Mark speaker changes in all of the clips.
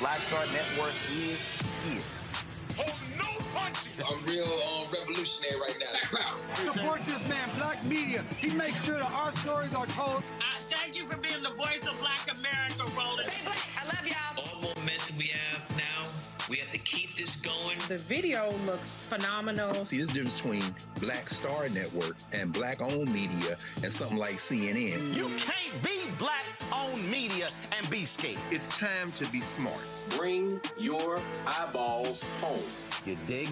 Speaker 1: Black Star Net Worth is.
Speaker 2: Hold no punches!
Speaker 3: I'm real revolutionary right now.
Speaker 4: Support this man, Black Media. He makes sure that our stories are told.
Speaker 5: Thank you for being the voice of Black America, Roland.
Speaker 6: Stay black. I love y'all.
Speaker 7: All momentum we have now, we have to keep this going
Speaker 6: The video looks phenomenal.
Speaker 7: See, there's a difference between Black Star Network and black-owned media and something like CNN.
Speaker 1: You can't be black-owned media and be scared.
Speaker 7: It's time to be smart.
Speaker 3: Bring your eyeballs home.
Speaker 1: You dig?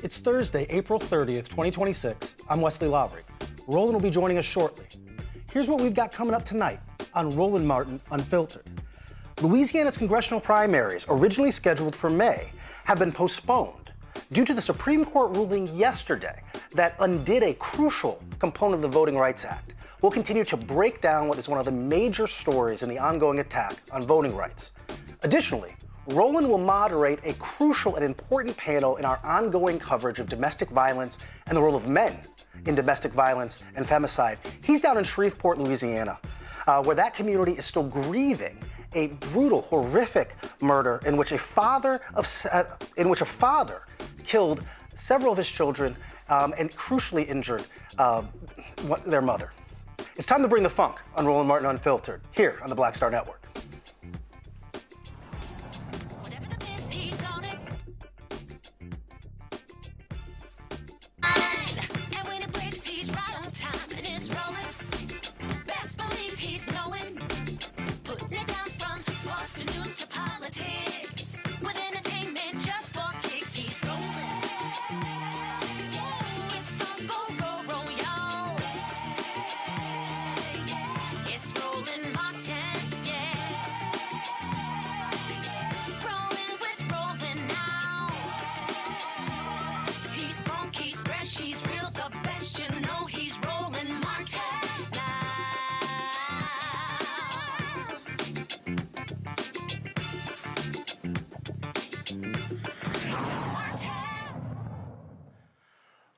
Speaker 8: It's Thursday, April 30th, 2026. I'm Wesley Lowry. Roland will be joining us shortly. Here's what we've got coming up tonight on Roland Martin Unfiltered. Louisiana's congressional primaries, originally scheduled for May, have been postponed due to the Supreme Court ruling yesterday that undid a crucial component of the Voting Rights Act. We'll continue to break down what is one of the major stories in the ongoing attack on voting rights. Additionally, Roland will moderate a crucial and important panel in our ongoing coverage of domestic violence and the role of men in domestic violence and femicide. He's down in Shreveport, Louisiana, where that community is still grieving a brutal, horrific murder in which a father killed several of his children and crucially injured their mother. It's time to bring the funk on Roland Martin Unfiltered here on the Black Star Network.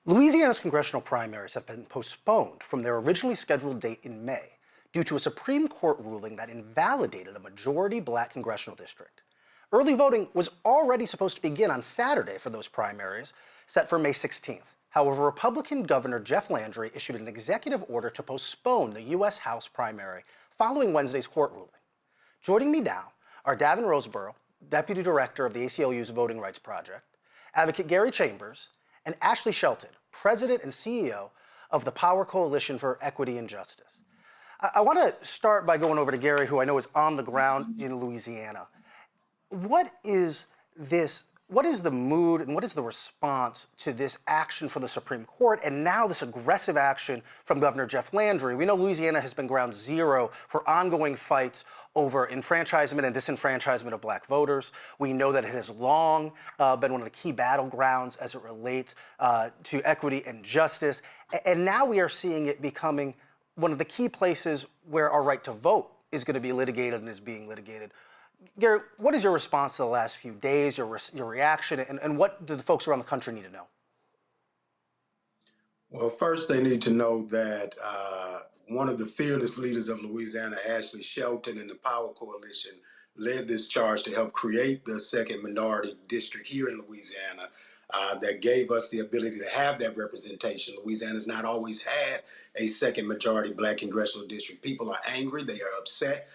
Speaker 8: Louisiana's congressional primaries have been postponed from their originally scheduled date in May due to a Supreme Court ruling that invalidated a majority black congressional district. Early voting was already supposed to begin on Saturday for those primaries, set for May 16th. However, Republican Governor Jeff Landry issued an executive order to postpone the U.S. House primary following Wednesday's court ruling. Joining me now are Davin Roseborough, Deputy Director of the ACLU's Voting Rights Project, Advocate Gary Chambers, and Ashley Shelton, President and CEO of the Power Coalition for Equity and Justice. I want to start by going over to Gary, who I know is on the ground in Louisiana. What is the mood and what is the response to this action from the Supreme Court and now this aggressive action from Governor Jeff Landry? We know Louisiana has been ground zero for ongoing fights over enfranchisement and disenfranchisement of black voters. We know that it has long been one of the key battlegrounds as it relates to equity and justice. And now we are seeing it becoming one of the key places where our right to vote is going to be litigated and is being litigated. Gary, what is your response to the last few days, your reaction, and what do the folks around the country need to know?
Speaker 9: Well, first they need to know that one of the fearless leaders of Louisiana, Ashley Shelton, and the Power Coalition led this charge to help create the second minority district here in Louisiana that gave us the ability to have that representation. Louisiana's not always had a second majority black congressional district. People are angry. They are upset.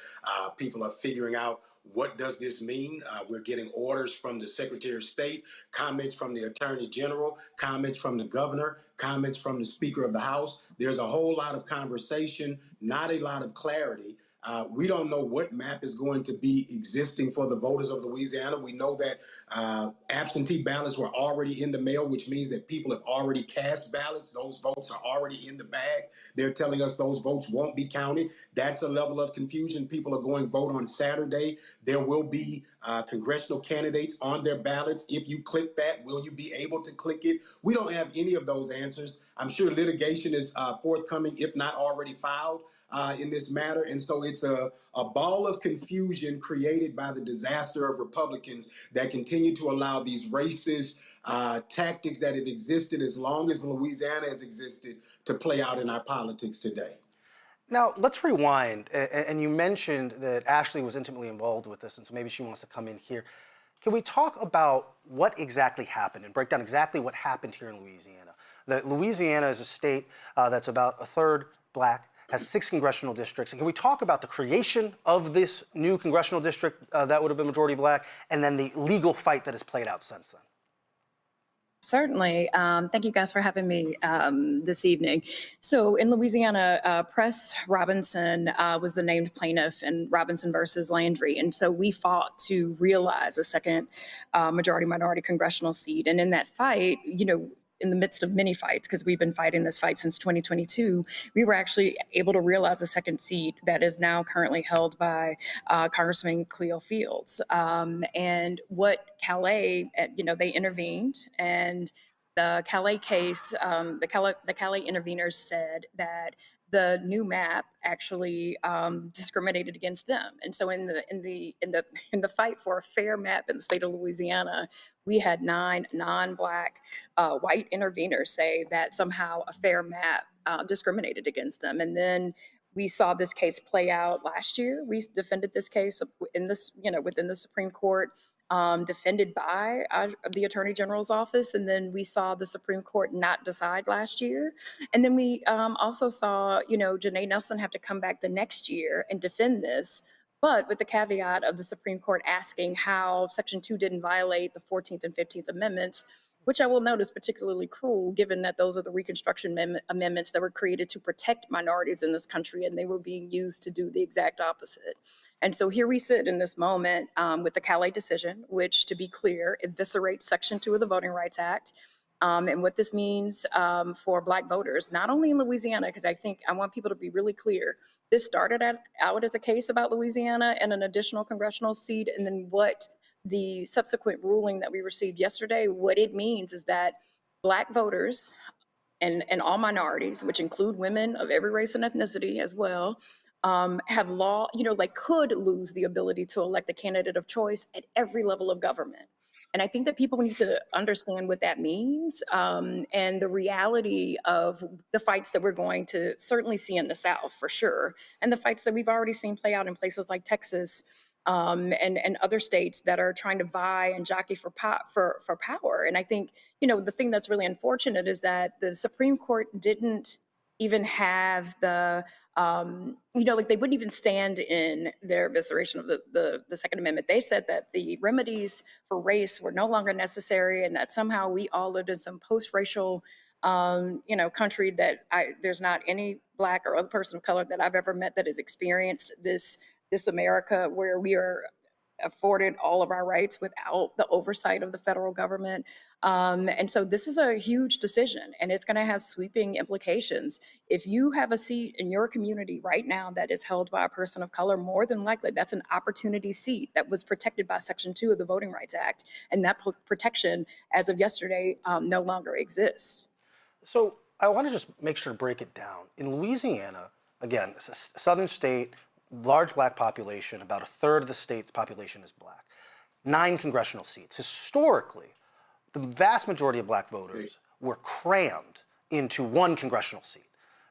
Speaker 9: People are figuring out, what does this mean? We're getting orders from the Secretary of State, comments from the Attorney General, comments from the governor, comments from the Speaker of the House. There's a whole lot of conversation, not a lot of clarity. We don't know what map is going to be existing for the voters of Louisiana. We know that absentee ballots were already in the mail, which means that people have already cast ballots. Those votes are already in the bag. They're telling us those votes won't be counted. That's a level of confusion. People are going to vote on Saturday. There will be congressional candidates on their ballots. If you click that, will you be able to click it? We don't have any of those answers. I'm sure litigation is forthcoming, if not already filed in this matter. And so it's a ball of confusion created by the disaster of Republicans that continue to allow these racist tactics that have existed as long as Louisiana has existed to play out in our politics today.
Speaker 8: Now, let's rewind. And you mentioned that Ashley was intimately involved with this, and so maybe she wants to come in here. Can we talk about what exactly happened and break down exactly what happened here in Louisiana? That Louisiana is a state that's about a third black, has 6 congressional districts. And can we talk about the creation of this new congressional district that would have been majority black, and then the legal fight that has played out since then?
Speaker 10: Certainly. Thank you guys for having me this evening. So in Louisiana, Press Robinson was the named plaintiff in Robinson versus Landry. And so we fought to realize a second majority-minority congressional seat. And in that fight, in the midst of many fights, because we've been fighting this fight since 2022, we were actually able to realize a second seat that is now currently held by Congressman Cleo Fields. And what Calais, they intervened, and the Calais case, the Calais interveners said that the new map actually discriminated against them. And so in the fight for a fair map in the state of Louisiana, we had 9 non-black white interveners say that somehow a fair map discriminated against them. And then we saw this case play out last year. We defended this case in this, within the Supreme Court, defended by the Attorney General's office. And then we saw the Supreme Court not decide last year. And then we also saw, Janae Nelson have to come back the next year and defend this, but with the caveat of the Supreme Court asking how Section 2 didn't violate the 14th and 15th Amendments, which I will note is particularly cruel, given that those are the Reconstruction amendments that were created to protect minorities in this country, and they were being used to do the exact opposite. And so here we sit in this moment with the Calais decision, which, to be clear, eviscerates Section 2 of the Voting Rights Act. And what this means for Black voters, not only in Louisiana, because I want people to be really clear. This started out as a case about Louisiana and an additional congressional seat, and then what the subsequent ruling that we received yesterday, what it means is that Black voters and all minorities, which include women of every race and ethnicity as well, have could lose the ability to elect a candidate of choice at every level of government. And I think that people need to understand what that means and the reality of the fights that we're going to certainly see in the South for sure, and the fights that we've already seen play out in places like Texas and other states that are trying to vie and jockey for power. And I think, the thing that's really unfortunate is that the Supreme Court didn't even have the they wouldn't even stand in their evisceration of the Second Amendment. They said that the remedies for race were no longer necessary, and that somehow we all lived in some post-racial, country that there's not any Black or other person of color that I've ever met that has experienced this America where we are afforded all of our rights without the oversight of the federal government. And so this is a huge decision, and it's going to have sweeping implications. If you have a seat in your community right now that is held by a person of color, more than likely that's an opportunity seat that was protected by Section 2 of the Voting Rights Act. And that protection, as of yesterday, no longer exists.
Speaker 8: So I want to just make sure to break it down. In Louisiana, again, it's a southern state, large Black population, about a third of the state's population is Black. 9 congressional seats. Historically, the vast majority of Black voters were crammed into 1 congressional seat.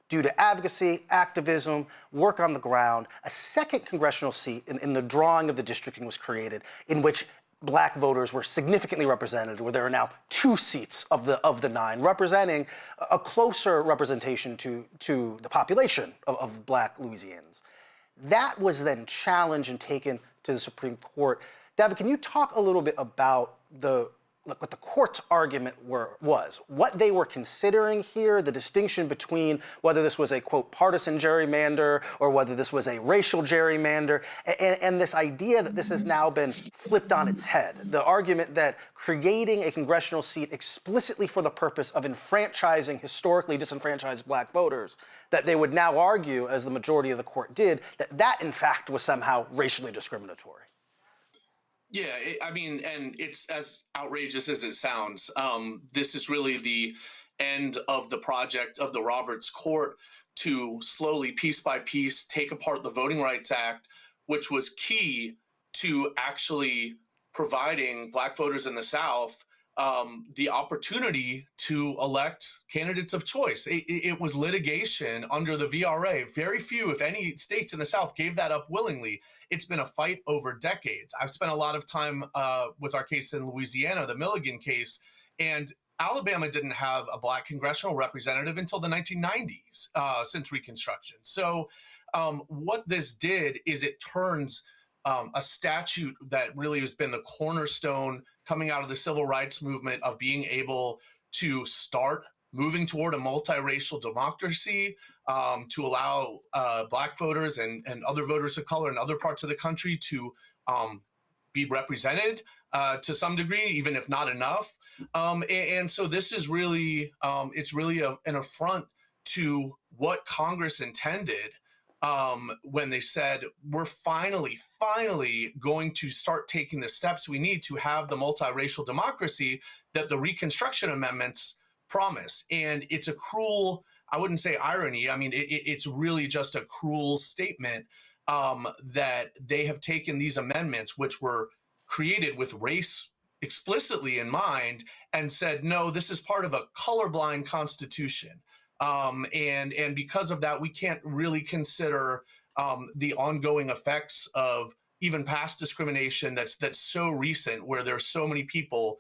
Speaker 8: Due to advocacy, activism, work on the ground, a second congressional seat in the drawing of the districting was created, in which Black voters were significantly represented, where there are now 2 seats of the 9, representing a closer representation to the population of Black Louisianans. That was then challenged and taken to the Supreme Court. David, can you talk a little bit about what the court's argument was, what they were considering here, the distinction between whether this was a, quote, partisan gerrymander or whether this was a racial gerrymander, and this idea that this has now been flipped on its head, the argument that creating a congressional seat explicitly for the purpose of enfranchising historically disenfranchised Black voters, that they would now argue, as the majority of the court did, that in fact was somehow racially discriminatory.
Speaker 11: Yeah, and it's as outrageous as it sounds. This is really the end of the project of the Roberts Court to slowly, piece by piece, take apart the Voting Rights Act, which was key to actually providing Black voters in the South the opportunity to elect candidates of choice. It was litigation under the VRA. Very few, if any, states in the South gave that up willingly. It's been a fight over decades. I've spent a lot of time with our case in Louisiana, the Milligan case, and Alabama didn't have a Black congressional representative until the 1990s, since Reconstruction. So what this did is it turns a statute that really has been the cornerstone coming out of the civil rights movement of being able to start moving toward a multiracial democracy, to allow Black voters and other voters of color in other parts of the country to be represented to some degree, even if not enough. And so this is really, it's really an affront to what Congress intended when they said, we're finally going to start taking the steps we need to have the multiracial democracy that the Reconstruction Amendments promise. And it's a cruel, I wouldn't say irony, I mean, it's really just a cruel statement that they have taken these amendments, which were created with race explicitly in mind, and said, no, this is part of a colorblind constitution. And because of that, we can't really consider the ongoing effects of even past discrimination that's so recent, where there's so many people,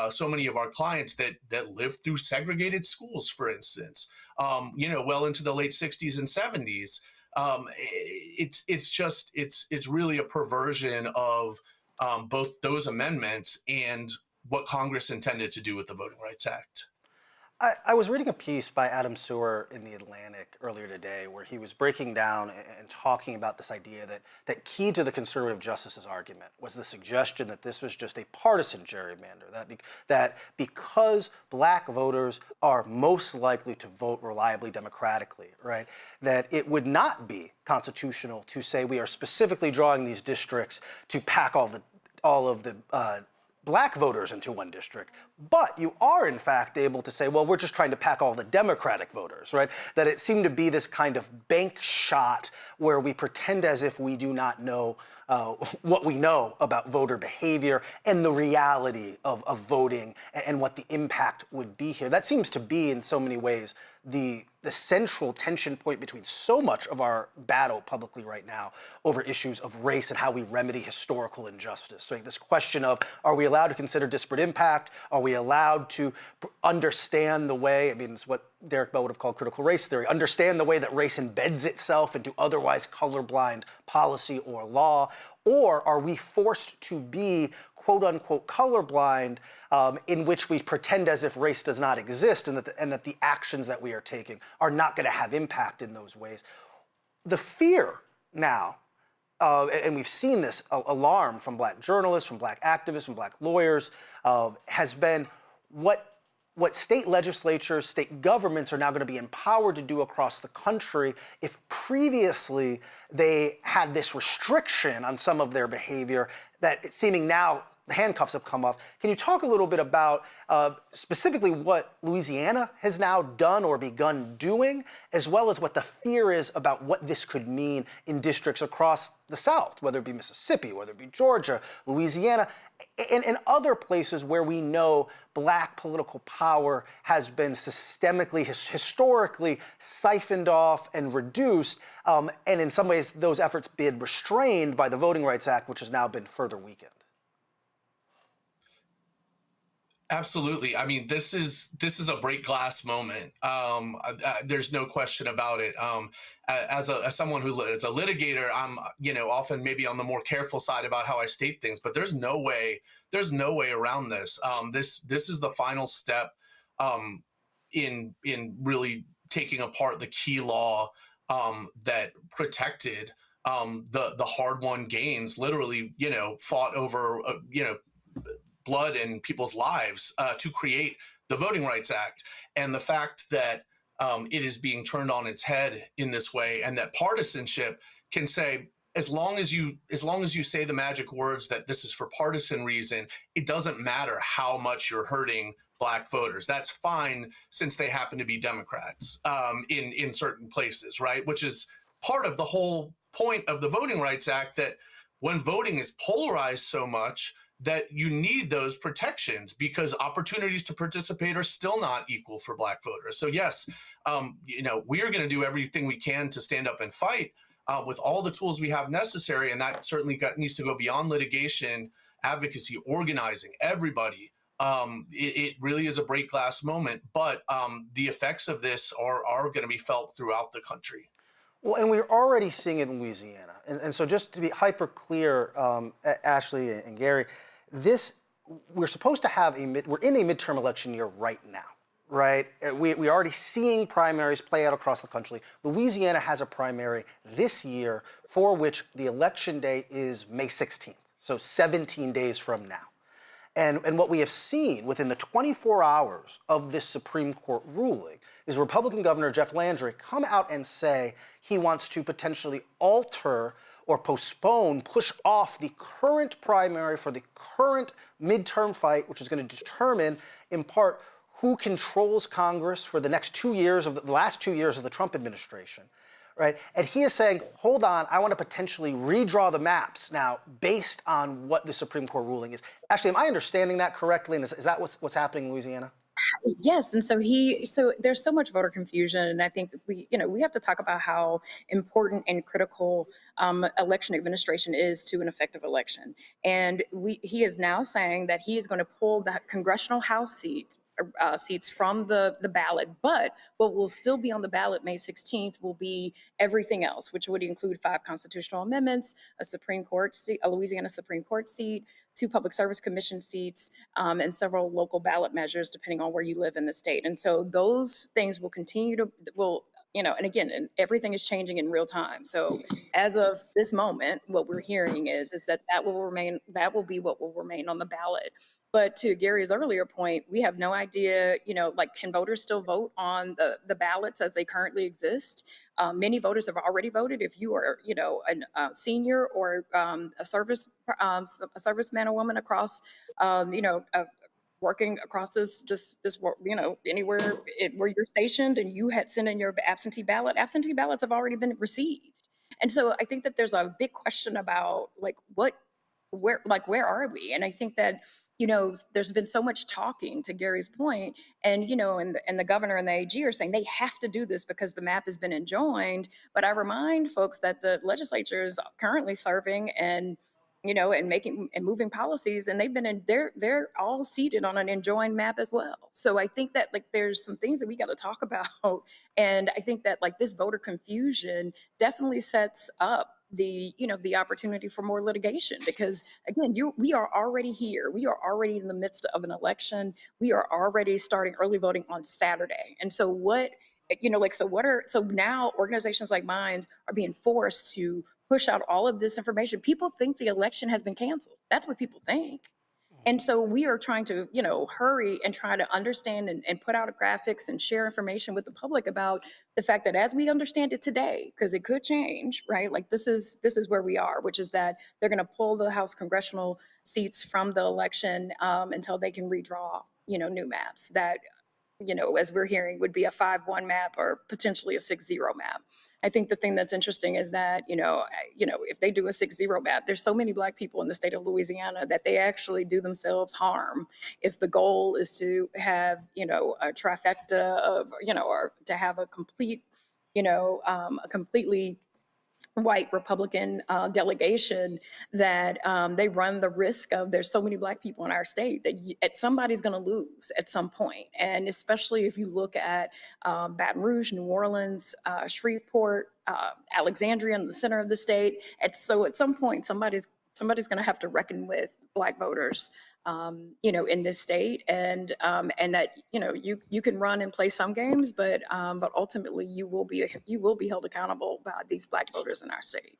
Speaker 11: so many of our clients that lived through segregated schools, for instance, well into the late 60s and 70s. It's really a perversion of both those amendments and what Congress intended to do with the Voting Rights Act.
Speaker 8: I was reading a piece by Adam Sewer in The Atlantic earlier today where he was breaking down and talking about this idea that key to the conservative justices argument was the suggestion that this was just a partisan gerrymander, that because Black voters are most likely to vote reliably democratically, right, that it would not be constitutional to say we are specifically drawing these districts to pack all of the Black voters into one district, but you are in fact able to say, well, we're just trying to pack all the Democratic voters, right? That it seemed to be this kind of bank shot where we pretend as if we do not know what we know about voter behavior and the reality of voting and what the impact would be here. That seems to be, in so many ways, the central tension point between so much of our battle publicly right now over issues of race and how we remedy historical injustice. So this question of, are we allowed to consider disparate impact? Are we allowed to understand the way, I mean, it's what Derek Bell would have called critical race theory, understand the way that race embeds itself into otherwise colorblind policy or law? Or are we forced to be quote unquote colorblind in which we pretend as if race does not exist and that the actions that we are taking are not going to have impact in those ways? The fear now, and we've seen this alarm from Black journalists, from Black activists, from Black lawyers, has been what state legislatures, state governments are now going to be empowered to do across the country if previously they had this restriction on some of their behavior that it's seeming now the handcuffs have come off. Can you talk a little bit about specifically what Louisiana has now done or begun doing, as well as what the fear is about what this could mean in districts across the South, whether it be Mississippi, whether it be Georgia, Louisiana, and other places where we know Black political power has been systemically, historically siphoned off and reduced, and in some ways those efforts been restrained by the Voting Rights Act, which has now been further weakened?
Speaker 11: Absolutely. I mean, this is a break glass moment. There's no question about it. As someone who is a litigator, I'm often maybe on the more careful side about how I state things. But there's no way around this. This is the final step in really taking apart the key law that protected the hard-won gains. Literally, fought over blood and people's lives to create the Voting Rights Act. And the fact that it is being turned on its head in this way, and that partisanship can say, as long as you say the magic words that this is for partisan reason, it doesn't matter how much you're hurting Black voters. That's fine, since they happen to be Democrats in certain places, right? Which is part of the whole point of the Voting Rights Act, that when voting is polarized so much, that you need those protections because opportunities to participate are still not equal for Black voters. So yes, we are going to do everything we can to stand up and fight with all the tools we have necessary. And that certainly needs to go beyond litigation, advocacy, organizing, everybody. It really is a break glass moment, but the effects of this are going to be felt throughout the country. Well,
Speaker 8: and we're already seeing it in Louisiana. And so just to be hyper clear, Ashley and Gary, we're supposed to have we're in a midterm election year right now, right? We're already seeing primaries play out across the country. Louisiana has a primary this year for which the election day is May 16th, so 17 days from now. And what we have seen within the 24 hours of this Supreme Court ruling is Republican Governor Jeff Landry come out and say he wants to potentially alter or postpone, push off the current primary for the current midterm fight, which is going to determine, in part, who controls Congress for the next 2 years of the last 2 years of the Trump administration. Right? And he is saying, hold on, I want to potentially redraw the maps now based on what the Supreme Court ruling is. Actually, am I understanding that correctly? And is that what's happening in Louisiana?
Speaker 10: Yes, and so there's so much voter confusion, and I think that we have to talk about how important and critical election administration is to an effective election. And he is now saying that he is going to pull the congressional House seats from the ballot, but what will still be on the ballot May 16th will be everything else, which would include 5 constitutional amendments, a Supreme Court seat, a Louisiana Supreme Court seat, 2 Public Service Commission seats, and several local ballot measures, depending on where you live in the state. And so those things will continue to, and again, everything is changing in real time. So as of this moment, what we're hearing is that will be what will remain on the ballot. But to Gary's earlier point, we have no idea, can voters still vote on the ballots as they currently exist? Many voters have already voted. If you are, a senior or a serviceman or woman across, working across this, anywhere where you're stationed and you had sent in your absentee ballots have already been received. And so I think that there's a big question about where are we? And I think that, there's been so much talking, to Gary's point, and, and the governor and the AG are saying they have to do this because the map has been enjoined. But I remind folks that the legislature is currently serving and, and making and moving policies, and they're all seated on an enjoined map as well. So I think that there's some things that we got to talk about. And I think that this voter confusion definitely sets up the opportunity for more litigation, because again, we are already here. We are already in the midst of an election. We are already starting early voting on Saturday. And so so now organizations like mine are being forced to push out all of this information. People think the election has been canceled. That's what people think. And so we are trying to, hurry and try to understand and put out graphics and share information with the public about the fact that as we understand it today, because it could change, right? This is where we are, which is that they're going to pull the House congressional seats from the election until they can redraw, new maps that, as we're hearing, would be a 5-1 map or potentially a 6-0 map. I think the thing that's interesting is that, if they do a 6-0 map, there's so many Black people in the state of Louisiana that they actually do themselves harm if the goal is to have, a trifecta of, or to have a complete, a completely white Republican delegation, that they run the risk of, there's so many Black people in our state that somebody's going to lose at some point. And especially if you look at Baton Rouge, New Orleans, Shreveport, Alexandria in the center of the state. At some point, somebody's going to have to reckon with Black voters, in this state, and that you can run and play some games, but ultimately you will be held accountable by these Black voters in our state.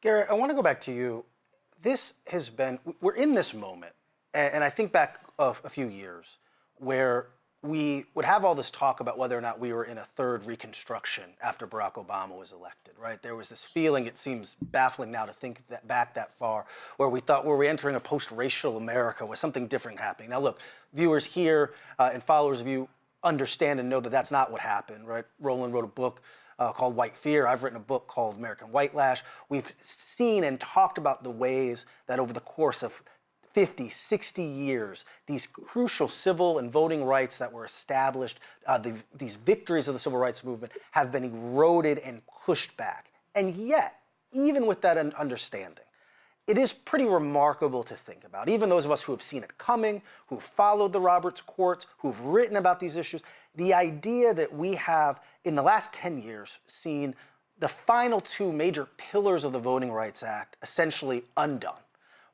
Speaker 8: Gary, I want to go back to you. We're in this moment, and I think back a few years where we would have all this talk about whether or not we were in a third Reconstruction after Barack Obama was elected, right? There was this feeling, it seems baffling now to think back that far, where we thought, were we entering a post-racial America, was something different happening? Now look, viewers here and followers of you understand and know that that's not what happened, right? Roland wrote a book called White Fear. I've written a book called American White Lash. We've seen and talked about the ways that over the course of 50, 60 years, these crucial civil and voting rights that were established, these victories of the civil rights movement have been eroded and pushed back. And yet, even with that understanding, it is pretty remarkable to think about. Even those of us who have seen it coming, who've followed the Roberts courts, who've written about these issues, the idea that we have, in the last 10 years, seen the final two major pillars of the Voting Rights Act essentially undone.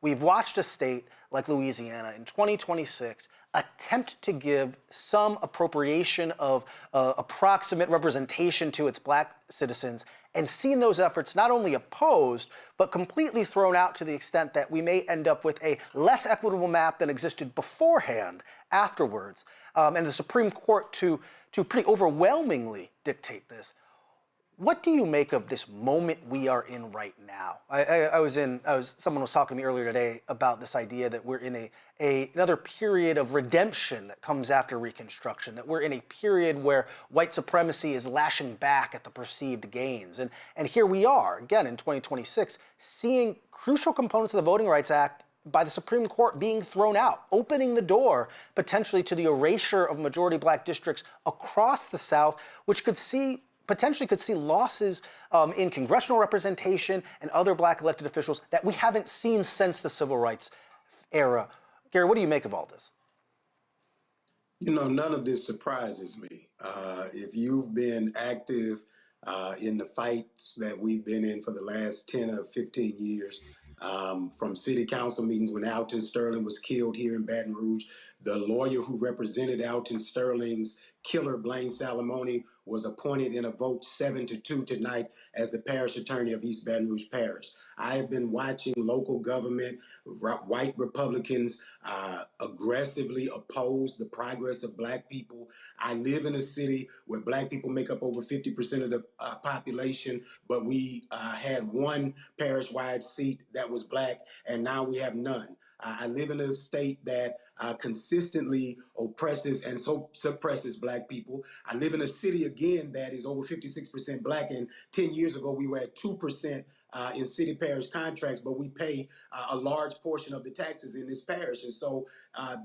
Speaker 8: We've watched a state like Louisiana in 2026 attempt to give some appropriation of approximate representation to its black citizens, and seen those efforts not only opposed, but completely thrown out to the extent that we may end up with a less equitable map than existed beforehand afterwards, and the Supreme Court to pretty overwhelmingly dictate this. What do you make of this moment we are in right now? Someone was talking to me earlier today about this idea that we're in another period of redemption that comes after Reconstruction, that we're in a period where white supremacy is lashing back at the perceived gains. And here we are, again, in 2026, seeing crucial components of the Voting Rights Act by the Supreme Court being thrown out, opening the door potentially to the erasure of majority black districts across the South, which potentially could see losses in congressional representation and other black elected officials that we haven't seen since the civil rights era. Gary, what do you make of all this?
Speaker 9: You know, none of this surprises me. If you've been active in the fights that we've been in for the last 10 or 15 years, from city council meetings when Alton Sterling was killed here in Baton Rouge, the lawyer who represented Alton Sterling's killer, Blaine Salamone, was appointed in a vote 7-2 tonight as the parish attorney of East Baton Rouge Parish. I have been watching local government, white Republicans aggressively oppose the progress of black people. I live in a city where black people make up over 50% of the population, but we had one parish-wide seat that was black, and now we have none. I live in a state that consistently oppresses and so suppresses black people. I live in a city, again, that is over 56% black, and 10 years ago we were at 2% in city parish contracts, but we pay a large portion of the taxes in this parish. And so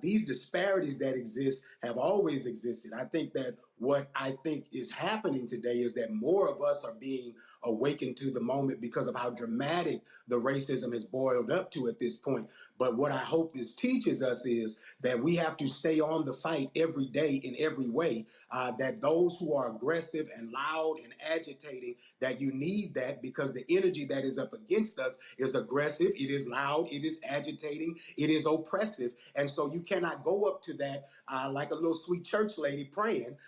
Speaker 9: these disparities that exist have always existed. I think that what I think is happening today is that more of us are being awakened to the moment because of how dramatic the racism has boiled up to at this point. But what I hope this teaches us is that we have to stay on the fight every day in every way, that those who are aggressive and loud and agitating, that you need that, because the energy that is up against us is aggressive, it is loud, it is agitating, it is oppressive. And so you cannot go up to that like a little sweet church lady praying.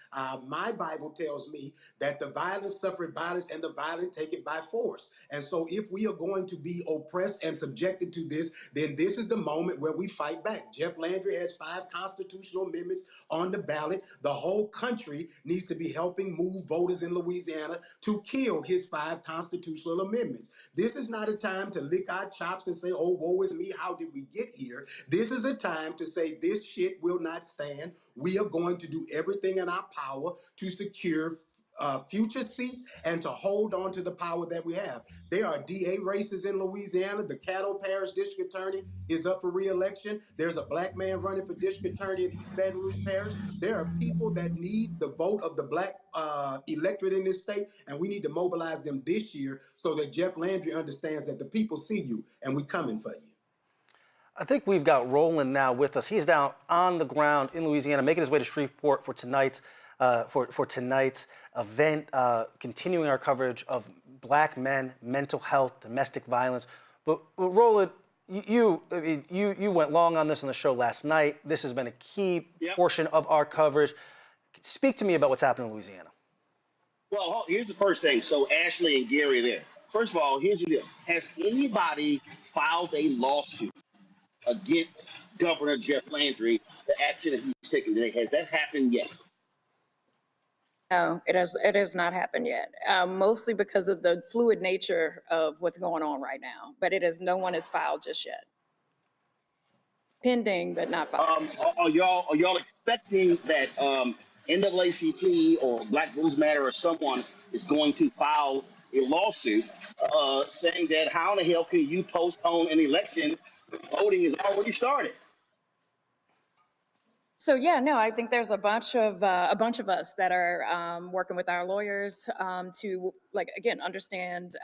Speaker 9: My Bible tells me that the violent suffered violence and the violent take it by force. And so if we are going to be oppressed and subjected to this, then this is the moment where we fight back. Jeff Landry has 5 constitutional amendments on the ballot. The whole country needs to be helping move voters in Louisiana to kill his 5 constitutional amendments. This is not a time to lick our chops and say, oh, woe is me, how did we get here? This is a time to say this shit will not stand. We are going to do everything in our power to secure future seats and to hold on to the power that we have. There are DA races in Louisiana. The Caddo Parish District Attorney is up for re-election. There's a black man running for District Attorney in East Baton Rouge Parish. There are people that need the vote of the black electorate in this state, and we need to mobilize them this year so that Jeff Landry understands that the people see you and we coming for you.
Speaker 8: I think we've got Roland now with us. He's down on the ground in Louisiana, making his way to Shreveport for tonight's event, continuing our coverage of black men, mental health, domestic violence. But Roland, you went long on this on the show last night. This has been a key portion of our coverage. Speak to me about what's happening in Louisiana.
Speaker 1: Well, here's the first thing. So Ashley and Gary there. First of all, here's the deal. Has anybody filed a lawsuit against Governor Jeff Landry, the action that he's taking today? Has that happened yet?
Speaker 10: No, it has not happened yet. Mostly because of the fluid nature of what's going on right now. But no one has filed just yet. Pending, but not filed.
Speaker 1: Are y'all expecting that NAACP or Black Lives Matter or someone is going to file a lawsuit saying that how in the hell can you postpone an election Voting has already started.
Speaker 10: So yeah, no, I think there's a bunch of us that are working with our lawyers to, like, again, understand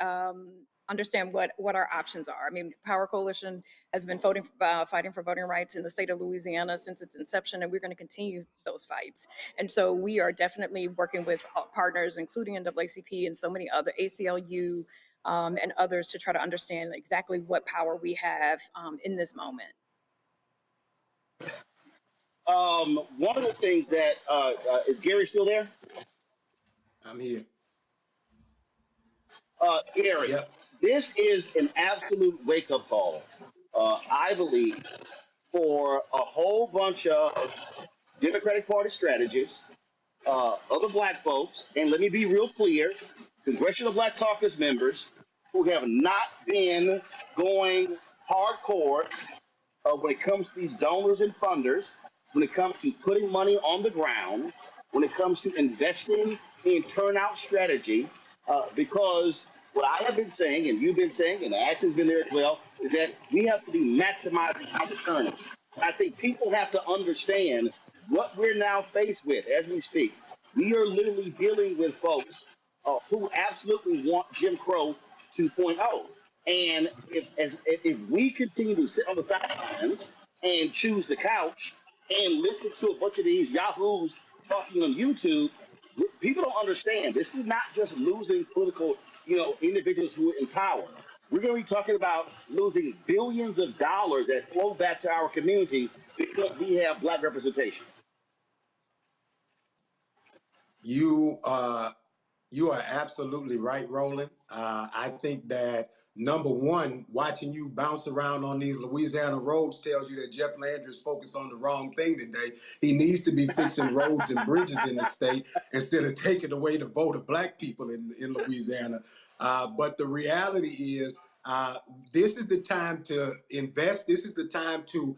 Speaker 10: what our options are. I mean, Power Coalition has been fighting for voting rights in the state of Louisiana since its inception, and we're going to continue those fights. And so we are definitely working with partners, including NAACP and so many other, ACLU, and others, to try to understand exactly what power we have in this moment.
Speaker 1: One of the things that is Gary still there?
Speaker 9: I'm here.
Speaker 1: Gary,
Speaker 9: Yep.
Speaker 1: this is an absolute wake up call, I believe, for a whole bunch of Democratic Party strategists, other black folks, and let me be real clear, Congressional Black Caucus members who have not been going hardcore when it comes to these donors and funders, when it comes to putting money on the ground, when it comes to investing in turnout strategy, because what I have been saying, and you've been saying, and Ashley's been there as well, is that we have to be maximizing our turnout. I think people have to understand what we're now faced with as we speak. We are literally dealing with folks who absolutely want Jim Crow 2.0. And if we continue to sit on the sidelines and choose the couch and listen to a bunch of these yahoos talking on YouTube, people don't understand. This is not just losing political, individuals who are in power. We're going to be talking about losing billions of dollars that flow back to our community because we have black representation.
Speaker 9: You are absolutely right, Roland. I think that, number one, watching you bounce around on these Louisiana roads tells you that Jeff Landry is focused on the wrong thing today. He needs to be fixing roads and bridges in the state instead of taking away the vote of black people in Louisiana. But the reality is, this is the time to invest. This is the time to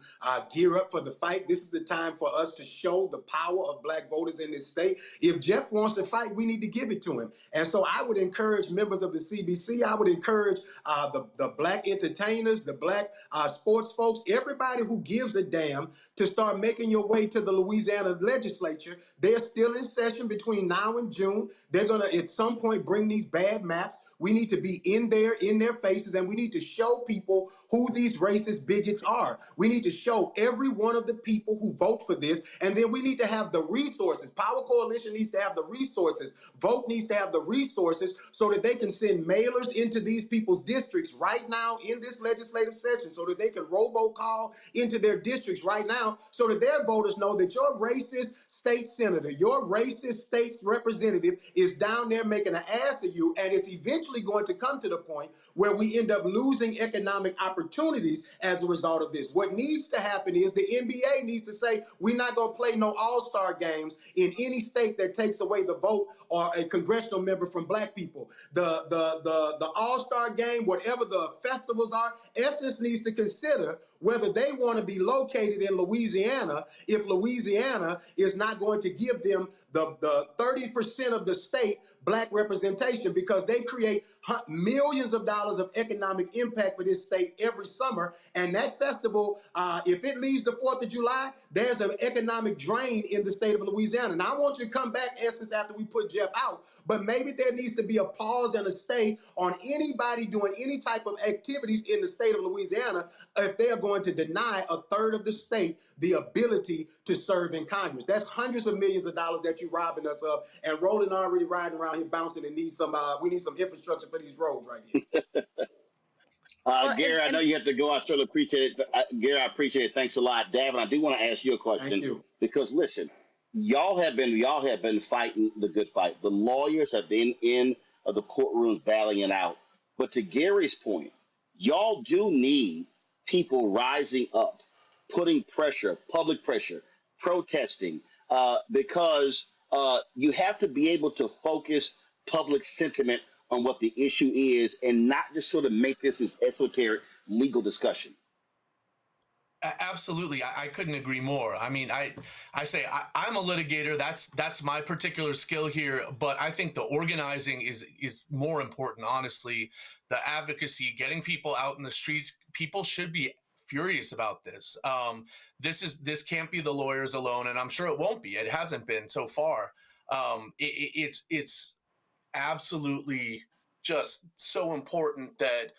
Speaker 9: gear up for the fight. This is the time for us to show the power of black voters in this state. If Jeff wants to fight, we need to give it to him. And so I would encourage members of the CBC, I would encourage the black entertainers, the black sports folks, everybody who gives a damn, to start making your way to the Louisiana legislature. They're still in session between now and June. They're going to, at some point, bring these bad maps. We need to be in their faces, and we need to show people who these racist bigots are. We need to show every one of the people who vote for this, and then we need to have the resources. Power Coalition needs to have the resources. Vote needs to have the resources so that they can send mailers into these people's districts right now in this legislative session, so that they can robocall into their districts right now, so that their voters know that your racist state senator, your racist state representative is down there making an ass of you, and it's eventually going to come to the point where we end up losing economic opportunities as a result of this. What needs to happen is the NBA needs to say, we're not going to play no all-star games in any state that takes away the vote or a congressional member from black people. The all-star game, whatever the festivals are, Essence needs to consider whether they want to be located in Louisiana if Louisiana is not going to give them the 30% of the state black representation, because they create millions of dollars of economic impact for this state every summer. And that festival, if it leaves the 4th of July, there's an economic drain in the state of Louisiana. And I want you to come back, Essence, after we put Jeff out, but maybe there needs to be a pause and a stay on anybody doing any type of activities in the state of Louisiana if they are going to deny a third of the state the ability to serve in Congress. That's hundreds of millions of dollars that you're robbing us of. And Roland already riding around here bouncing and needs some, we need some infrastructure for these roads right here.
Speaker 1: Gary, I know you have to go. I certainly appreciate it. Gary, I appreciate it. Thanks a lot. Davin, I do want to ask you a question.
Speaker 9: Thank you.
Speaker 1: Because listen, y'all have been fighting the good fight. The lawyers have been in the courtrooms battling it out. But to Gary's point, y'all do need people rising up, putting pressure, public pressure, protesting, because you have to be able to focus public sentiment on what the issue is and not just sort of make this esoteric legal discussion.
Speaker 11: Absolutely. I couldn't agree more. I mean, I say I'm a litigator. That's my particular skill here. But I think the organizing is more important, honestly. The advocacy, getting people out in the streets. People should be furious about this. This can't be the lawyers alone, and I'm sure it won't be. It hasn't been so far. It's absolutely just so important that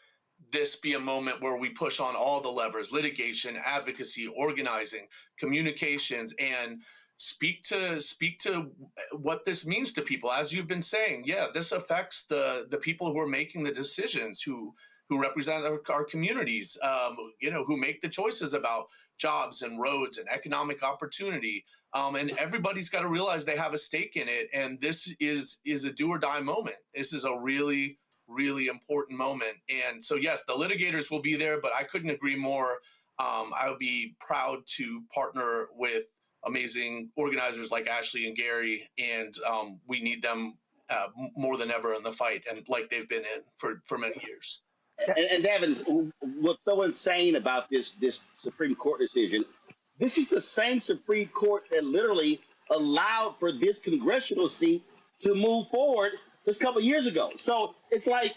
Speaker 11: this be a moment where we push on all the levers: litigation, advocacy, organizing, communications, and speak to what this means to people. As you've been saying, yeah, this affects the people who are making the decisions, who represent our communities, who make the choices about jobs and roads and economic opportunity. And everybody's got to realize they have a stake in it. And this is a do or die moment. This is a really, really important moment. And so, yes, the litigators will be there, but I couldn't agree more. I would be proud to partner with amazing organizers like Ashley and Gary, and we need them more than ever in the fight, and like they've been in for many years.
Speaker 1: And Devin, what's so insane about this Supreme Court decision? This is the same Supreme Court that literally allowed for this congressional seat to move forward just a couple of years ago. So it's like,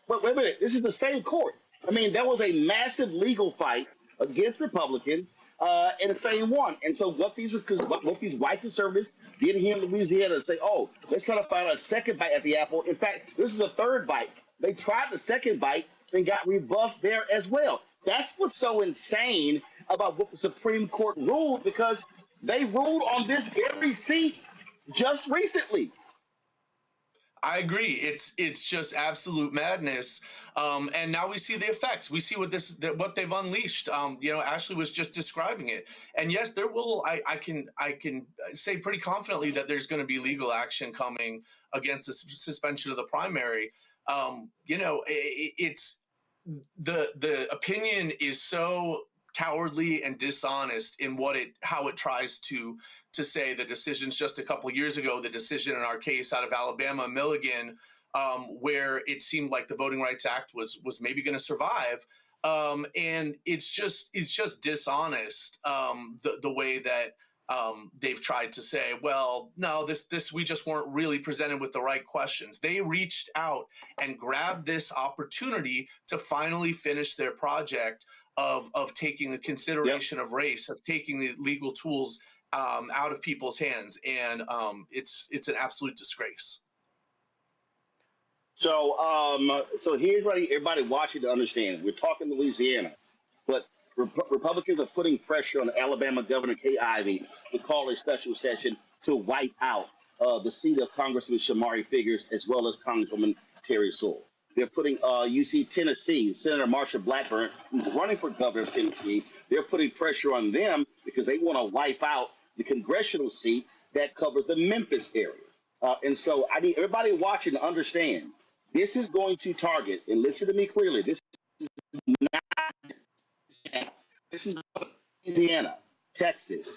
Speaker 1: wait a minute, this is the same court. I mean, there was a massive legal fight against Republicans, and the same one. And so what these white conservatives did here in Louisiana is say, oh, let's try to find a second bite at the apple. In fact, this is a third bite. They tried the second bite and got rebuffed there as well. That's what's so insane about what the Supreme Court ruled, because they ruled on this very seat just recently.
Speaker 11: I agree. It's just absolute madness. And now we see the effects. We see what they've unleashed. Ashley was just describing it. And yes, there will. I can say pretty confidently that there's going to be legal action coming against the suspension of the primary. It's the opinion is so cowardly and dishonest in how it tries to say the decisions just a couple of years ago, the decision in our case out of Alabama, Milligan, where it seemed like the Voting Rights Act was maybe going to survive. And it's just dishonest, the way that they've tried to say, well, no, this we just weren't really presented with the right questions. They reached out and grabbed this opportunity to finally finish their project of taking the consideration of race, of taking the legal tools out of people's hands, and it's an absolute disgrace.
Speaker 1: So here's what everybody watching to understand. We're talking Louisiana, but Republicans are putting pressure on Alabama Governor Kay Ivey to call a special session to wipe out the seat of Congressman Shamari Figures as well as Congresswoman Terry Sewell. They're putting, you see Tennessee, Senator Marsha Blackburn, who's running for governor of Tennessee, they're putting pressure on them because they want to wipe out the congressional seat that covers the Memphis area. And so I need everybody watching to understand, this is going to target, and listen to me clearly, this is Louisiana, Texas,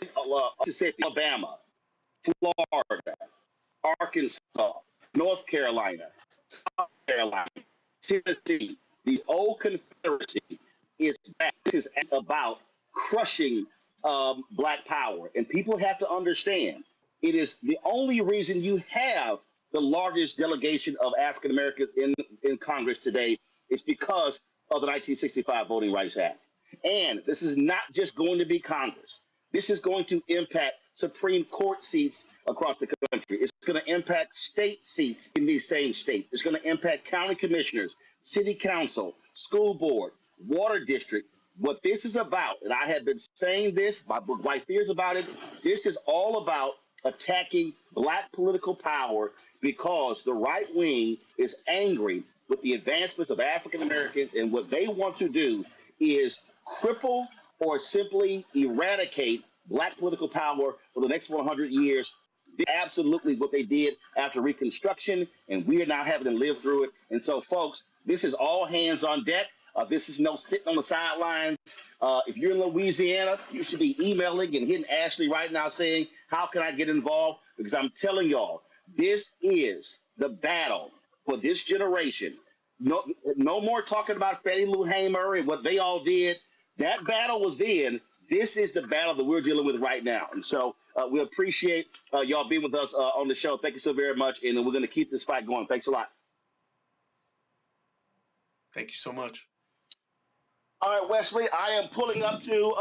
Speaker 1: Mississippi, Alabama, Florida, Arkansas, North Carolina, South Carolina, Tennessee. The old Confederacy is back. This is about crushing Black power. And people have to understand, it is the only reason you have the largest delegation of African Americans in Congress today is because of the 1965 Voting Rights Act. And this is not just going to be Congress. This is going to impact Supreme Court seats across the country. It's going to impact state seats in these same states. It's going to impact county commissioners, city council, school board, water district. What this is about, and I have been saying this, my book White Fears about it, this is all about attacking Black political power because the right wing is angry with the advancements of African Americans, and what they want to do is cripple or simply eradicate Black political power for the next 100 years. Absolutely what they did after Reconstruction, and we are now having to live through it. And so, folks, this is all hands on deck. This is no sitting on the sidelines. If you're in Louisiana, you should be emailing and hitting Ashley right now saying, how can I get involved? Because I'm telling y'all, this is the battle for this generation. No more talking about Fannie Lou Hamer and what they all did. That battle was then. This is the battle that we're dealing with right now. And so we appreciate y'all being with us on the show. Thank you so very much. And we're going to keep this fight going. Thanks a lot.
Speaker 11: Thank you so much.
Speaker 1: All right, Wesley, I am pulling up to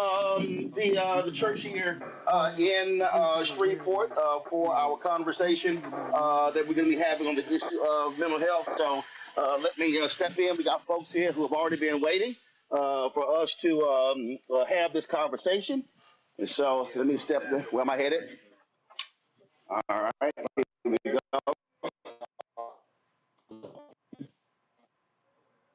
Speaker 1: the church here in Shreveport for our conversation that we're going to be having on the issue of mental health. So let me step in. We got folks here who have already been waiting for us to have this conversation. And so let me step in. Where am I headed? All right, here we go.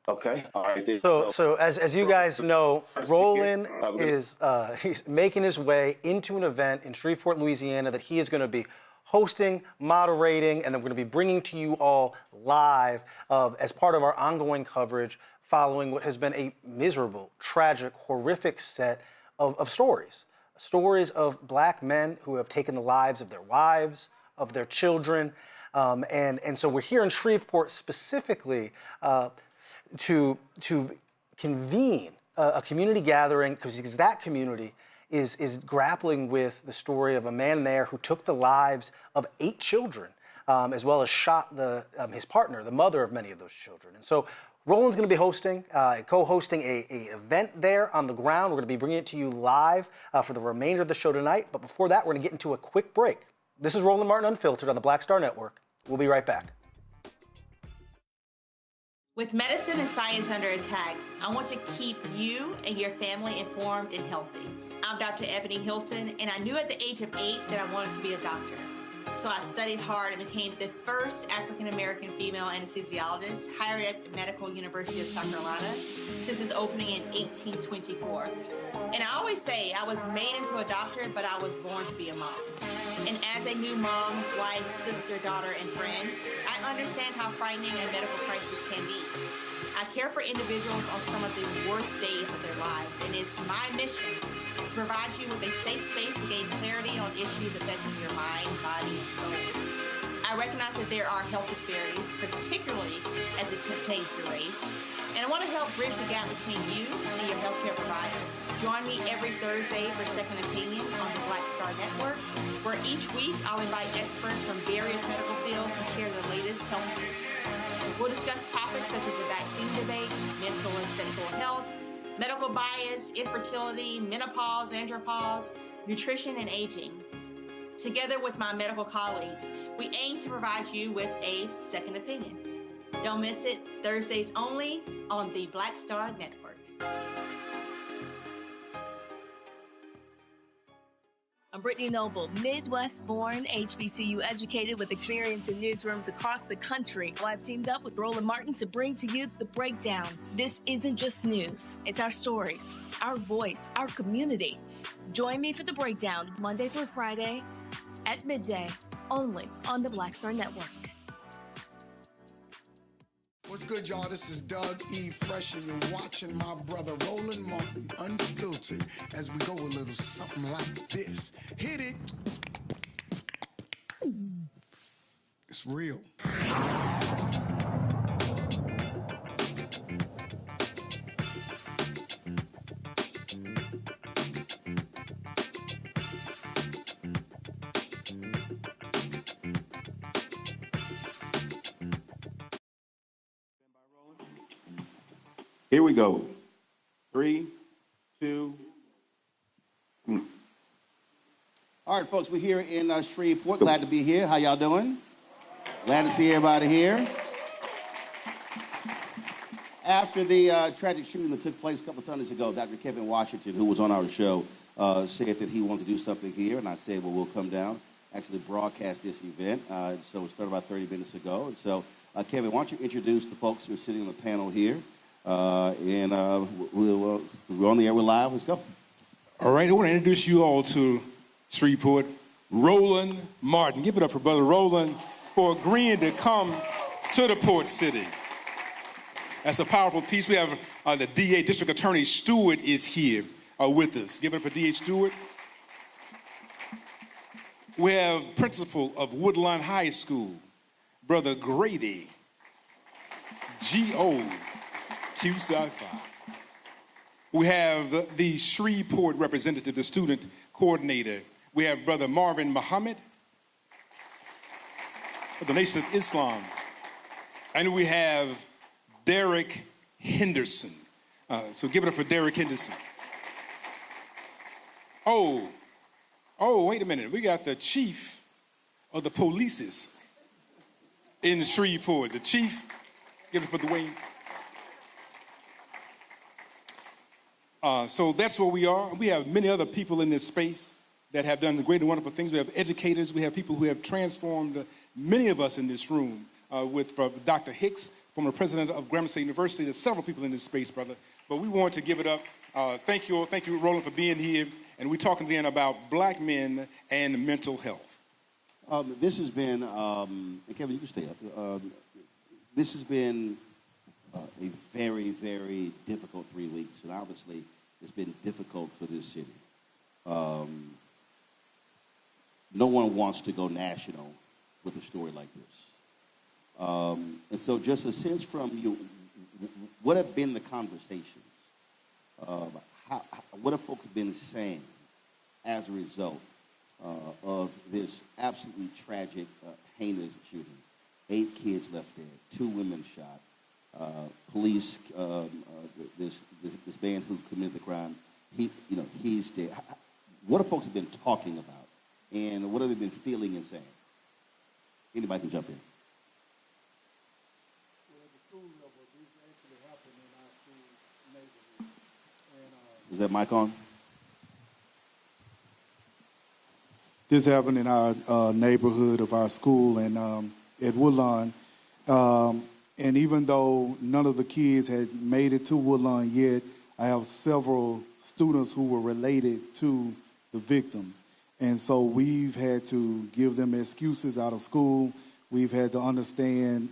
Speaker 1: Okay, all right.
Speaker 8: So as you guys know, Roland is he's making his way into an event in Shreveport, Louisiana that he is going to be hosting, moderating, and then we're going to be bringing to you all live as part of our ongoing coverage following what has been a miserable, tragic, horrific set of stories. Stories of black men who have taken the lives of their wives, of their children, and so we're here in Shreveport specifically to convene a community gathering because that community is grappling with the story of a man there who took the lives of 8 children, as well as shot his partner, the mother of many of those children. And so Roland's going to be co-hosting a event there on the ground. We're going to be bringing it to you live for the remainder of the show tonight. But before that, we're going to get into a quick break. This is Roland Martin Unfiltered on the Black Star Network. We'll be right back.
Speaker 5: With medicine and science under attack, I want to keep you and your family informed and healthy. I'm Dr. Ebony Hilton, and I knew at the age of 8 that I wanted to be a doctor. So I studied hard and became the first African-American female anesthesiologist hired at the Medical University of South Carolina since its opening in 1824. And I always say I was made into a doctor, but I was born to be a mom. And as a new mom, wife, sister, daughter, and friend, I understand how frightening a medical crisis can be. I care for individuals on some of the worst days of their lives, and it's my mission to provide you with a safe space to gain clarity on issues affecting your mind, body, and soul. I recognize that there are health disparities, particularly as it pertains to race, and I want to help bridge the gap between you and your healthcare providers. Join me every Thursday for Second Opinion on the Black Star Network, where each week I'll invite experts from various medical fields to share the latest health news. We'll discuss topics such as the vaccine debate, mental and sexual health, medical bias, infertility, menopause, andropause, nutrition, and aging. Together with my medical colleagues, we aim to provide you with a second opinion. Don't miss it, Thursdays only on the Black Star Network.
Speaker 12: I'm Brittany Noble, Midwest-born, HBCU educated with experience in newsrooms across the country. Well, I've teamed up with Roland Martin to bring to you The Breakdown. This isn't just news. It's our stories, our voice, our community. Join me for The Breakdown, Monday through Friday at midday, only on the Black Star Network.
Speaker 13: What's good, y'all? This is Doug E. Fresh, and you're watching my brother Roland Martin Unfiltered as we go a little something like this. Hit it. It's real.
Speaker 14: Here we go. 3, 2.
Speaker 1: All right, folks, we're here in Shreveport. Glad to be here. How y'all doing? Glad to see everybody here. After the tragic shooting that took place a couple of Sundays ago, Dr. Kevin Washington, who was on our show, said that he wanted to do something here, and I said, well, we'll come down, actually broadcast this event. So it started about 30 minutes ago. And so, Kevin, why don't you introduce the folks who are sitting on the panel here? We're on the air, we're live. Let's go.
Speaker 15: All right, I want to introduce you all to Shreveport, Roland Martin. Give it up for Brother Roland for agreeing to come to the port city. That's a powerful piece. We have the DA, District Attorney Stewart, is here with us. Give it up for DA Stewart. We have Principal of Woodlawn High School, Brother Grady, G.O. Q-Sci-Fi. We have the Shreveport representative, the student coordinator. We have Brother Marvin Muhammad of the Nation of Islam. And we have Derek Henderson, So give it up for Derek Henderson. Oh, wait a minute. We got the chief of the polices in Shreveport. The chief, give it for Dwayne. So that's where we are. We have many other people in this space that have done great and wonderful things. We have educators. We have people who have transformed many of us in this room. With Dr. Hicks, former president of Grambling State University. There's several people in this space, brother. But we want to give it up. Thank you, Roland, for being here. And we're talking then about black men and mental health.
Speaker 16: This has been, and Kevin, you can stay up. This has been a very, very difficult 3 weeks. And obviously, it's been difficult for this city. No one wants to go national with a story like this. And so just a sense from you, what have been the conversations? What have folks been saying as a result of this absolutely tragic, heinous shooting? 8 kids left dead, 2 women shot. Police, this man who committed the crime, he's dead. What have folks been talking about? And what have they been feeling and saying? Anybody can jump in. Is that mic on?
Speaker 17: This happened in our neighborhood of our school and at Woodlawn. And even though none of the kids had made it to Woodlawn yet, I have several students who were related to the victims. And so we've had to give them excuses out of school. We've had to understand,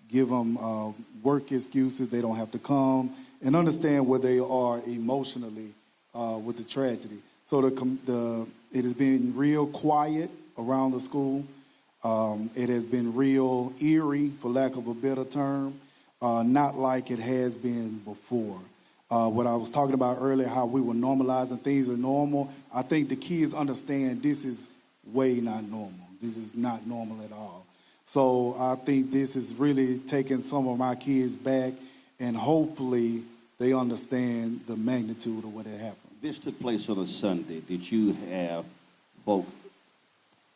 Speaker 17: give them work excuses. They don't have to come. And understand where they are emotionally with the tragedy. So it has been real quiet around the school. It has been real eerie, for lack of a better term, not like it has been before. What I was talking about earlier, how we were normalizing things as normal, I think the kids understand this is way not normal. This is not normal at all. So I think this is really taking some of my kids back, and hopefully they understand the magnitude of what had happened.
Speaker 16: This took place on a Sunday. Did you have folk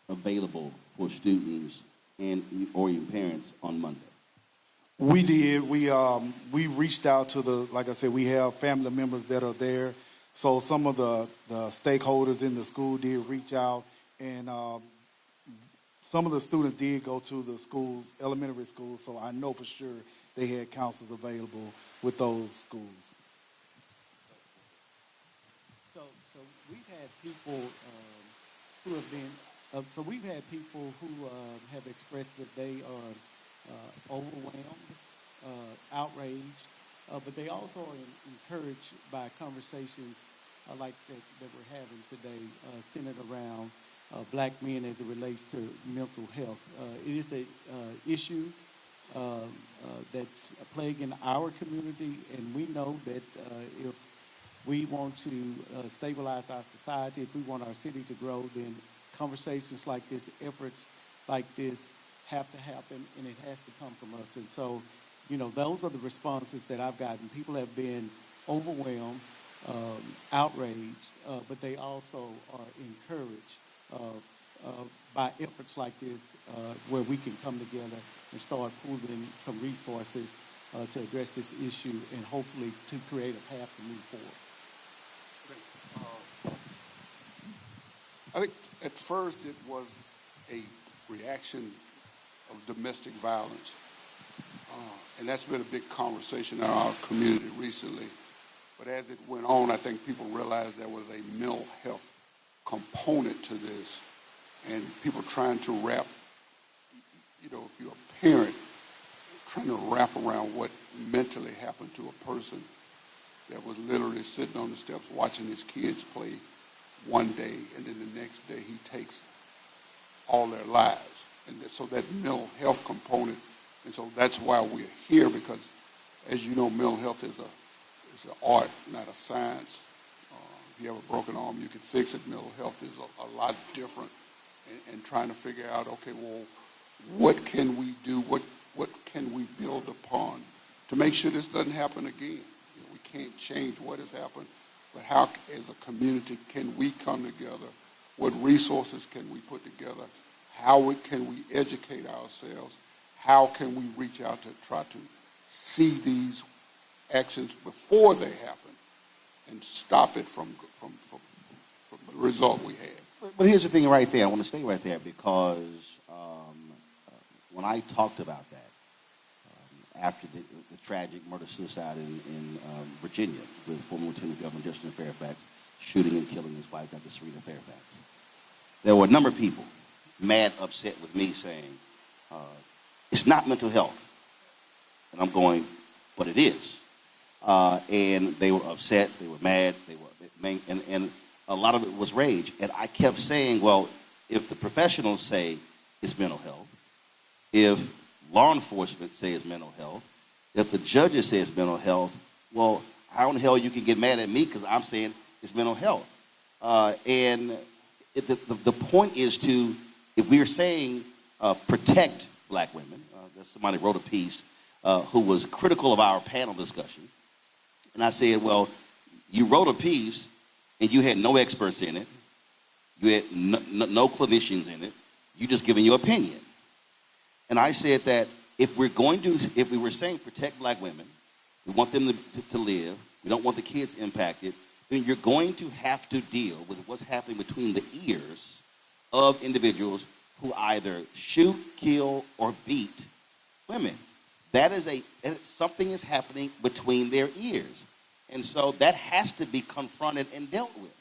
Speaker 16: available for students or your parents on Monday?
Speaker 17: We did. We reached out to like I said, we have family members that are there. So some of the stakeholders in the school did reach out, and some of the students did go to the schools, elementary schools. So I know for sure they had counselors available with those schools.
Speaker 18: So we've had people who have been. So we've had people who have expressed that they are overwhelmed, outraged, but they also are encouraged by conversations like that we're having today, centered around black men as it relates to mental health. It is an issue that's plaguing our community, and we know that if we want to stabilize our society, if we want our city to grow, then conversations like this, efforts like this have to happen, and it has to come from us. And so, those are the responses that I've gotten. People have been overwhelmed, outraged, but they also are encouraged by efforts like this, where we can come together and start pooling some resources to address this issue and hopefully to create a path to move forward.
Speaker 19: I think at first it was a reaction of domestic violence. And that's been a big conversation in our community recently. But as it went on, I think people realized there was a mental health component to this. And people trying to wrap, if you're a parent, trying to wrap around what mentally happened to a person that was literally sitting on the steps watching his kids play one day, and then the next day he takes all their lives. And so that mental health component, and so that's why we're here, because as you know, mental health is an art, not a science. If you have a broken arm, you can fix it. Mental health is a lot different, and trying to figure out, okay, well, what can we do? What can we build upon to make sure this doesn't happen again? can't change what has happened, but how, as a community, can we come together? What resources can we put together? How can we educate ourselves? How can we reach out to try to see these actions before they happen and stop it from the result we had?
Speaker 16: But here's the thing right there. I want to stay right there because when I talked about that, after the tragic murder-suicide in Virginia with former Lieutenant Governor Justin Fairfax shooting and killing his wife, Dr. Serena Fairfax, there were a number of people mad, upset with me saying, it's not mental health. And I'm going, but it is. And they were upset, they were mad, and a lot of it was rage. And I kept saying, well, if the professionals say it's mental health, if law enforcement say it's mental health, if the judges say it's mental health, well, how in the hell you can get mad at me because I'm saying it's mental health? And the point is to, if we're saying protect black women, somebody wrote a piece who was critical of our panel discussion, and I said, well, you wrote a piece and you had no experts in it, you had no clinicians in it, you just giving your opinion. And I said that if we were saying protect black women, we want them to live, we don't want the kids impacted, then you're going to have to deal with what's happening between the ears of individuals who either shoot, kill, or beat women. That is something is happening between their ears. And so that has to be confronted and dealt with.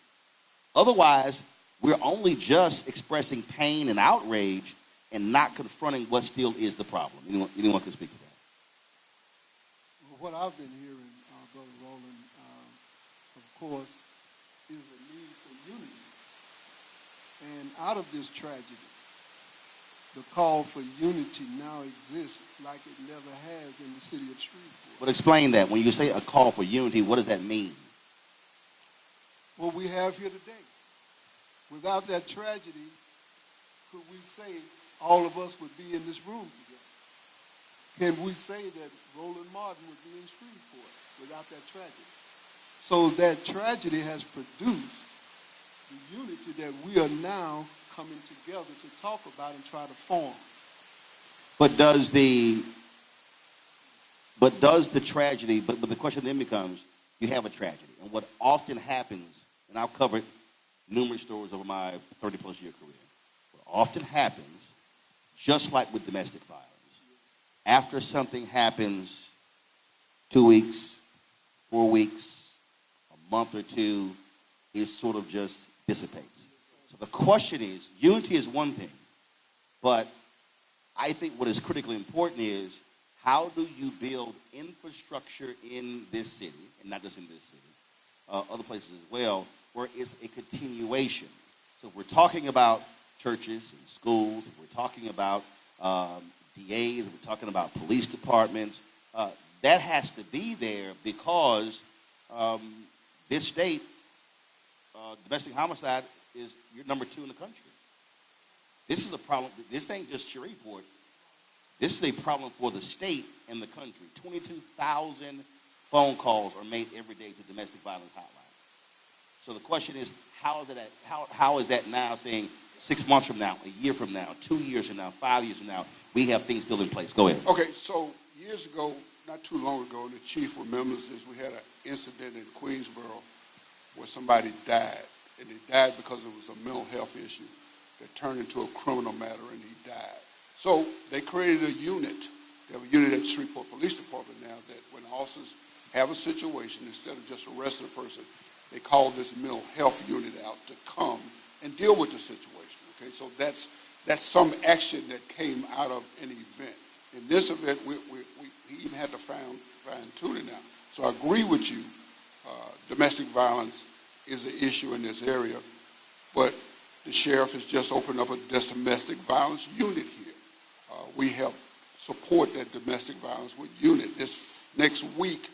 Speaker 16: Otherwise, we're only just expressing pain and outrage and not confronting what still is the problem. Anyone can speak to that?
Speaker 20: Well, what I've been hearing, Brother Roland, of course, is a need for unity. And out of this tragedy, the call for unity now exists like it never has in the city of Shreveport.
Speaker 16: But explain that. When you say a call for unity, what does that mean?
Speaker 20: What we have here today. Without that tragedy, could we say all of us would be in this room together? Can we say that Roland Martin would be in Shreveport without that tragedy? So that tragedy has produced the unity that we are now coming together to talk about and try to form.
Speaker 16: But does the tragedy, but the question then becomes, you have a tragedy. And what often happens, and I've covered numerous stories over my 30-plus year career, what often happens, just like with domestic violence, after something happens 2 weeks, 4 weeks, a month or two, it sort of just dissipates. So the question is, unity is one thing, but I think what is critically important is how do you build infrastructure in this city, and not just in this city, other places as well, where it's a continuation. So if we're talking about churches and schools, if we're talking about DAs, if we're talking about police departments, that has to be there because this state, domestic homicide is you're number 2 in the country. This is a problem. This ain't just Shreveport. This is a problem for the state and the country. 22,000 phone calls are made every day to domestic violence hotlines. So the question is, how is that now saying 6 months from now, a year from now, 2 years from now, 5 years from now, we have things still in place? Go ahead.
Speaker 19: Okay, so years ago, not too long ago, and the chief remembers this, we had an incident in Queensboro where somebody died, and he died because it was a mental health issue that turned into a criminal matter, and he died. So they created a unit. They have a unit at the Shreveport Police Department now that when officers have a situation, instead of just arresting a person, they call this mental health unit out to come and deal with the situation. Okay, so that's some action that came out of an event. In this event, we even had to fine-tune it now. So I agree with you. Domestic violence is an issue in this area, but the sheriff has just opened up a domestic violence unit here. We help support that domestic violence unit. This next week,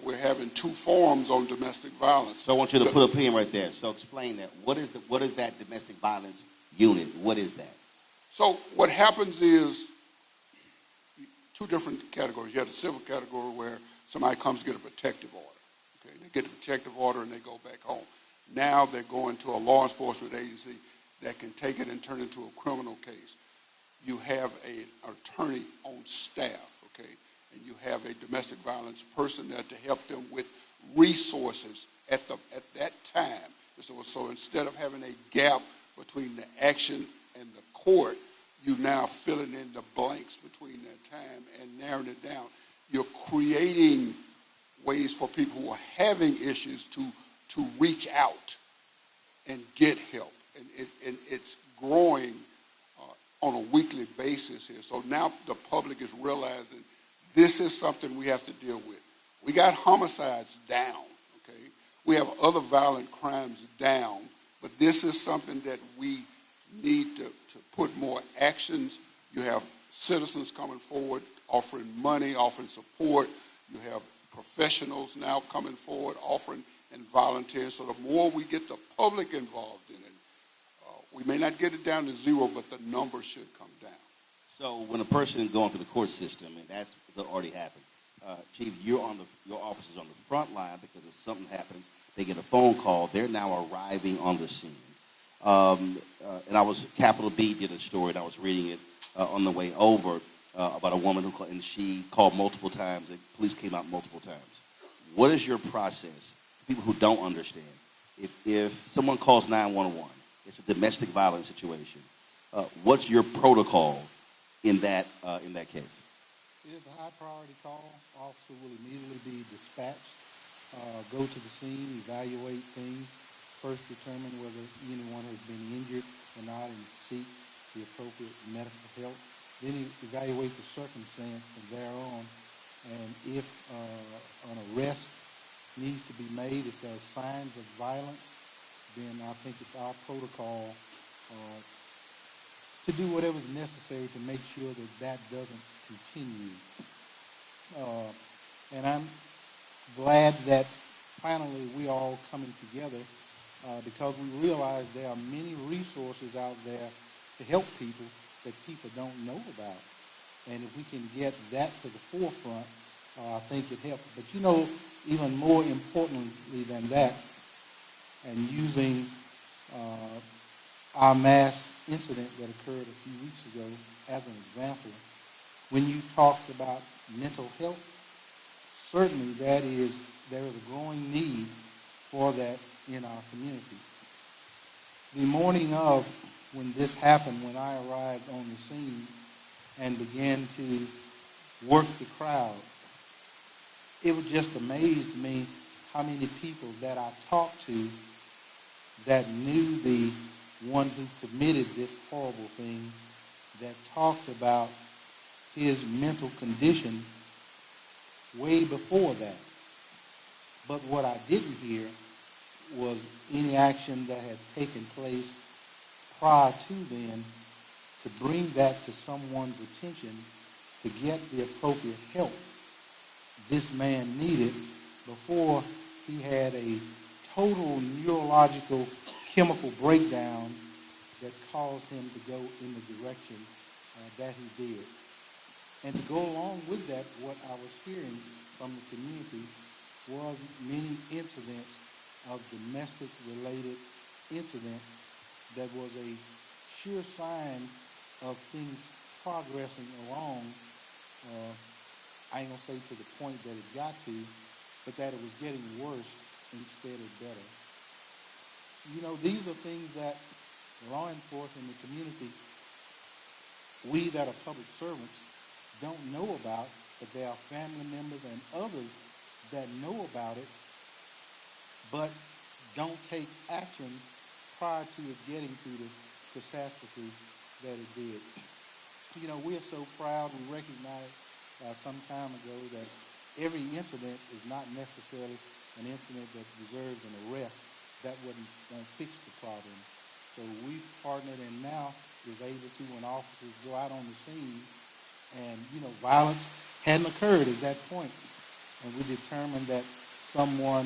Speaker 19: we're having 2 forums on domestic violence.
Speaker 16: So I want you to put a pin right there. So explain that. What is that domestic violence unit? What is that?
Speaker 19: So what happens is 2 different categories. You have the civil category where somebody comes to get a protective order. They get a protective order and they go back home. Now they're going to a law enforcement agency that can take it and turn it into a criminal case. You have an attorney on staff, okay, and you have a domestic violence person there to help them with resources at that time. So instead of having a gap between the action and the court, you now filling in the blanks between that time and narrowing it down. You're creating ways for people who are having issues to reach out and get help. And it's growing on a weekly basis here. So now the public is realizing this is something we have to deal with. We got homicides down, okay? We have other violent crimes down, but this is something that we need to put more actions. You have citizens coming forward, offering money, offering support. You have professionals now coming forward, offering and volunteering. So the more we get the public involved in it, we may not get it down to zero, but the number should come down.
Speaker 16: So when a person is going through the court system, and that's already happened, Chief, your office is on the front line because if something happens, they get a phone call. They're now arriving on the scene. And Capital B did a story, and I was reading it on the way over about a woman who called, and she called multiple times. The police came out multiple times. What is your process? People who don't understand, if someone calls 911, it's a domestic violence situation. What's your protocol in that case?
Speaker 21: It is a high priority call. Officer will immediately be dispatched, go to the scene, evaluate things, first determine whether anyone has been injured or not and seek the appropriate medical help. Then evaluate the circumstance from there on. And if an arrest needs to be made, if there are signs of violence, then I think it's our protocol to do whatever is necessary to make sure that doesn't continue. And I'm glad that finally we are all coming together because we realize there are many resources out there to help people that people don't know about. And if we can get that to the forefront, I think it helps. But even more importantly than that, and using our mass incident that occurred a few weeks ago as an example, when you talked about mental health, certainly there is a growing need for that in our community. The morning of when this happened, when I arrived on the scene and began to work the crowd, it would just amaze me how many people that I talked to that knew the one who committed this horrible thing, that talked about his mental condition way before that. But what I didn't hear was any action that had taken place prior to then to bring that to someone's attention to get the appropriate help this man needed before he had a total neurological chemical breakdown that caused him to go in the direction that he did. And to go along with that, what I was hearing from the community was many incidents of domestic-related incidents that was a sure sign of things progressing along. I ain't going to say to the point that it got to, but that it was getting worse instead of better. These are things that law enforcement and the community, we that are public servants, don't know about, but there are family members and others that know about it, but don't take actions prior to it getting to the catastrophe that it did. We're so proud. We recognized some time ago that every incident is not necessarily an incident that deserves an arrest. That won't fix the problem. So we partnered and now is able to, when officers go out on the scene and, violence hadn't occurred at that point, and we determined that someone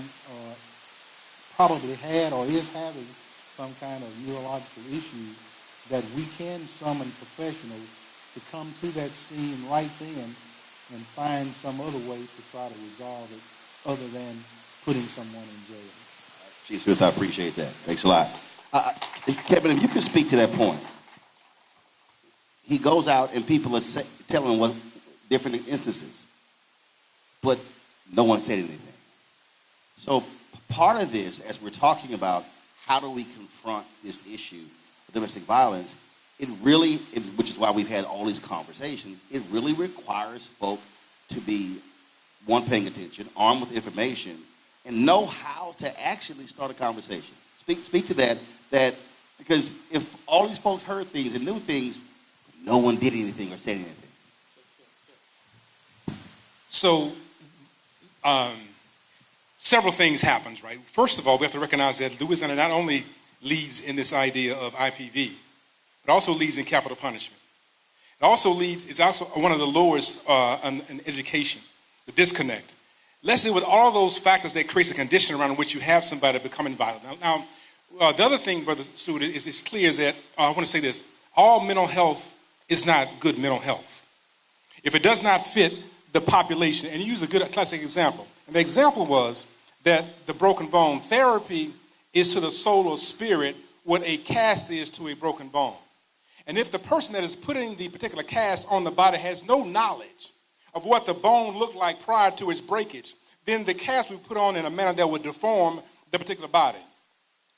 Speaker 21: probably had or is having some kind of neurological issue, that we can summon professionals to come to that scene right then and find some other way to try to resolve it other than putting someone in jail.
Speaker 16: Chief Smith, I appreciate that. Thanks a lot. Kevin, if you could speak to that point. He goes out and people are telling him what different instances, but no one said anything. So part of this, as we're talking about how do we confront this issue of domestic violence, which is why we've had all these conversations, it really requires folk to be, one, paying attention, armed with information, and know how to actually start a conversation. Speak to that because if all these folks heard things and knew things, no one did anything or said anything.
Speaker 15: So several things happens, right? First of all, we have to recognize that Louisiana not only leads in this idea of IPV, but also leads in capital punishment. It also it's also one of the lowest in education, the disconnect. Let's deal with all those factors that creates a condition around which you have somebody becoming violent. Now the other thing, Brother Stewart, is it's clear is that, I want to say this, all mental health is not good mental health. If it does not fit the population, and you use a good classic example, and the example was that the broken bone therapy is to the soul or spirit what a cast is to a broken bone. And if the person that is putting the particular cast on the body has no knowledge of what the bone looked like prior to its breakage, then the cast will be put on in a manner that would deform the particular body.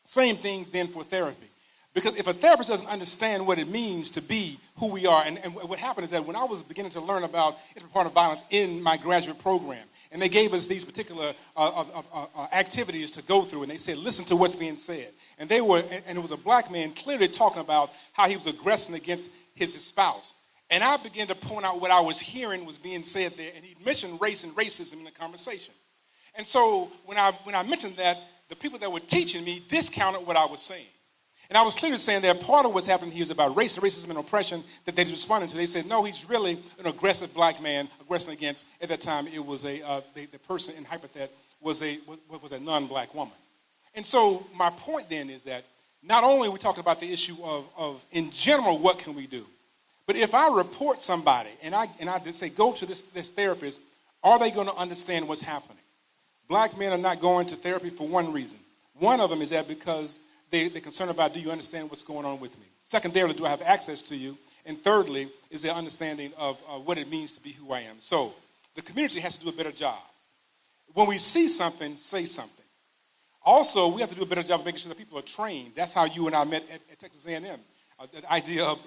Speaker 15: Same thing then for therapy. Because if a therapist doesn't understand what it means to be who we are, and what happened is that when I was beginning to learn about interpartner violence in my graduate program, and they gave us these particular activities to go through, and they said, listen to what's being said. And it was a black man clearly talking about how he was aggressing against his spouse. And I began to point out what I was hearing was being said there, and he mentioned race and racism in the conversation. And so when I mentioned that, the people that were teaching me discounted what I was saying. And I was clearly saying that part of what's happening here is about race, racism, and oppression that they responded to. They said, no, he's really an aggressive black man, aggressing against, at that time, it was the person in hypothet was a non-black woman. And so my point then is that not only are we talking about the issue of in general, what can we do? But if I report somebody and I did say, go to this therapist, are they going to understand what's happening? Black men are not going to therapy for one reason. One of them is that because they're concerned about, do you understand what's going on with me? Secondarily, do I have access to you? And thirdly, is their understanding of what it means to be who I am. So the community has to do a better job. When we see something, say something. Also, we have to do a better job of making sure that people are trained. That's how you and I met at Texas A&M, the idea of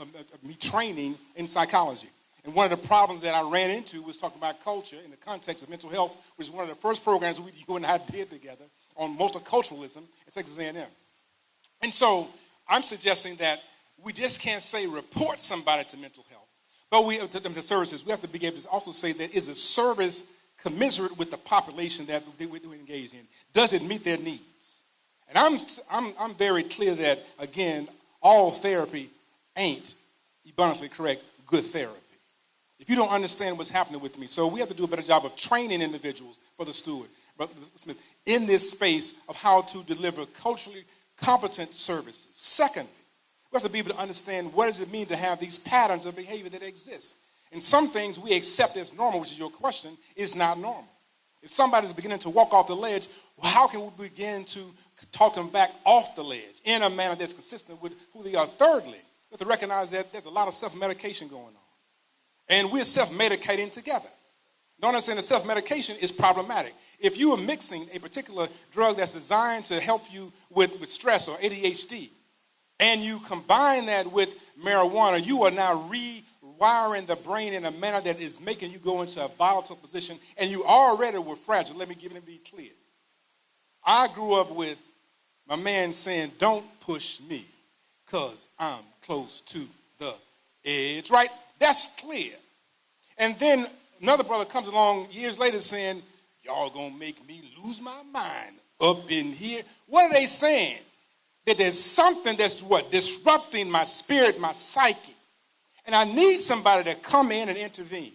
Speaker 15: me training in psychology. And one of the problems that I ran into was talking about culture in the context of mental health, which is one of the first programs you and I did together on multiculturalism at Texas A&M. And so I'm suggesting that we just can't say report somebody to mental health, but to the services. We have to be able to also say that is a service commensurate with the population that we engage in. Does it meet their needs? And I'm very clear that, again, all therapy ain't, abundantly correct, good therapy. If you don't understand what's happening with me, so we have to do a better job of training individuals, Brother Stewart, Brother Smith, in this space of how to deliver culturally competent services. Secondly, we have to be able to understand what does it mean to have these patterns of behavior that exist. And some things we accept as normal, which is your question, is not normal. If somebody's beginning to walk off the ledge, well, how can we begin to talk them back off the ledge in a manner that's consistent with who they are? Thirdly, we have to recognize that there's a lot of self-medication going on. And we're self-medicating together. Don't understand that self-medication is problematic. If you are mixing a particular drug that's designed to help you with stress or ADHD, and you combine that with marijuana, you are now rewiring the brain in a manner that is making you go into a volatile position, and you already were fragile. Let me be clear. I grew up with my man saying, don't push me, because I'm close to the edge, right? That's clear. And then another brother comes along years later saying, y'all gonna make me lose my mind up in here. What are they saying? That there's something that's disrupting my spirit, my psyche. And I need somebody to come in and intervene.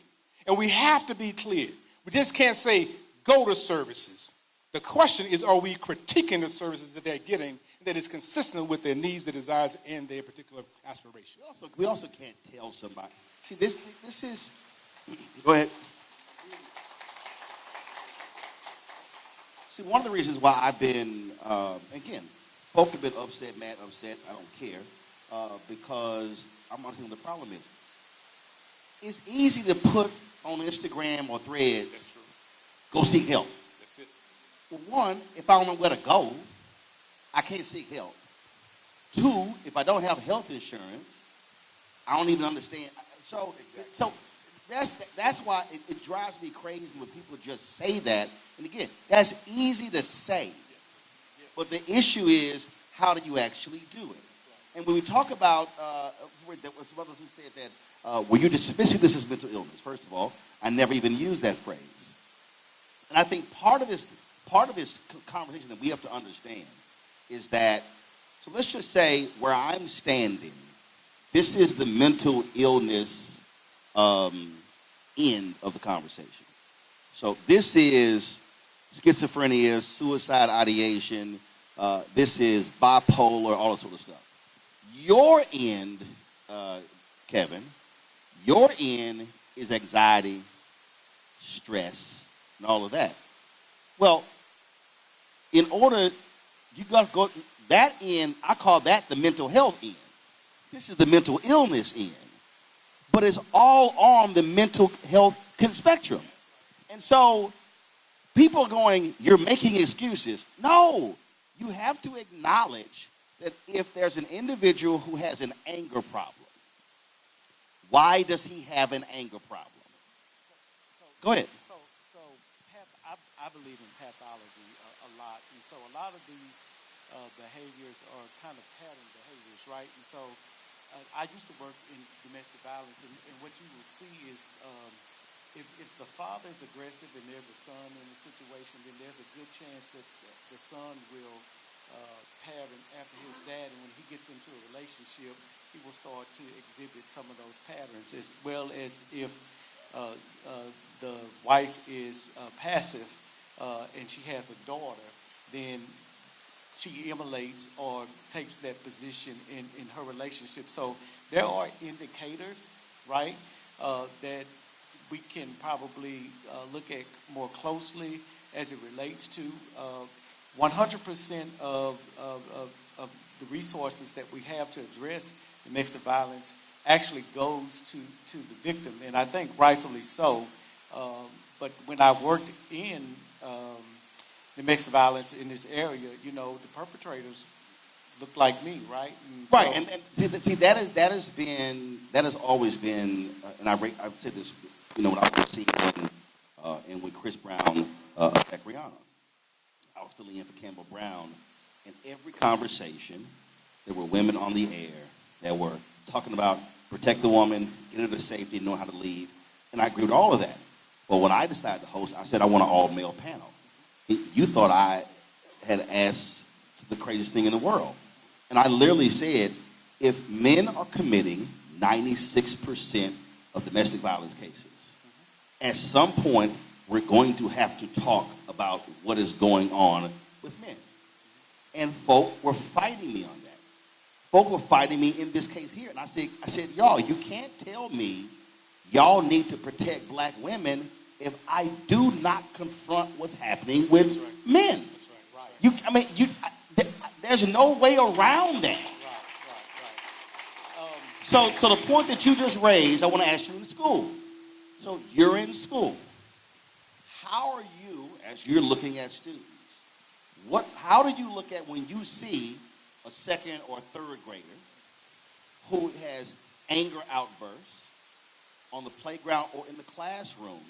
Speaker 15: And we have to be clear. We just can't say, go to services. The question is, are we critiquing the services that they're getting that is consistent with their needs, their desires, and their particular aspirations?
Speaker 16: We also can't tell somebody. See, this is, go ahead. See, one of the reasons why I've been, again, folk have been upset, mad, upset, I don't care, because I'm understanding what the problem is. It's easy to put on Instagram or Threads, go seek help.
Speaker 2: That's it.
Speaker 16: Well, one, if I don't know where to go, I can't seek help. Two, if I don't have health insurance, I don't even understand. So that's why it drives me crazy when people just say that. And again, that's easy to say. But the issue is, how do you actually do it? And when we talk about, there was some others who said that, well, you're dismissing this as mental illness. First of all, I never even used that phrase. And I think part of this conversation that we have to understand is that, so let's just say where I'm standing, this is the mental illness end of the conversation. So this is schizophrenia, suicide ideation, this is bipolar, all that sort of stuff. Your end, Kevin, your end is anxiety, stress, and all of that. Well, in order, you got to go, that end, I call that the mental health end. This is the mental illness end. But it's all on the mental health spectrum. And so people are going, you're making excuses. No, you have to acknowledge that if there's an individual who has an anger problem, why does he have an anger problem? Go ahead.
Speaker 18: So I believe in pathology a lot. And so a lot of these behaviors are kind of pattern behaviors, right? And so I used to work in domestic violence, and what you will see is if the father is aggressive and there's a son in the situation, then there's a good chance that the son will pattern after his dad, and when he gets into a relationship, he will start to exhibit some of those patterns, as well as if the wife is passive and she has a daughter, then she emulates or takes that position in her relationship. So there are indicators, right, that we can probably look at more closely as it relates to 100% of the resources that we have to address domestic violence actually goes to the victim, and I think rightfully so. But when I worked in domestic violence in this area, you know, the perpetrators look like me, right? And
Speaker 16: right, and see that has always been, and I've said this, you know, when I was seeing and when Chris Brown attacked Rihanna, I was filling in for Campbell Brown, and every conversation, there were women on the air that were talking about protect the woman, get her to safety, know how to leave, and I agree with all of that. But when I decided to host, I said I want an all-male panel. You thought I had asked the craziest thing in the world. And I literally said, if men are committing 96% of domestic violence cases, at some point, we're going to have to talk about what is going on with men. And folk were fighting me on that. Folk were fighting me in this case here. And I said, y'all, you can't tell me y'all need to protect black women if I do not confront what's happening with men. There's no way around that. So the point that you just raised, I want to ask you in school. So you're in school. How are you, as you're looking at students, how do you look at when you see a second or third grader who has anger outbursts on the playground or in the classroom?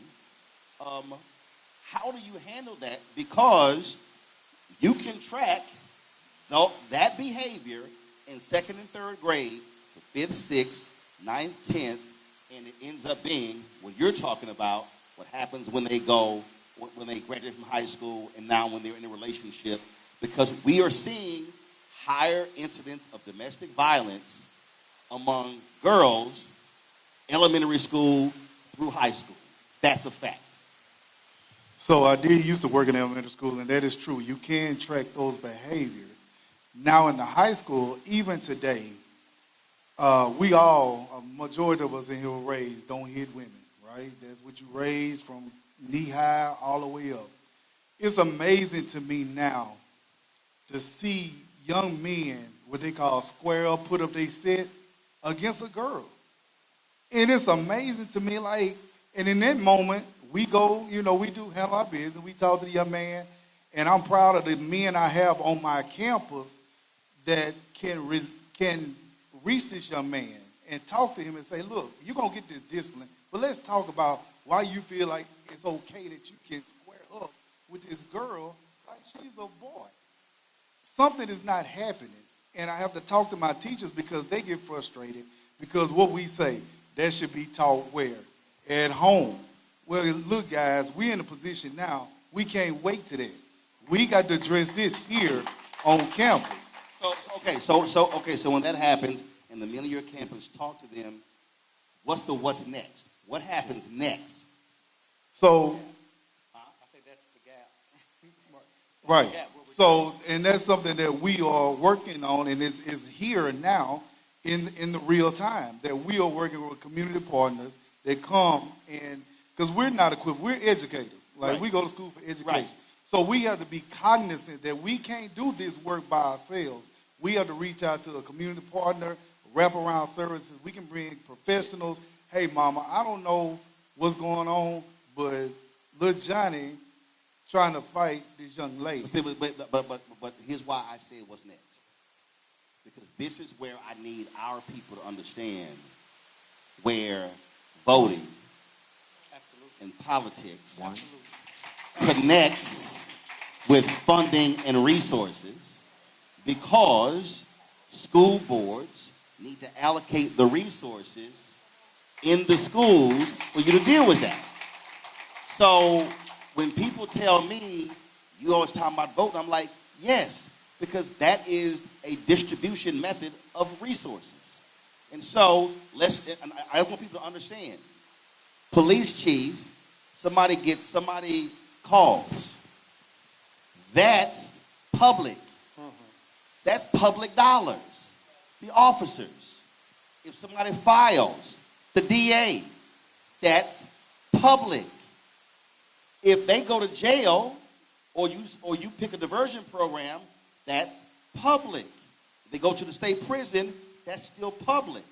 Speaker 16: How do you handle that? Because you can track that behavior in second and third grade, to 5th, 6th, 9th, 10th, and it ends up being what you're talking about, what happens when they graduate from high school and now when they're in a relationship, because we are seeing higher incidents of domestic violence among girls, elementary school through high school. That's a fact.
Speaker 17: So I did used to work in elementary school, and that is true. You can track those behaviors. Now in the high school, even today, we all, a majority of us in here were raised, don't hit women, right? That's what you raised from knee high all the way up. It's amazing to me now to see young men, what they call square up, put up their set against a girl. And it's amazing to me, like, and in that moment, we go, we do handle our business, we talk to the young man, and I'm proud of the men I have on my campus that can reach this young man and talk to him and say, look, you're going to get this discipline, but let's talk about why you feel like it's okay that you can square up with this girl like she's a boy. Something is not happening, and I have to talk to my teachers because they get frustrated because what we say, that should be taught where? At home. Well, look, guys, we're in a position now, we can't wait to that. We got to address this here on campus.
Speaker 16: So when that happens, and the men of your campus talk to them, what's next? What happens next?
Speaker 17: So,
Speaker 18: I say that's the gap.
Speaker 17: right. So, and that's something that we are working on, and it's here and now in the real time, that we are working with community partners that come and, because we're not equipped, we're educators. Like,
Speaker 16: Right.
Speaker 17: we go to school for education.
Speaker 16: Right.
Speaker 17: So we have to be cognizant that we can't do this work by ourselves. We have to reach out to a community partner, wraparound services. We can bring professionals. Hey, mama, I don't know what's going on, but little Johnny trying to fight this young lady.
Speaker 16: But here's why I say what's next. Because this is where I need our people to understand where voting and politics connects with funding and resources, because school boards need to allocate the resources in the schools for you to deal with that. So when people tell me, you always talking about voting, I'm like, yes, because that is a distribution method of resources. And so I want people to understand, police chief, somebody calls, that's public. That's public dollars. The officers. If somebody files, the DA, that's public. If they go to jail or you pick a diversion program, that's public. If they go to the state prison, that's still public.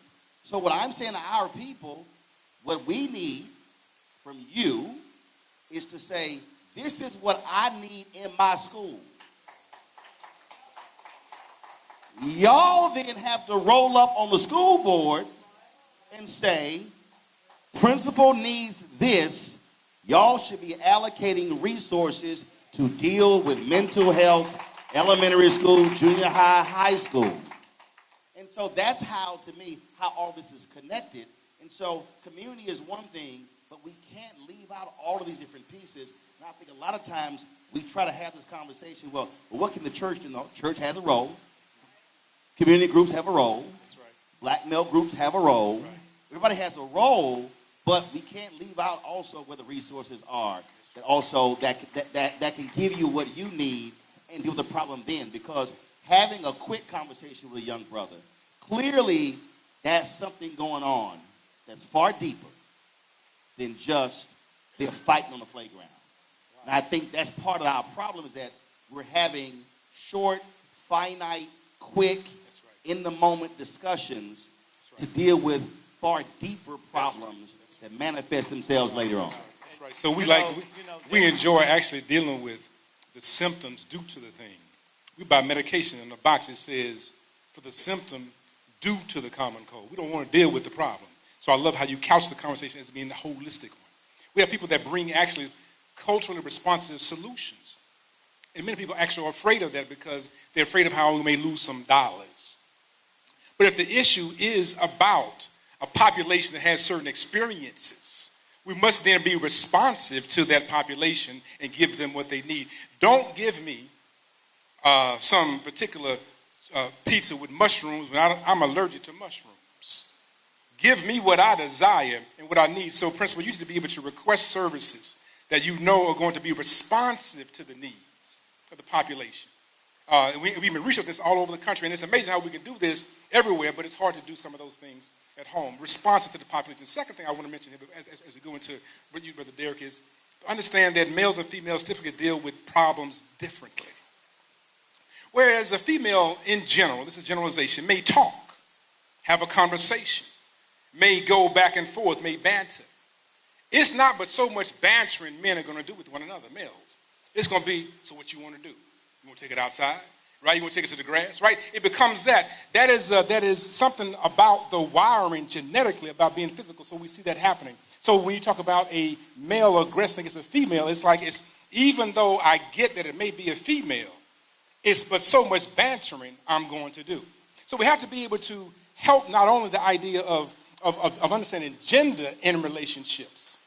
Speaker 16: So what I'm saying to our people, what we need from you is to say, this is what I need in my school. Y'all then have to roll up on the school board and say, principal needs this. Y'all should be allocating resources to deal with mental health, elementary school, junior high, high school. And so that's how, to me, how all this is connected. And so community is one thing, but we can't leave out all of these different pieces. And I think a lot of times we try to have this conversation, well what can the church do? No, church has a role. Community groups have a role. That's right. Black male groups have a role. Right. Everybody has a role, but we can't leave out also where the resources are. That also that can give you what you need and deal with the problem then. Because having a quick conversation with a young brother, clearly that's something going on that's far deeper than just they're fighting on the playground. Wow. And I think that's part of our problem, is that we're having short, finite, quick, in the moment discussions to deal with far deeper problems that manifest themselves later on.
Speaker 15: That's right. So we enjoy actually dealing with the symptoms due to the thing. We buy medication in the box, it says for the symptom due to the common cold. We don't want to deal with the problem. So I love how you couch the conversation as being the holistic one. We have people that bring actually culturally responsive solutions. And many people actually are afraid of that because they're afraid of how we may lose some dollars. But if the issue is about a population that has certain experiences, we must then be responsive to that population and give them what they need. Don't give me some particular pizza with mushrooms when I'm allergic to mushrooms. Give me what I desire and what I need. So, principal, you need to be able to request services that you know are going to be responsive to the needs of the population. We've been researching this all over the country, and it's amazing how we can do this everywhere, but it's hard to do some of those things at home, responsive to the population. The second thing I want to mention here, as we go into what you, Brother Derek, is Understand that males and females typically deal with problems differently. Whereas a female in general, this is generalization, may talk, have a conversation, may go back and forth, may banter. It's not but so much bantering men are going to do with one another, males. It's going to be, so what you want to do? You want to take it outside? Right? You want to take it to the grass? Right? It becomes that. That is something about the wiring genetically about being physical, so we see that happening. So when you talk about a male aggressing against a female, it's like even though I get that it may be a female, it's but so much bantering I'm going to do. So we have to be able to help not only the idea of understanding gender in relationships,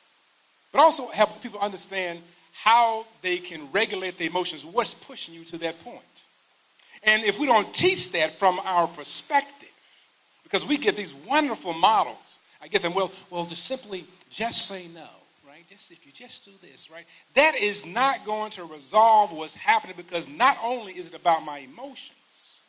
Speaker 15: but also help people understand how they can regulate their emotions, what's pushing you to that point. And if we don't teach that from our perspective, because we get these wonderful models, I get them, well, just say no, right? If you just do this, right? That is not going to resolve what's happening, because not only is it about my emotions,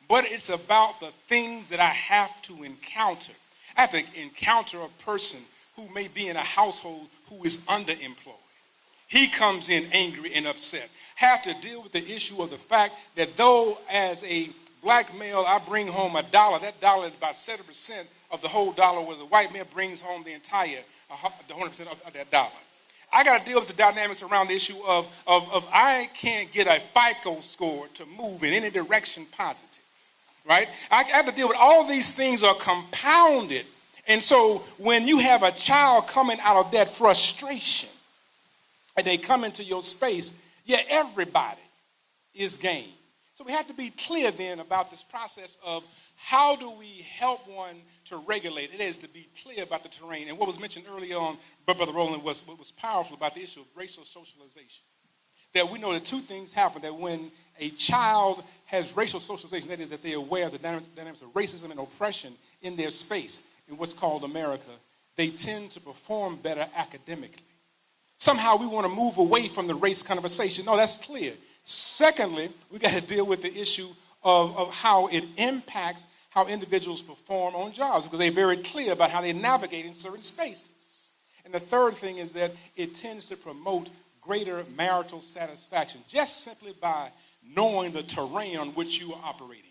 Speaker 15: but it's about the things that I have to encounter. I have to encounter a person who may be in a household who is underemployed. He comes in angry and upset. Have to deal with the issue of the fact that though as a black male I bring home $1, that dollar is about 70% of the whole dollar, whereas a white man brings home the entire 100% of that dollar. I got to deal with the dynamics around the issue of I can't get a FICO score to move in any direction positive, right? I have to deal with all these things are compounded. And so when you have a child coming out of that frustration and they come into your space, everybody is game. So we have to be clear then about this process of how do we help one to regulate. It is to be clear about the terrain. And what was mentioned earlier on by Brother Roland was what was powerful about the issue of racial socialization. That we know that two things happen, that when a child has racial socialization, that is that they're aware of the dynamics of racism and oppression in their space, in what's called America, they tend to perform better academically. Somehow we want to move away from the race conversation. No, that's clear. Secondly, we got to deal with the issue of how it impacts how individuals perform on jobs, because they're very clear about how they navigate in certain spaces. And the third thing is that it tends to promote greater marital satisfaction, just simply by knowing the terrain on which you are operating.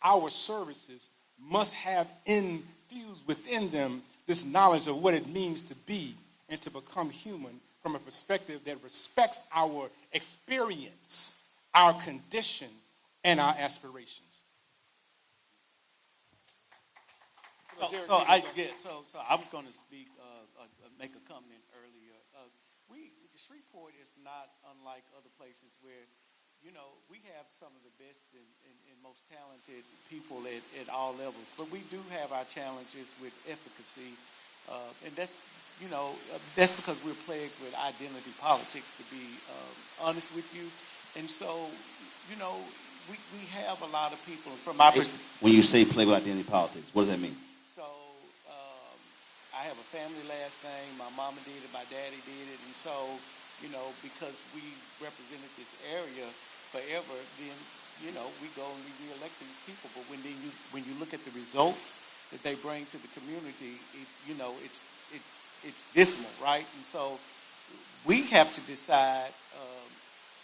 Speaker 15: Our services must have infused within them this knowledge of what it means to be and to become human from a perspective that respects our experience, our condition, and our aspirations.
Speaker 18: So I was going to speak, make a comment earlier. Shreveport is not unlike other places where, we have some of the best and most talented people at all levels, but we do have our challenges with efficacy, and that's because we're plagued with identity politics, to be honest with you. And so, we have a lot of people from my perspective.
Speaker 16: When you say plagued with identity politics, what does that mean?
Speaker 18: So, I have a family last name. My mama did it, my daddy did it. And so, because we represented this area forever, then, we go and we re-elect these people. But when you look at the results that they bring to the community, it's dismal, right? And so we have to decide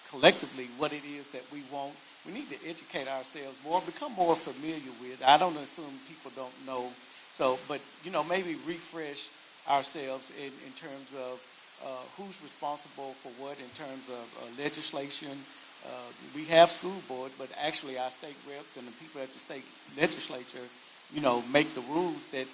Speaker 18: collectively what it is that we want. We need to educate ourselves more, become more familiar with. I don't assume people don't know. So, but, maybe refresh ourselves in terms of who's responsible for what in terms of legislation. We have school board, but actually our state reps and the people at the state legislature, make the rules that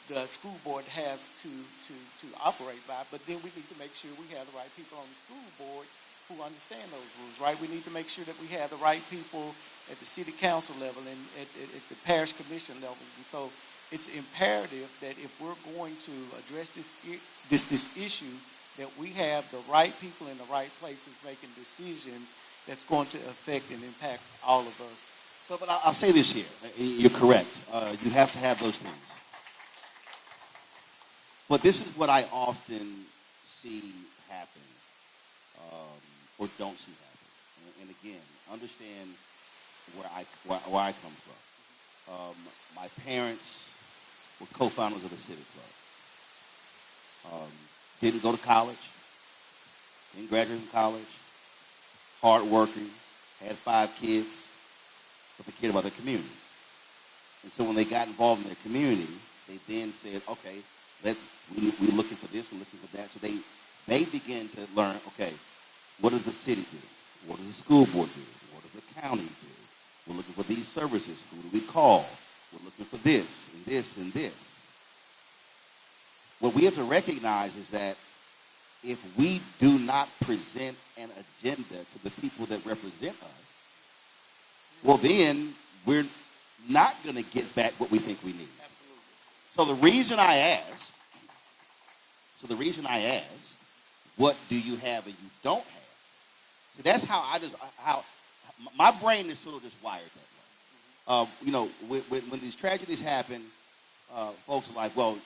Speaker 18: the school board has to operate by. But then we need to make sure we have the right people on the school board who understand those rules, right? We need to make sure that we have the right people at the city council level and at the parish commission level. And so it's imperative that if we're going to address this issue, that we have the right people in the right places making decisions that's going to affect and impact all of us.
Speaker 16: But I'll say this here. You're correct. You have to have those things. But this is what I often see happen or don't see happen. And again, understand where I come from. My parents were co-founders of the Civic Club. Didn't go to college. Didn't graduate from college, hardworking, had 5 kids, but they cared about their community. And so when they got involved in their community, they then said, okay, we're looking for this and looking for that. So they began to learn, okay, what does the city do? What does the school board do? What does the county do? We're looking for these services. Who do we call? We're looking for this and this and this. What we have to recognize is that if we do not present an agenda to the people that represent us, well, then we're not going to get back what we think we need. Absolutely. So the reason I asked, what do you have and you don't have? See, that's how my brain is sort of just wired that way. You know, when these tragedies happen, folks are like, well,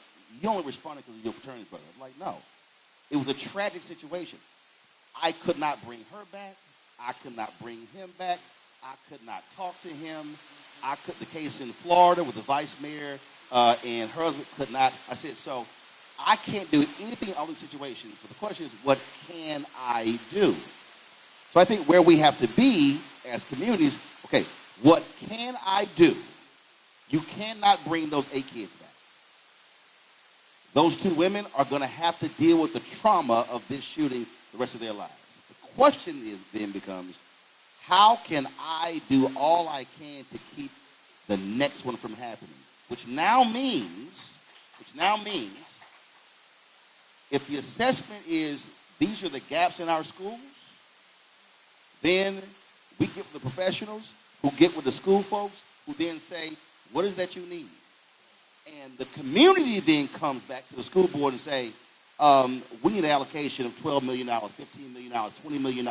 Speaker 16: you only responded because of your fraternity brother. I'm like, no. It was a tragic situation. I could not bring her back. I could not bring him back. I could not talk to him. The case in Florida with the vice mayor and her husband could not. I said, so I can't do anything in all these situations. But the question is, what can I do? So I think where we have to be as communities, okay, what can I do? You cannot bring those 8 kids back. Those 2 women are going to have to deal with the trauma of this shooting the rest of their lives. The question then becomes, how can I do all I can to keep the next one from happening? Which now means, if the assessment is these are the gaps in our schools, then we get with the professionals who get with the school folks who then say, what is that you need? And the community then comes back to the school board and say, we need an allocation of $12 million, $15 million, $20 million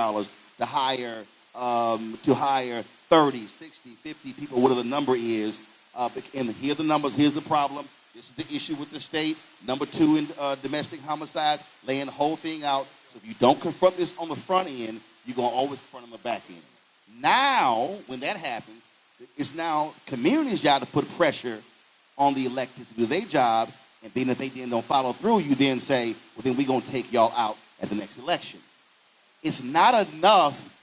Speaker 16: to hire 30, 60, 50 people, whatever the number is. And here are the numbers. Here's the problem. This is the issue with the state. Number 2 in domestic homicides, laying the whole thing out. So if you don't confront this on the front end, you're going to always confront on the back end. Now, when that happens, it's now community's job to put pressure on the electeds to do their job, and then if they then don't follow through, you then say, well, then we're going to take y'all out at the next election. It's not enough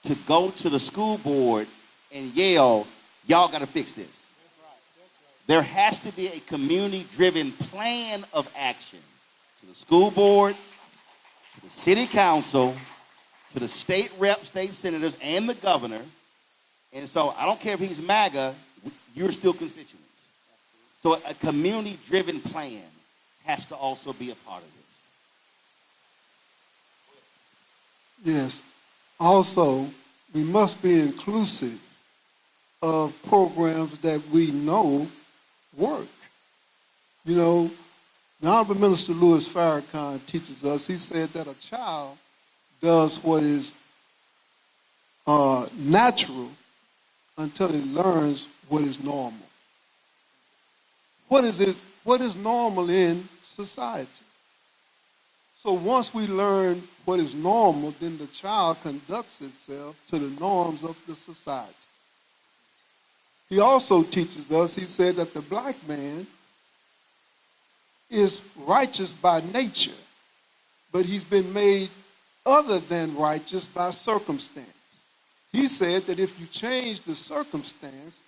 Speaker 16: to go to the school board and yell, y'all got to fix this. That's right. There has to be a community-driven plan of action to the school board, to the city council, to the state reps, state senators, and the governor. And so I don't care if he's MAGA, you're still constituents. So a community-driven plan has to also be a part of this.
Speaker 20: Yes. Also, we must be inclusive of programs that we know work. You know, the Honorable Minister Louis Farrakhan teaches us, he said that a child does what is natural until it learns what is normal. What is normal in society? So once we learn what is normal, then the child conducts itself to the norms of the society. He also teaches us, he said that the black man is righteous by nature, but he's been made other than righteous by circumstance. He said that if you change the circumstance,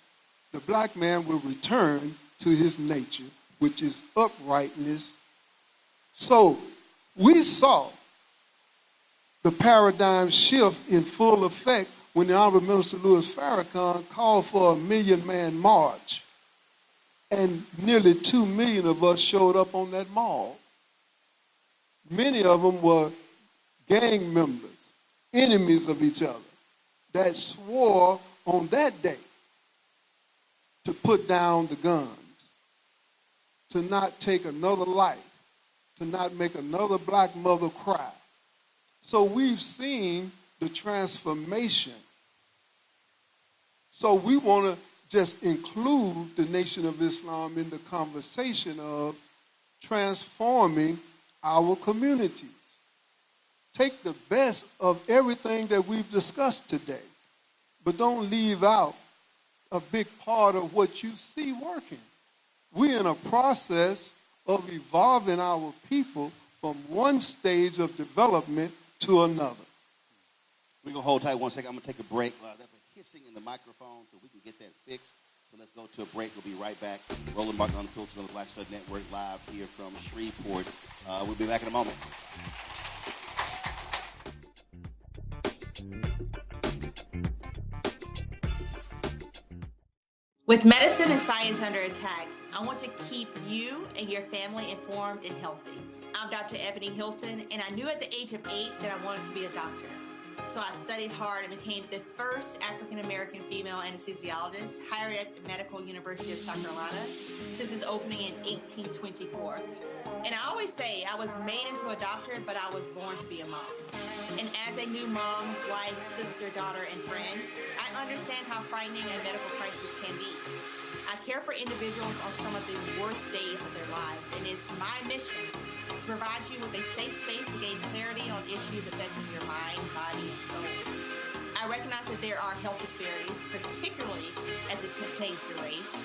Speaker 20: the black man will return to his nature, which is uprightness. So we saw the paradigm shift in full effect when the Honorable Minister Louis Farrakhan called for a 1 million-man march. And nearly 2 million of us showed up on that mall. Many of them were gang members, enemies of each other, that swore on that day to put down the guns, to not take another life, to not make another black mother cry. So we've seen the transformation. So we want to just include the Nation of Islam in the conversation of transforming our communities. Take the best of everything that we've discussed today, but don't leave out a big part of what you see working. We're in a process of evolving our people from one stage of development to another.
Speaker 16: We're going to hold tight 1 second. I'm going to take a break. There's a hissing in the microphone, so we can get that fixed. So let's go to a break. We'll be right back. Roland Martin Unfiltered on the Black Star Network, live here from Shreveport. We'll be back in a moment.
Speaker 5: With medicine and science under attack, I want to keep you and your family informed and healthy. I'm Dr. Ebony Hilton, and I knew at the age of 8 that I wanted to be a doctor. So I studied hard and became the first African-American female anesthesiologist hired at the Medical University of South Carolina since its opening in 1824. And I always say I was made into a doctor, but I was born to be a mom. And as a new mom, wife, sister, daughter, and friend, I understand how frightening a medical crisis can be. I care for individuals on some of the worst days of their lives, and it's my mission to provide you with a safe space to gain clarity on issues affecting your mind, body, and soul. I recognize that there are health disparities, particularly as it pertains to race,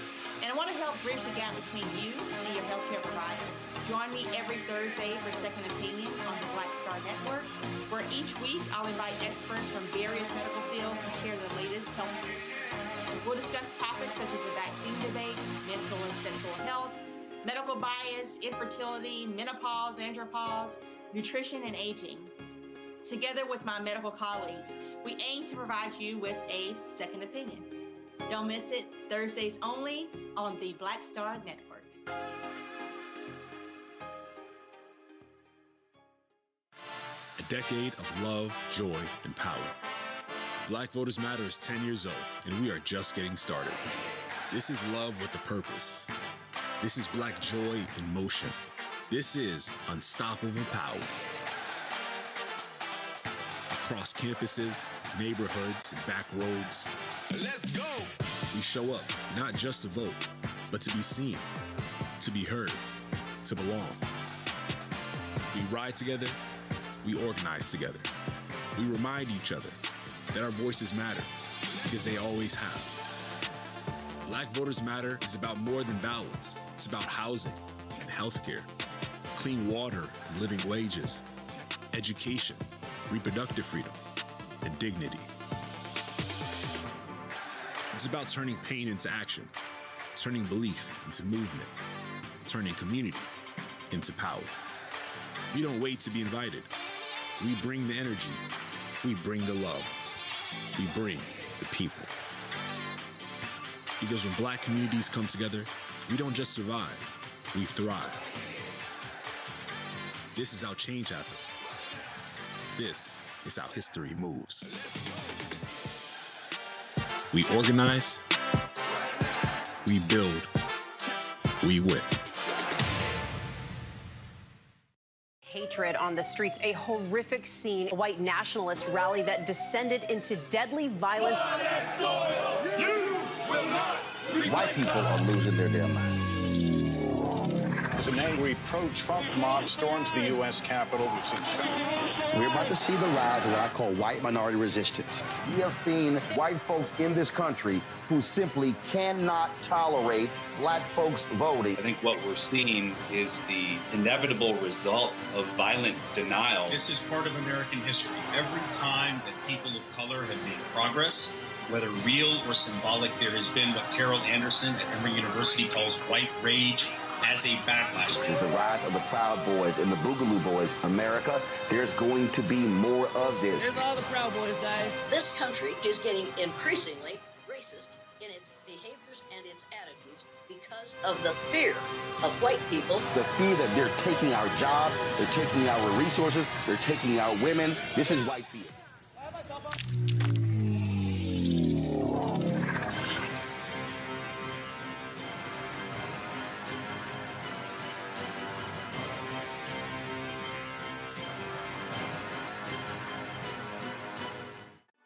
Speaker 5: and I want to help bridge the gap between you and your healthcare providers. Join me every Thursday for Second Opinion on the Black Star Network, where each week I'll invite experts from various medical fields to share the latest health news. We'll discuss topics such as the vaccine debate, mental and sexual health, medical bias, infertility, menopause, andropause, nutrition, and aging. Together with my medical colleagues, we aim to provide you with a second opinion. Don't miss it, Thursdays only on the Black Star Network.
Speaker 2: A decade of love, joy, and power. Black Voters Matter is 10 years old, and we are just getting started. This is love with a purpose. This is Black joy in motion. This is unstoppable power. Across campuses, neighborhoods, and back roads. Let's go! We show up, not just to vote, but to be seen, to be heard, to belong. We ride together, we organize together. We remind each other that our voices matter, because they always have. Black Voters Matter is about more than ballots. It's about housing and healthcare, clean water and living wages, education, reproductive freedom, and dignity. It's about turning pain into action, turning belief into movement, turning community into power. We don't wait to be invited. We bring the energy. We bring the love. We bring the people. Because when Black communities come together, we don't just survive, we thrive. This is how change happens. This is how history moves. We organize, we build, we win.
Speaker 22: Hatred on the streets, a horrific scene, a white nationalist rally that descended into deadly violence.
Speaker 23: White people are losing their damn minds. As an angry pro-Trump mob storms the U.S. Capitol, we're about to see the rise of what I call white minority resistance. We have seen white folks in this country who simply cannot tolerate Black folks voting.
Speaker 24: I think what we're seeing is the inevitable result of violent denial.
Speaker 25: This is part of American history. Every time that people of color have made progress, whether real or symbolic, there has been what Carol Anderson at Emory University calls white rage as a backlash.
Speaker 23: This is the rise of the Proud Boys and the Boogaloo Boys. America, there's going to be more of this.
Speaker 26: Here's all the Proud Boys, guys.
Speaker 27: This country is getting increasingly racist in its behaviors and its attitudes because of the fear of white people.
Speaker 23: The fear that they're taking our jobs, they're taking our resources, they're taking our women. This is white fear.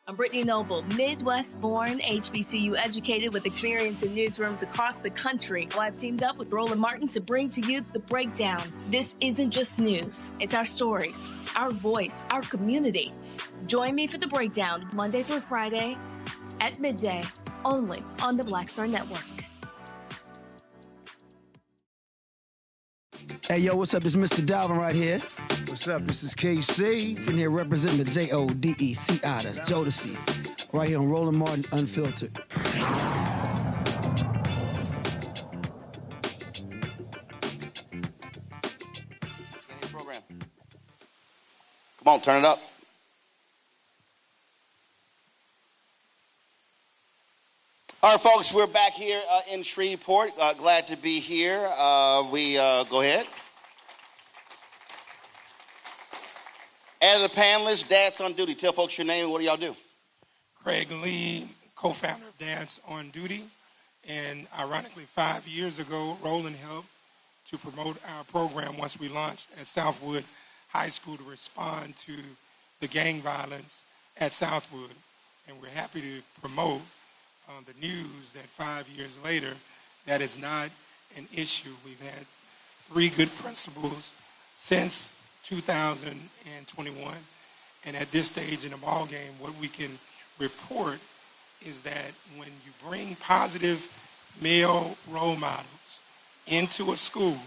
Speaker 12: I'm Brittany Noble, Midwest-born, HBCU educated with experience in newsrooms across the country. Well, I've teamed up with Roland Martin to bring to you The Breakdown. This isn't just news. It's our stories, our voice, our community. Join me for The Breakdown, Monday through Friday at midday, only on the Black Star Network.
Speaker 28: Hey, yo, what's up? It's Mr. Dalvin right here.
Speaker 3: What's up? This is KC, sitting here representing the Jodeci. That's Jodeci. Right here on Roland Martin Unfiltered.
Speaker 16: Program. Come on, turn it up. All right, folks, we're back here in Shreveport. Glad to be here. Go ahead. And the panelists, Dads on Duty. Tell folks your name and what do y'all do?
Speaker 4: Craig Lee, co-founder of Dads on Duty. And ironically, 5 years ago, Roland helped to promote our program once we launched at Southwood High School to respond to the gang violence at Southwood. And we're happy to promote the news that 5 years later, that is not an issue. We've had 3 good principals since 2021. And at this stage in the ball game, what we can report is that when you bring positive male role models into a school,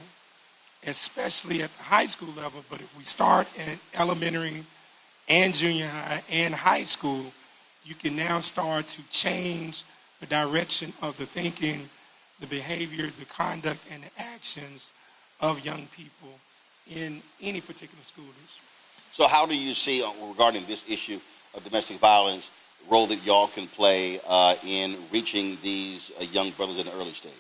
Speaker 4: especially at the high school level, but if we start at elementary and junior high and high school, you can now start to change the direction of the thinking, the behavior, the conduct, and the actions of young people in any particular school district.
Speaker 16: So how do you see, regarding this issue of domestic violence, the role that y'all can play in reaching these young brothers in the early stage?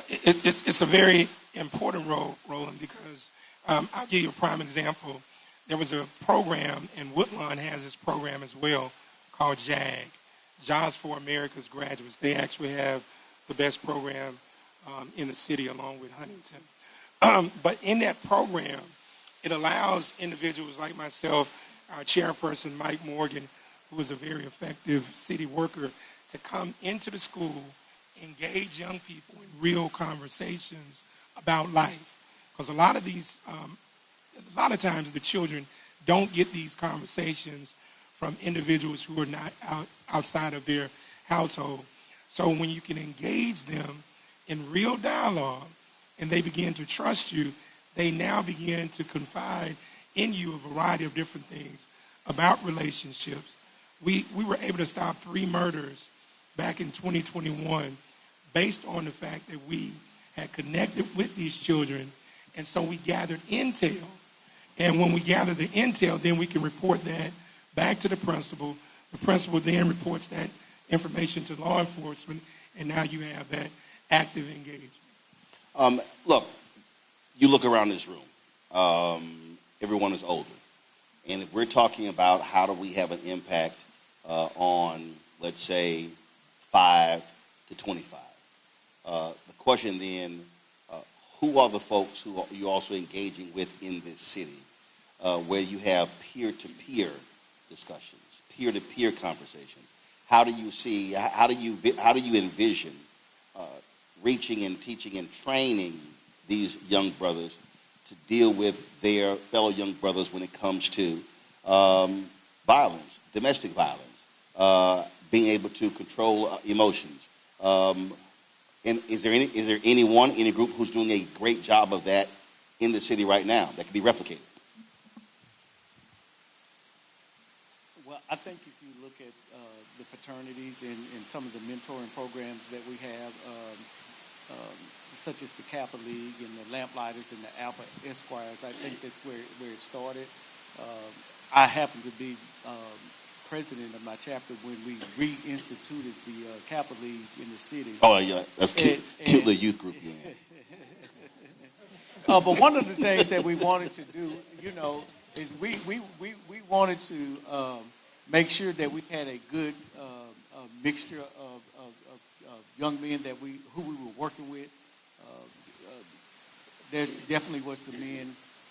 Speaker 4: It's a very important role, Roland, because I'll give you a prime example. There was a program, and Woodlawn has this program as well, called JAG, Jobs for America's Graduates. They actually have the best program in the city along with Huntington. But in that program, it allows individuals like myself, our chairperson, Mike Morgan, who is a very effective city worker, to come into the school, engage young people in real conversations about life. Because a lot of times the children don't get these conversations from individuals who are not outside of their household. So when you can engage them in real dialogue and they begin to trust you, they now begin to confide in you a variety of different things about relationships. We were able to stop 3 murders back in 2021 based on the fact that we had connected with these children, and so we gathered intel. And when we gather the intel, then we can report that back to the principal. The principal then reports that information to law enforcement, and now you have that active engagement.
Speaker 16: Look, you look around this room. Everyone is older. And if we're talking about how do we have an impact on, let's say, 5 to 25, the question then, who are the folks who you're also engaging with in this city where you have peer-to-peer discussions, peer-to-peer conversations? How do you envision reaching and teaching and training these young brothers to deal with their fellow young brothers when it comes to violence, domestic violence, being able to control emotions? And is there any group who's doing a great job of that in the city right now that can be replicated?
Speaker 18: Well, I think if you look at the fraternities and some of the mentoring programs that we have, such as the Kappa League and the Lamplighters and the Alpha Esquires, I think that's where it started. I happen to be president of my chapter when we reinstituted the Kappa League in the city.
Speaker 16: Oh, yeah, that's cute little youth group. Yeah.
Speaker 18: But one of the things that we wanted to do, is we wanted to make sure that we had a good mixture of young men who we were working with. There definitely was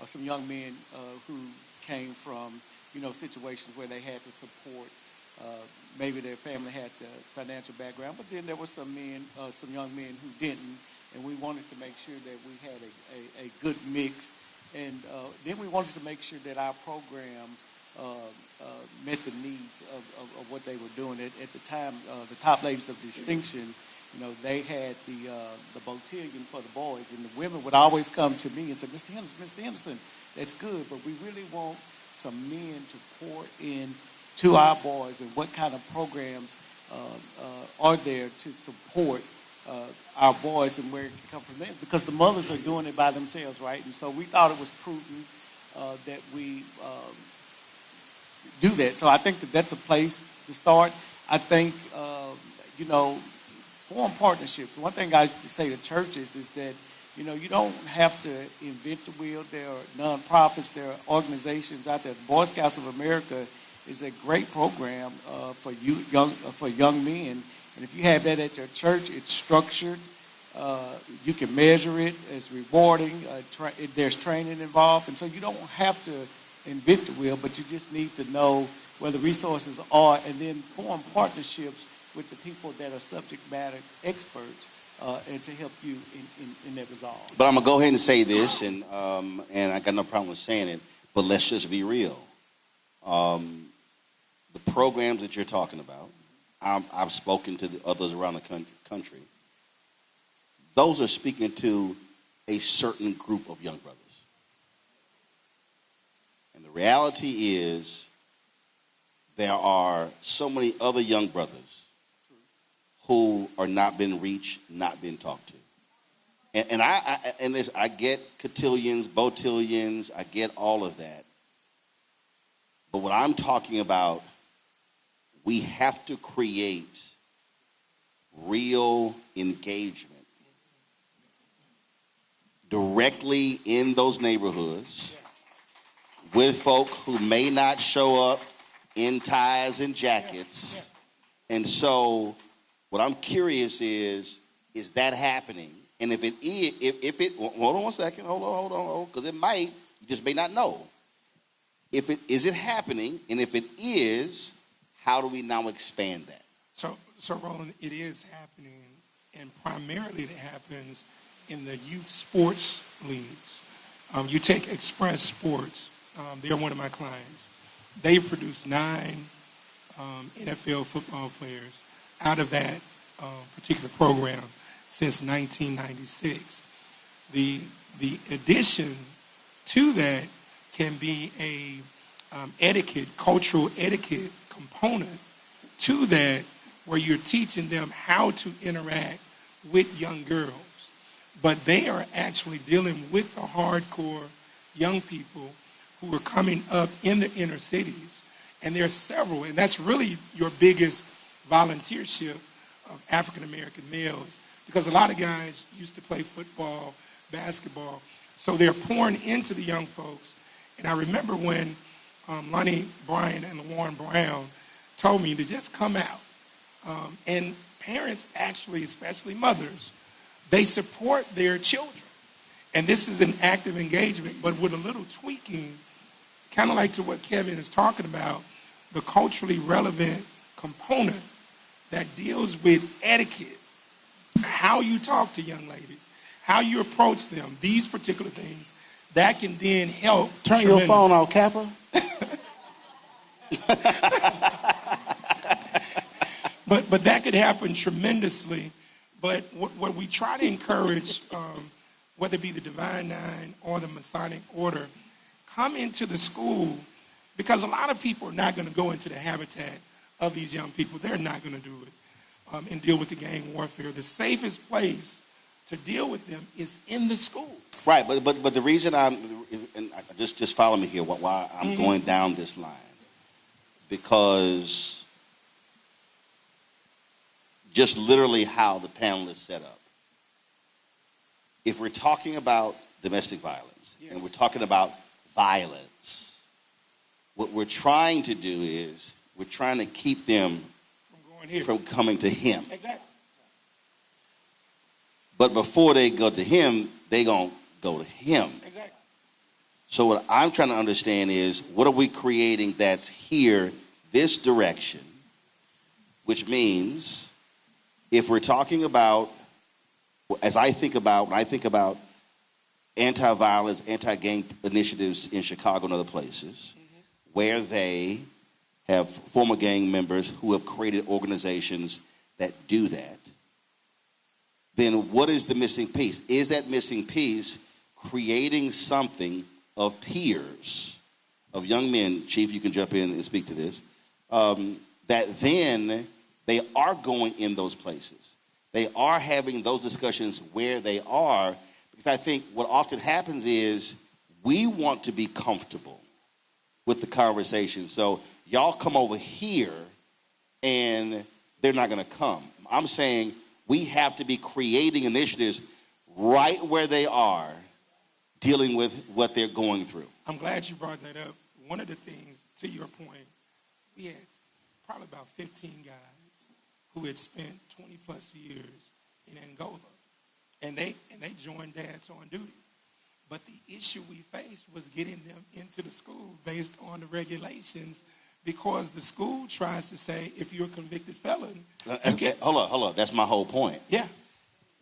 Speaker 18: some young men who came from situations where they had to support. Maybe their family had the financial background, but then there were some young men who didn't, and we wanted to make sure that we had a good mix. And then we wanted to make sure that our program met the needs of what they were doing. At the time, the Top Ladies of Distinction they had the botillion for the boys, and the women would always come to me and say, Mr. Henderson, that's good, but we really want some men to pour in to our boys, and what kind of programs are there to support our boys and where it can come from there, because the mothers are doing it by themselves, right? And so we thought it was prudent that we do that. So I think that that's a place to start. I think, foreign partnerships. One thing I say to churches is that, you don't have to invent the wheel. There are nonprofits, there are organizations out there. The Boy Scouts of America is a great program for young men. And if you have that at your church, it's structured. You can measure it. It's rewarding. There's training involved. And so you don't have to invent the wheel, but you just need to know where the resources are and then form partnerships with the people that are subject matter experts and to help you in that resolve.
Speaker 16: But I'm going to go ahead and say this, and I got no problem with saying it, but let's just be real. The programs that you're talking about, I've spoken to the others around the country. Those are speaking to a certain group of young brothers. And the reality is there are so many other young brothers who are not being reached, not being talked to. And I get cotillions, botillions, I get all of that. But what I'm talking about, we have to create real engagement directly in those neighborhoods with folk who may not show up in ties and jackets. And so what I'm curious is that happening? And if it is, hold on one second, hold on, because it might, you just may not know. Is it happening? And if it is, how do we now expand that?
Speaker 4: So Roland, it is happening, and primarily it happens in the youth sports leagues. You take Express Sports, they're one of my clients. They produce 9 NFL football players out of that particular program since 1996. The addition to that can be a cultural etiquette component to that, where you're teaching them how to interact with young girls. But they are actually dealing with the hardcore young people who are coming up in the inner cities. And there are several, and that's really your biggest volunteership of African-American males, because a lot of guys used to play football, basketball, so they're pouring into the young folks. And I remember when Lonnie Bryan and Warren Brown told me to just come out. And parents actually, especially mothers, they support their children. And this is an active engagement, but with a little tweaking, kind of like to what Kevin is talking about, the culturally relevant component that deals with etiquette, how you talk to young ladies, how you approach them, these particular things, that can then help.
Speaker 16: Turn your phone off, Kappa.
Speaker 4: But that could happen tremendously. But what we try to encourage, whether it be the Divine Nine or the Masonic Order, come into the school, because a lot of people are not going to go into the habitat of these young people. They're not going to do it and deal with the gang warfare. The safest place to deal with them is in the school.
Speaker 16: Right, but the reason just follow me here, why I'm going down this line, because just literally how the panel is set up. If we're talking about domestic violence, and we're talking about violence, what we're trying to do is we're trying to keep them from coming to him.
Speaker 4: Exactly.
Speaker 16: But before they go to him, they're going to go to him.
Speaker 4: Exactly.
Speaker 16: So what I'm trying to understand is, what are we creating that's here this direction, which means if we're talking about, when I think about anti-violence, anti-gang initiatives in Chicago and other places, where they have former gang members who have created organizations that do that, then what is the missing piece? Is that missing piece creating something of peers, of young men, Chief, you can jump in and speak to this, that then they are going in those places. They are having those discussions where they are, because I think what often happens is we want to be comfortable with the conversation. So y'all come over here and they're not going to come. I'm saying we have to be creating initiatives right where they are, dealing with what they're going through.
Speaker 4: I'm glad you brought that up. One of the things, to your point, we had probably about 15 guys who had spent 20 plus years in Angola, and they joined dads on duty. But the issue we faced was getting them into the school based on the regulations, because the school tries to say, if you're a convicted felon,
Speaker 16: Hold on. That's my whole point.
Speaker 4: Yeah.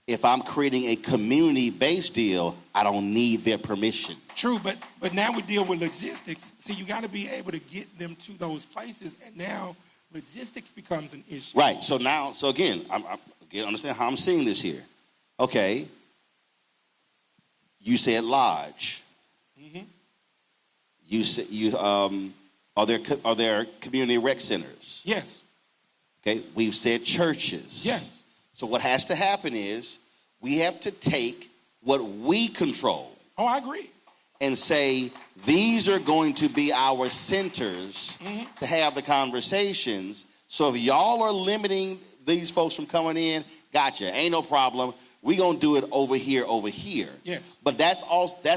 Speaker 16: If I'm creating a community-based deal, I don't need their permission.
Speaker 4: True, but now we deal with logistics, so you got to be able to get them to those places, and now logistics becomes an issue.
Speaker 16: Right. So again, I understand how I'm seeing this here. Okay. You said lodge.
Speaker 4: Mm-hmm.
Speaker 16: You said are there community rec centers?
Speaker 4: Yes.
Speaker 16: Okay. We've said churches.
Speaker 4: Yes.
Speaker 16: So what has to happen is we have to take what we control.
Speaker 4: Oh, I agree.
Speaker 16: And say these are going to be our centers to have the conversations. So if y'all are limiting these folks from coming in, gotcha, ain't no problem. We're going to do it over here.
Speaker 4: Yes.
Speaker 16: But that's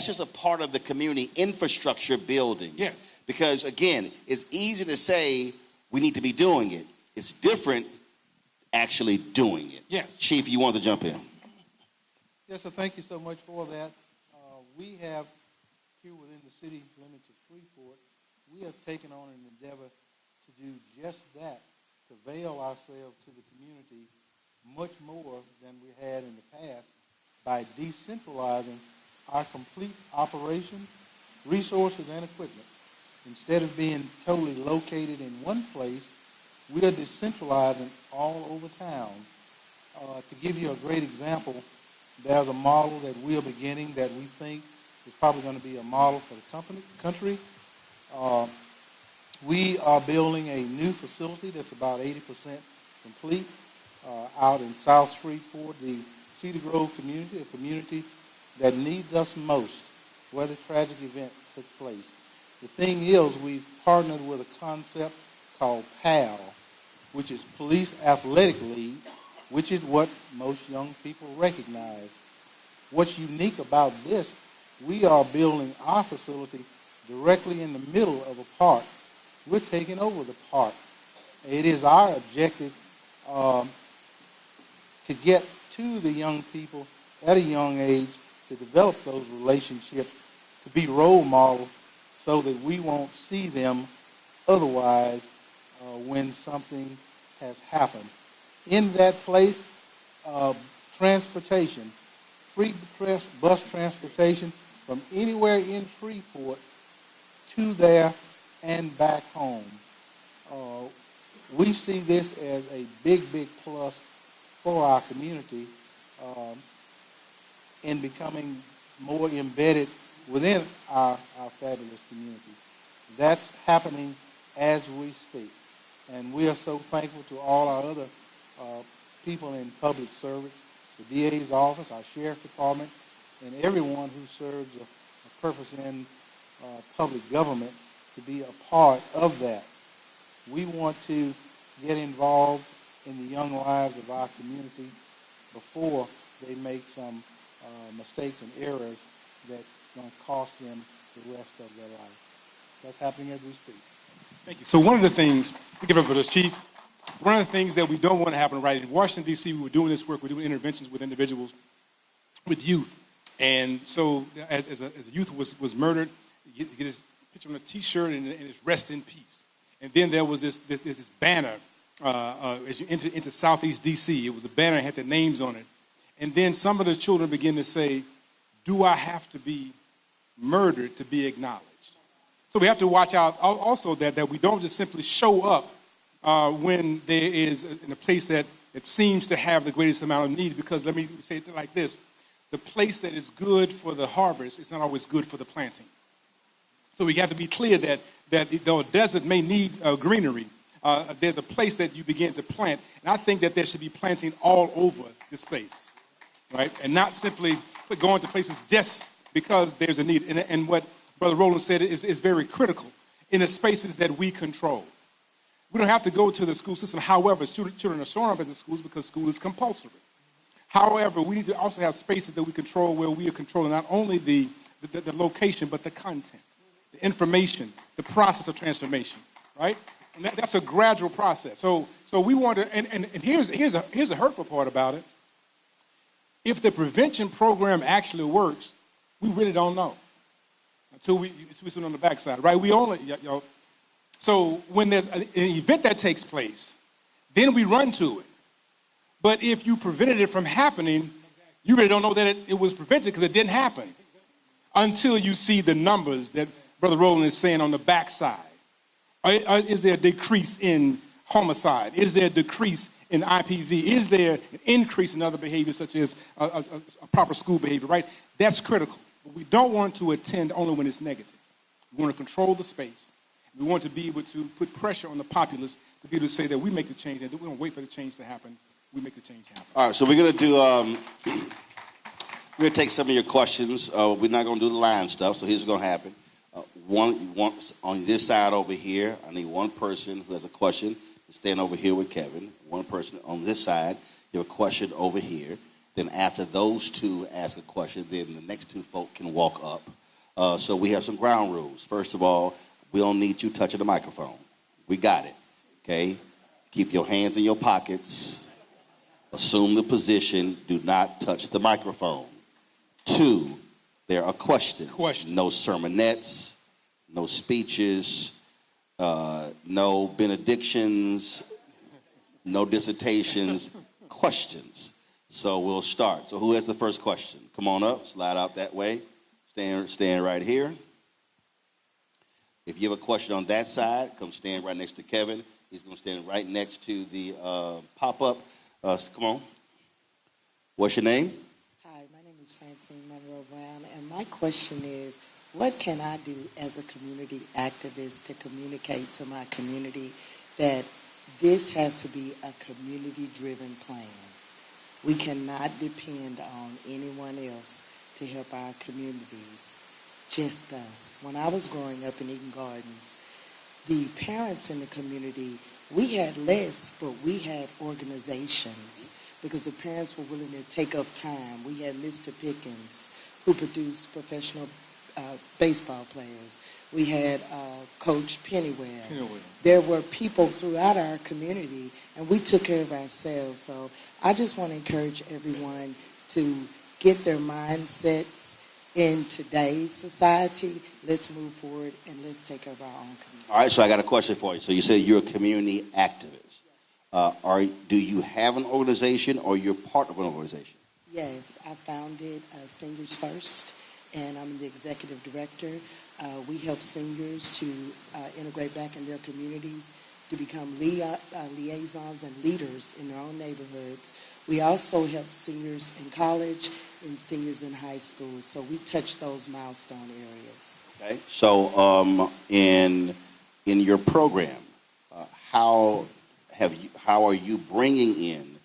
Speaker 16: just a part of the community infrastructure building.
Speaker 4: Yes.
Speaker 16: Because, again, it's easy to say we need to be doing it. It's different actually doing it.
Speaker 4: Yes.
Speaker 16: Chief, you want to jump in?
Speaker 21: Yes, sir. Thank you so much for that. We have, here within the city limits of Shreveport, we have taken on an endeavor to do just that, to veil ourselves to the community much more than we had in the past by decentralizing our complete operation, resources, and equipment. Instead of being totally located in one place, we are decentralizing all over town. To give you a great example, there's a model that we are beginning that we think is probably going to be a model for the country. We are building a new facility that's about 80% complete out in South Shreveport, the Cedar Grove community, a community that needs us most, where the tragic event took place. The thing is, we've partnered with a concept called PAL, which is Police Athletic League, which is what most young people recognize. What's unique about this, we are building our facility directly in the middle of a park. We're taking over the park. It is our objective to get to the young people at a young age, to develop those relationships, to be role models so that we won't see them otherwise when something has happened. In that place, transportation, free bus transportation from anywhere in Shreveport to there and back home. We see this as a big, big plus for our community in becoming more embedded within our fabulous community. That's happening as we speak. And we are so thankful to all our other people in public service, the DA's office, our sheriff department, and everyone who serves a purpose in public government to be a part of that. We want to get involved in the young lives of our community before they make some mistakes and errors that are going to cost them the rest of their life. That's happening as we speak.
Speaker 15: Thank you. So one of the things, we give it up for the Chief, one of the things that we don't want to happen, right, in Washington, D.C., we were doing this work, we're doing interventions with individuals, with youth. And so as a youth was murdered, you get his picture on a T-shirt and it's rest in peace. And then there was this banner as you enter into Southeast D.C. It was a banner that had the names on it. And then some of the children begin to say, do I have to be murdered to be acknowledged? So we have to watch out also that we don't just simply show up when there is in a place that that seems to have the greatest amount of need, because let me say it like this. The place that is good for the harvest is not always good for the planting. So we have to be clear that though a desert may need greenery, there's a place that you begin to plant. And I think that there should be planting all over the space, right? And not simply going to places just because there's a need. And what Brother Roland said is very critical in the spaces that we control. We don't have to go to the school system. However, children are showing up at the schools because school is compulsory. However, we need to also have spaces that we control where we are controlling not only the location, but the content, the information, the process of transformation, right? And that's a gradual process. So we want to, and here's a hurtful part about it. If the prevention program actually works, we really don't know until we sit on the backside, right? We only, so when there's an event that takes place, then we run to it. But if you prevented it from happening, you really don't know that it was prevented because it didn't happen until you see the numbers that Brother Roland is saying on the backside. Is there a decrease in homicide? Is there a decrease in IPV? Is there an increase in other behaviors such as a proper school behavior, right? That's critical. But we don't want to attend only when it's negative. We want to control the space. We want to be able to put pressure on the populace to be able to say that we make the change, and we don't wait for the change to happen. We make the change happen.
Speaker 16: All right, so we're going to do, we're going to take some of your questions. We're not going to do the line stuff, so here's what's going to happen. One on this side over here, I need one person who has a question to stand over here with Kevin. One person on this side, you have a question over here. Then after those two ask a question, then the next two folk can walk up. So we have some ground rules. First of all, we don't need you touching the microphone. We got it, okay? Keep your hands in your pockets. Assume the position. Do not touch the microphone. 2, there are questions. No sermonettes, no speeches, no benedictions, no dissertations, questions. So we'll start. So who has the first question? Come on up, slide out that way. Stand right here. If you have a question on that side, come stand right next to Kevin. He's going to stand right next to the pop-up. Come on. What's your name?
Speaker 6: Hi, my name is Francine Monroe Brown, and my question is, what can I do as a community activist to communicate to my community that this has to be a community-driven plan? We cannot depend on anyone else to help our communities, just us. When I was growing up in Eden Gardens, the parents in the community, we had less, but we had organizations because the parents were willing to take up time. We had Mr. Pickens, who produced professional baseball players. We had Coach Pennywell. There were people throughout our community, and we took care of ourselves. So I just want to encourage everyone to get their mindsets in today's society. Let's move forward, and let's take care of our own community.
Speaker 16: All right, so I got a question for you. So you said you're a community activist. Do you have an organization, or you're part of an organization?
Speaker 6: Yes, I founded Seniors First, and I'm the executive director. We help seniors to integrate back in their communities, to become liaisons and leaders in their own neighborhoods. We also help seniors in college and seniors in high school. So we touch those milestone areas.
Speaker 16: Okay. So in your program, how are you bringing in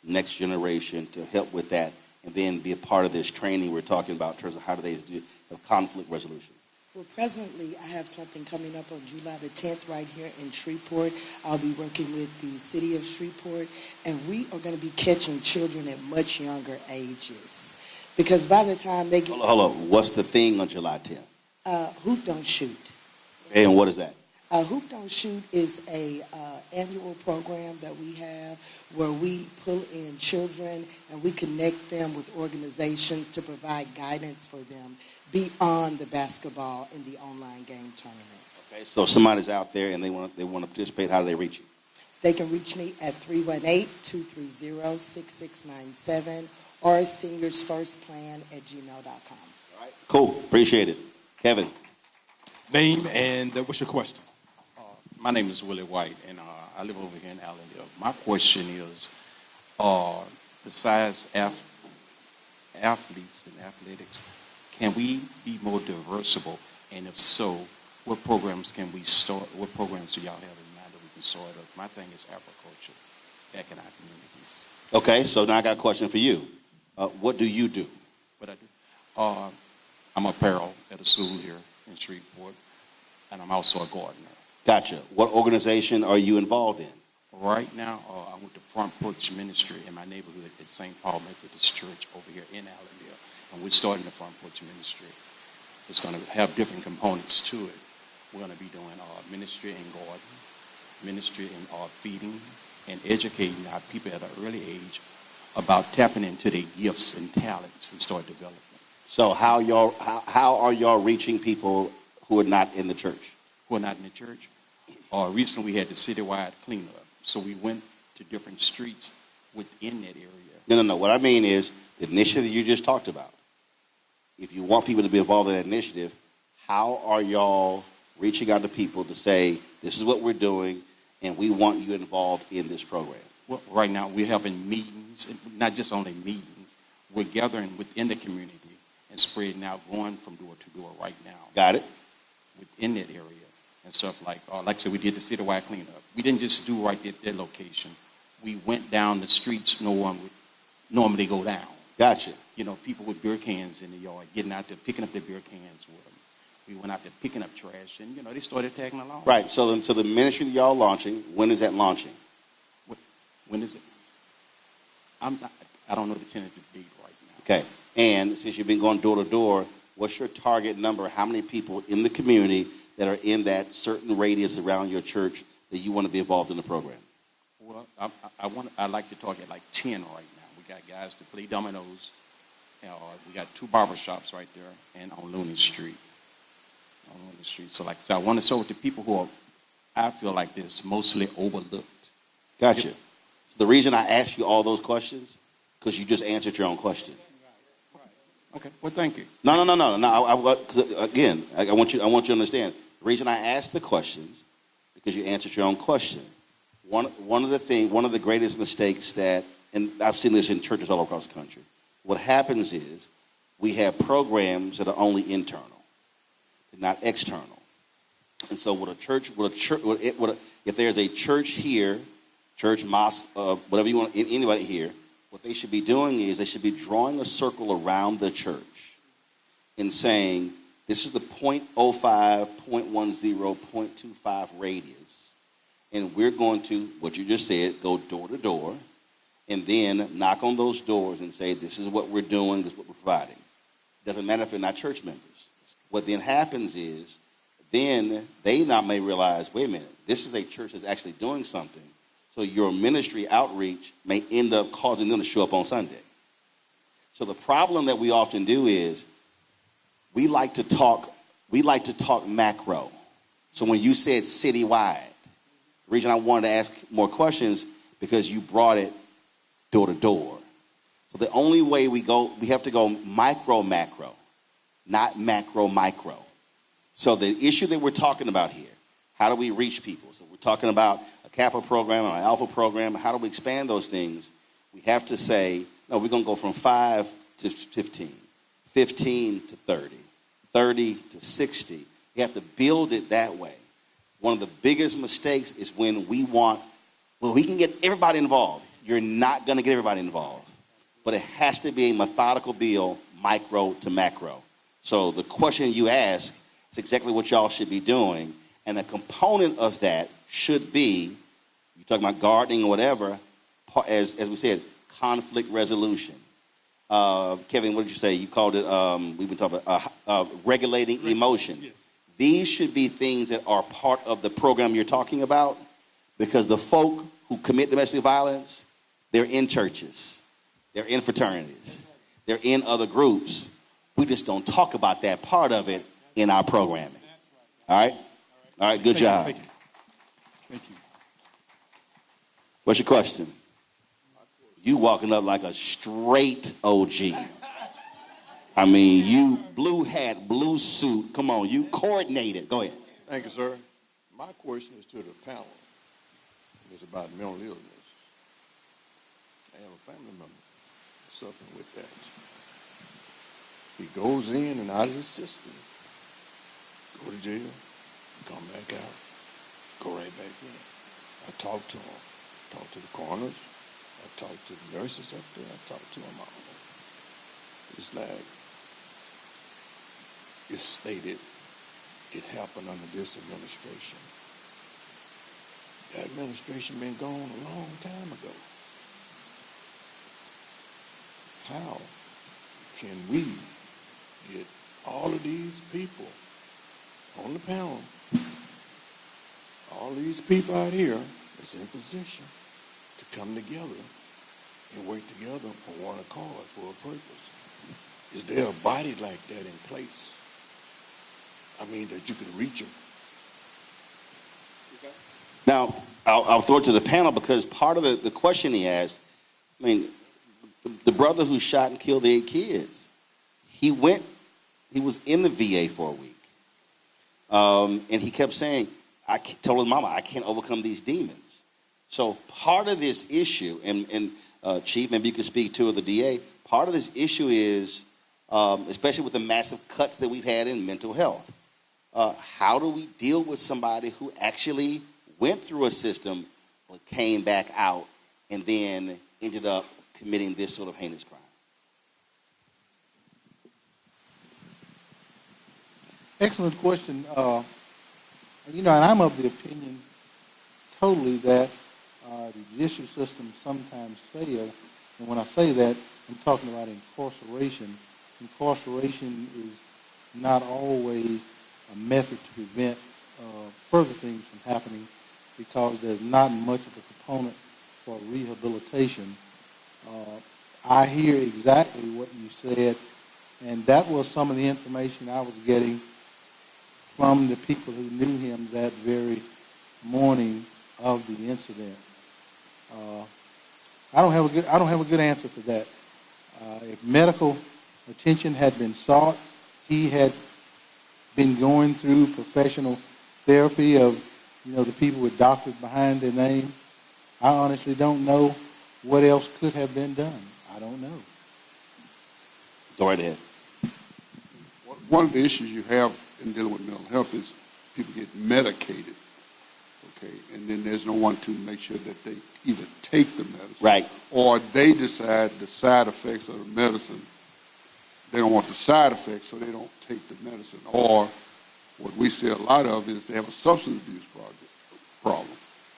Speaker 16: next generation to help with that, and then be a part of this training we're talking about in terms of how do they do conflict resolution?
Speaker 6: Well, presently, I have something coming up on July the 10th right here in Shreveport. I'll be working with the city of Shreveport, and we are going to be catching children at much younger ages. Because by the time they get...
Speaker 16: Hold on. What's the thing on July 10th?
Speaker 6: Hoop Don't Shoot.
Speaker 16: And what is that?
Speaker 6: Hoop Don't Shoot is a annual program that we have where we pull in children and we connect them with organizations to provide guidance for them beyond the basketball and the online game tournament.
Speaker 16: Okay, so if somebody's out there and they want to participate, how do they reach you?
Speaker 6: They can reach me at 318-230-6697 or seniorsfirstplan@gmail.com.
Speaker 16: All right, cool. Appreciate it. Kevin.
Speaker 15: Name and what's your question?
Speaker 7: My name is Willie White, and I live over here in Allendale. My question is,
Speaker 14: besides athletes and athletics, can we be more diversible? And if so, what programs can we start? What programs do y'all have in mind that we can start of? My thing is agriculture back in our communities.
Speaker 1: Okay, so now I got a question for you. What do you do?
Speaker 14: What I do? I'm apparel at a school here in Shreveport, and I'm also a gardener.
Speaker 1: Gotcha. What organization are you involved in?
Speaker 14: Right now, I'm with the Front Porch Ministry in my neighborhood at St. Paul Methodist Church over here in Allenville. And we're starting the Front Porch Ministry. It's going to have different components to it. We're going to be doing ministry in garden, ministry in feeding, and educating our people at an early age about tapping into their gifts and talents and start developing.
Speaker 1: So how are y'all reaching people who are not in the church?
Speaker 14: Who are not in the church? Recently we had the citywide cleanup. So we went to different streets within that area.
Speaker 1: No. What I mean is the initiative you just talked about. If you want people to be involved in that initiative, how are y'all reaching out to people to say, this is what we're doing, and we want you involved in this program?
Speaker 14: Well, right now we're having meetings, not just only meetings. We're gathering within the community and spreading out, going from door to door right now.
Speaker 1: Got it.
Speaker 14: Within that area and stuff like I said, we did the citywide cleanup. We didn't just do right at that location. We went down the streets no one would normally go down.
Speaker 1: Gotcha.
Speaker 14: You know, people with beer cans in the yard, getting out there, picking up their beer cans with them. We went out there picking up trash, and, they started tagging along.
Speaker 1: Right. So the ministry that y'all launching, when is that launching?
Speaker 14: When is it? I don't know the tentative date right now.
Speaker 1: Okay. And since you've been going door to door, what's your target number? How many people in the community that are in that certain radius around your church that you want to be involved in the program?
Speaker 14: Well, I'd like to target like 10 right now. We got guys to play dominoes. We got 2 barbershops right there and on Looney Street. So like I said, I want to serve with the people who are, I feel like this, mostly overlooked.
Speaker 1: Gotcha. So the reason I asked you all those questions, because you just answered your own question.
Speaker 14: Okay. Well, thank you.
Speaker 1: No. Again, I want you to understand. The reason I asked the questions, because you answered your own question. One of the greatest mistakes that, and I've seen this in churches all across the country, what happens is we have programs that are only internal, not external. And so if there's a church here, church, mosque, whatever you want, anybody here, what they should be doing is they should be drawing a circle around the church and saying, this is the 0.05, 0.10, 0.25 radius. And we're going to, what you just said, go door to door and then knock on those doors and say, this is what we're doing, this is what we're providing. It doesn't matter if they're not church members. What then happens is, then they now may realize, wait a minute, this is a church that's actually doing something. So your ministry outreach may end up causing them to show up on Sunday. So the problem that we often do is we like to talk macro. So when you said citywide, the reason I wanted to ask more questions because you brought it door to door. So the only way we have to go micro macro, not macro micro. So the issue that we're talking about here, how do we reach people? So we're talking about a Kappa program or an Alpha program. How do we expand those things? We have to say, no, we're going to go from 5 to 15, 15 to 30, 30 to 60. You have to build it that way. One of the biggest mistakes is when we can get everybody involved. You're not going to get everybody involved. But it has to be a methodical build, micro to macro. So the question you ask is exactly what y'all should be doing. And a component of that should be, you're talking about gardening or whatever, as we said, conflict resolution. Kevin, what did you say? You called it, we've been talking about regulating emotion. Yes. These should be things that are part of the program you're talking about, because the folk who commit domestic violence, they're in churches. They're in fraternities. They're in other groups. We just don't talk about that part of it in our programming. All right? All right, good job.
Speaker 15: Thank you.
Speaker 1: What's your question? You walking up like a straight OG. I mean, you blue hat, blue suit. Come on, you coordinated. Go ahead.
Speaker 7: Thank you, sir. My question is to the panel. It's about mental illness. I have a family member suffering with that. He goes in and out of the system, go to jail, come back out, go right back in. I talk to him, talk to the coroners, I talk to the nurses up there, I talk to them all. It's like, it's stated it happened under this administration. That administration been gone a long time ago. How can we get all of these people on the panel, all these people out here that's in position to come together and work together on one accord for a purpose? Is there a body like that in place? I mean, that you can reach them?
Speaker 1: Now, I'll throw it to the panel because part of the question he asked, I mean, the brother who shot and killed the 8 kids, he was in the VA for a week. And he kept saying, told his mama, I can't overcome these demons. So part of this issue, and Chief, maybe you can speak to, or the DA, part of this issue is, especially with the massive cuts that we've had in mental health, how do we deal with somebody who actually went through a system but came back out and then ended up committing this sort of heinous crime?
Speaker 21: Excellent question. And I'm of the opinion totally that the judicial system sometimes fail. And when I say that, I'm talking about incarceration. Incarceration is not always a method to prevent further things from happening because there's not much of a component for rehabilitation. I hear exactly what you said, and that was some of the information I was getting from the people who knew him that very morning of the incident. I don't have a good answer for that. If medical attention had been sought, he had been going through professional therapy of, the people with doctors behind their name. I honestly don't know what else could have been done. I don't know.
Speaker 1: Go right ahead.
Speaker 7: One of the issues you have in dealing with mental health is people get medicated, okay, and then there's no one to make sure that they either take the medicine,
Speaker 1: right,
Speaker 7: or they decide the side effects of the medicine. They don't want the side effects, so they don't take the medicine. Or what we see a lot of is they have a substance abuse problem,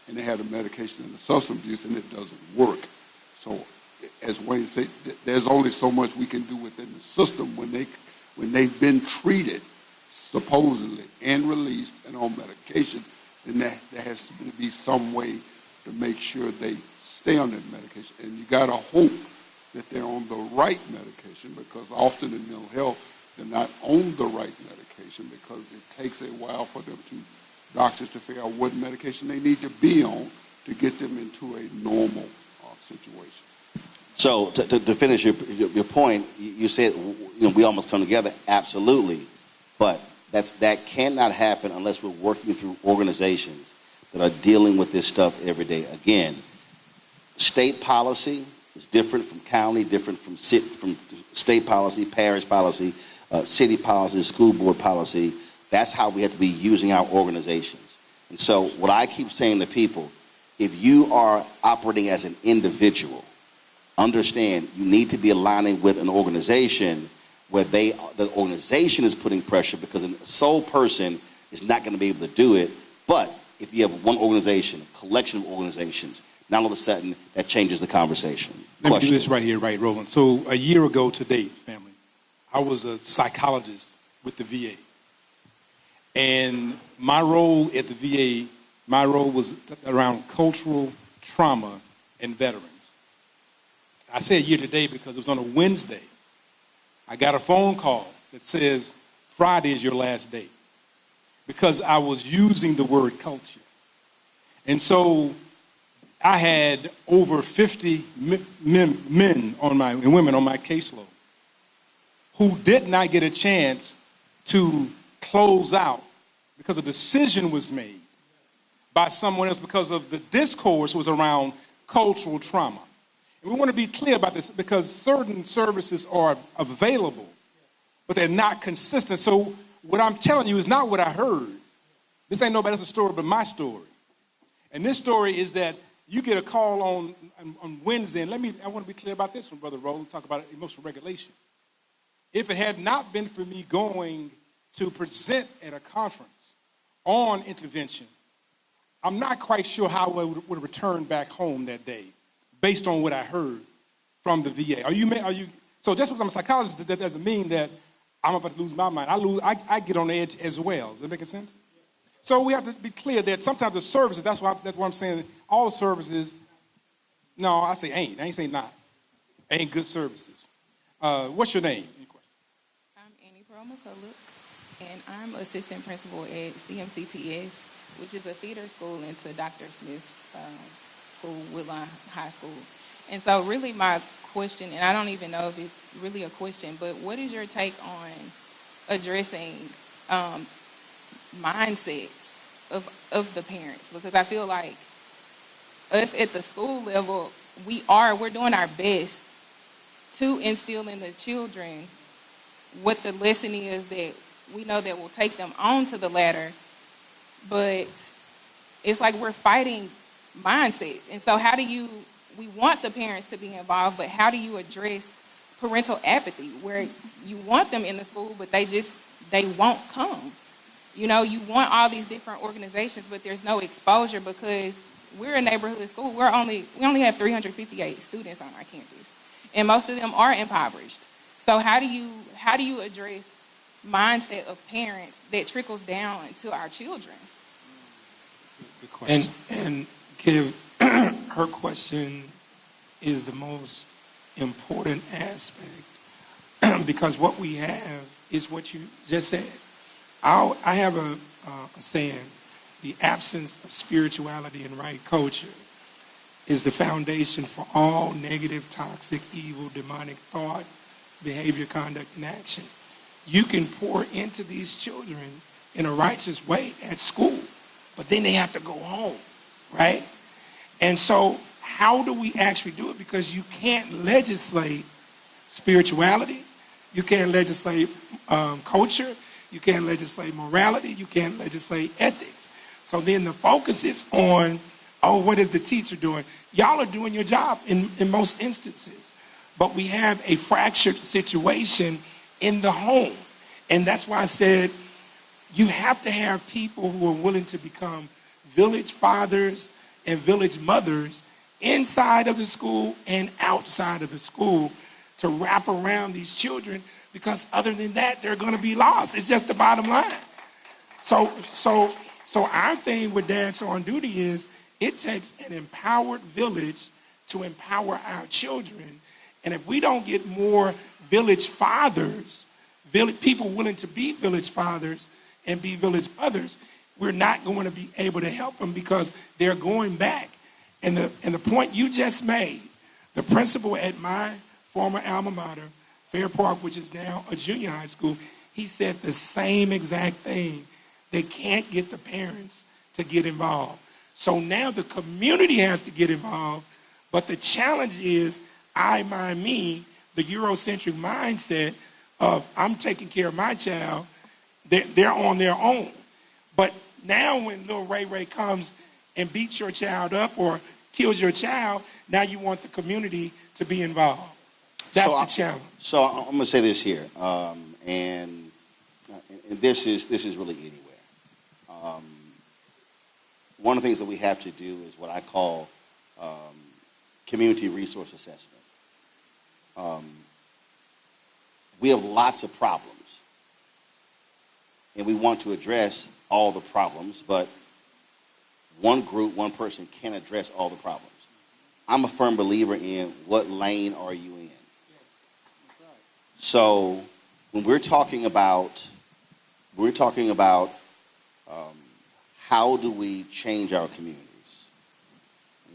Speaker 7: and they have the medication and the substance abuse, and it doesn't work. So, as Wayne said, there's only so much we can do within the system when they've been treated, supposedly, and released and on medication. Then there has to be some way to make sure they stay on that medication. And you got to hope that they're on the right medication, because often in mental health, they're not on the right medication because it takes a while for doctors to figure out what medication they need to be on to get them into a normal situation.
Speaker 1: So to finish your point, you said, we almost come together. Absolutely. But that cannot happen unless we're working through organizations that are dealing with this stuff every day. Again, state policy is different from county, different from state policy, parish policy, city policy, school board policy. That's how we have to be using our organizations. And so what I keep saying to people, if you are operating as an individual, understand you need to be aligning with an organization where the organization is putting pressure, because a sole person is not going to be able to do it. But if you have one organization, a collection of organizations, now all of a sudden that changes the conversation.
Speaker 15: Let me do this right here, right, Roland. So a year ago to date, family, I was a psychologist with the VA. And my role at the VA, was around cultural trauma and veterans. I say a year to date because it was on a Wednesday. I got a phone call that says Friday is your last day, because I was using the word culture. And so I had over 50 men and women on my caseload who did not get a chance to close out because a decision was made by someone else, because of the discourse was around cultural trauma. And we want to be clear about this because certain services are available, but they're not consistent. So what I'm telling you is not what I heard. This ain't nobody else's story but my story. And this story is that you get a call on Wednesday, and I want to be clear about this one, Brother Roland, talk about emotional regulation. If it had not been for me going to present at a conference on intervention, I'm not quite sure how I would have returned back home that day based on what I heard from the VA. So just because I'm a psychologist, that doesn't mean that I'm about to lose my mind. I get on edge as well. Does that make sense? So we have to be clear that sometimes the services, that's what I'm saying, all services, no, I say ain't. I ain't saying not. Ain't good services. What's your name?
Speaker 8: I'm Annie Pearl McCullough, and I'm assistant principal at CMCTS, which is a feeder school into Dr. Smith's school, Woodlawn High School. And so really my question, and I don't even know if it's really a question, but what is your take on addressing mindsets of the parents? Because I feel like us at the school level, we're doing our best to instill in the children what the lesson is that we know that will take them on to the ladder, but it's like we're fighting mindsets. And so we want the parents to be involved, but how do you address parental apathy where you want them in the school, but they won't come? You want all these different organizations, but there's no exposure because we're a neighborhood school. We only have 358 students on our campus, and most of them are impoverished. So how do you address mindset of parents that trickles down to our children?
Speaker 4: Good question. And Kev, her question is the most important aspect because what we have is what you just said. I have a saying, the absence of spirituality and right culture is the foundation for all negative, toxic, evil, demonic thought, behavior, conduct, and action. You can pour into these children in a righteous way at school, but then they have to go home, right? And so how do we actually do it? Because you can't legislate spirituality. You can't legislate culture. You can't legislate morality. You can't legislate ethics. So then the focus is on, what is the teacher doing? Y'all are doing your job in most instances. But we have a fractured situation in the home. And that's why I said you have to have people who are willing to become village fathers and village mothers inside of the school and outside of the school to wrap around these children, because other than that, they're going to be lost. It's just the bottom line. So our thing with Dads on Duty is it takes an empowered village to empower our children. And if we don't get more village fathers, people willing to be village fathers and be village mothers, we're not going to be able to help them because they're going back. And the point you just made, the principal at my former alma mater, Fair Park, which is now a junior high school, he said the same exact thing. They can't get the parents to get involved. So now the community has to get involved, but the challenge is I, my, me, the Eurocentric mindset of I'm taking care of my child, they're on their own. But now when little Ray comes and beats your child up or kills your child, now you want the community to be involved. That's the challenge.
Speaker 16: So I'm going to say this here, and this is really anywhere. One of the things that we have to do is what I call community resource assessment. We have lots of problems, and we want to address all the problems, but one group, one person can't address all the problems. I'm a firm believer in what lane are you in? So when we're talking about how do we change our communities,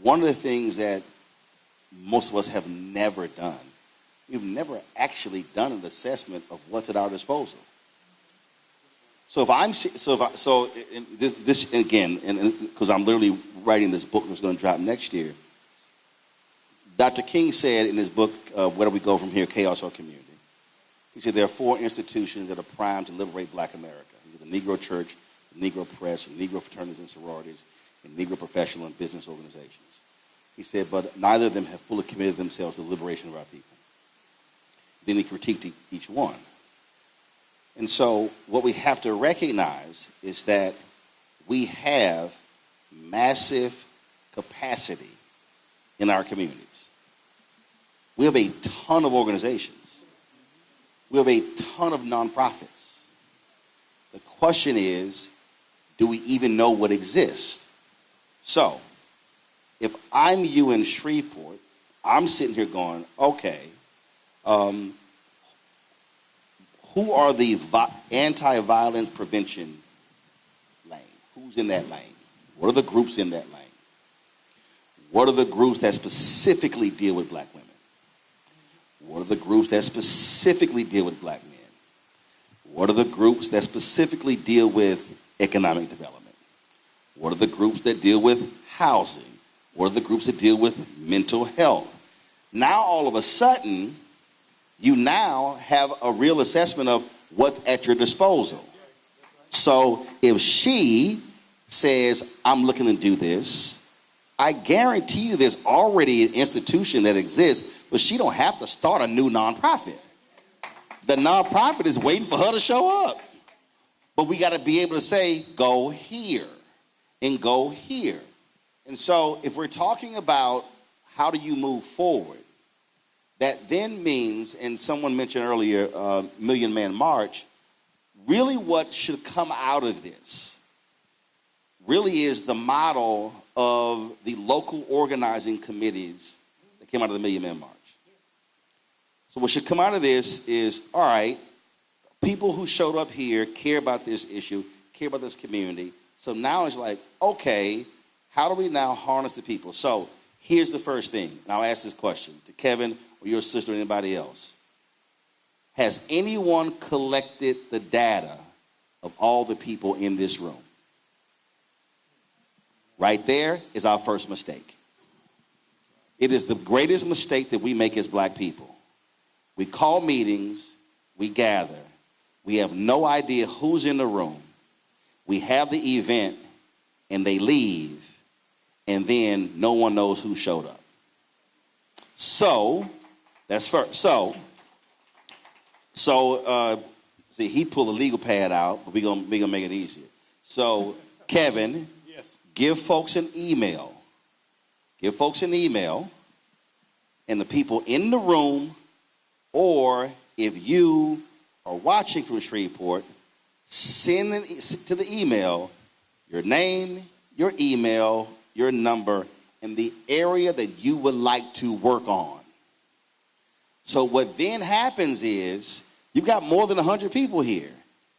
Speaker 16: one of the things that most of us have never done, we've never actually done an assessment of what's at our disposal. So this again, and because I'm literally writing this book that's going to drop next year, Dr. King said in his book, Where Do We Go From Here, Chaos or Community? He said there are 4 institutions that are primed to liberate black America. These are the Negro Church, the Negro Press, the Negro fraternities and sororities, and Negro professional and business organizations. He said, but neither of them have fully committed themselves to the liberation of our people. Then he critiqued each one. And so what we have to recognize is that we have massive capacity in our communities. We have a ton of organizations. We have a ton of nonprofits. The question is, do we even know what exists? So, if I'm you in Shreveport, I'm sitting here going, okay, who are the anti-violence prevention lane? Who's in that lane? What are the groups in that lane? What are the groups that specifically deal with black women? What are the groups that specifically deal with black men? What are the groups that specifically deal with economic development? What are the groups that deal with housing? What are the groups that deal with mental health? Now, all of a sudden, you now have a real assessment of what's at your disposal. So if she says, I'm looking to do this, I guarantee you there's already an institution that exists, but she don't have to start a new nonprofit. The nonprofit is waiting for her to show up. But we got to be able to say, go here and go here. And so if we're talking about how do you move forward, that then means, and someone mentioned earlier, Million Man March, really what should come out of this really is the model of the local organizing committees that came out of the Million Man March. So what should come out of this is, all right, people who showed up here care about this issue, care about this community. So now it's like, okay, how do we now harness the people? So here's the first thing, and I'll ask this question to Kevin or your sister or anybody else. Has anyone collected the data of all the people in this room? Right there is our first mistake. It is the greatest mistake that we make as black people. We call meetings, we gather, we have no idea who's in the room. We have the event and they leave, and then no one knows who showed up. So, that's first. So, see, he pulled a legal pad out, but we're gonna make it easier. So, Kevin, yes, give folks an email. Give folks an email, and the people in the room, or if you are watching from Shreveport, send to the email your name, your email, your number, and the area that you would like to work on. So what then happens is you've got more than 100 people here.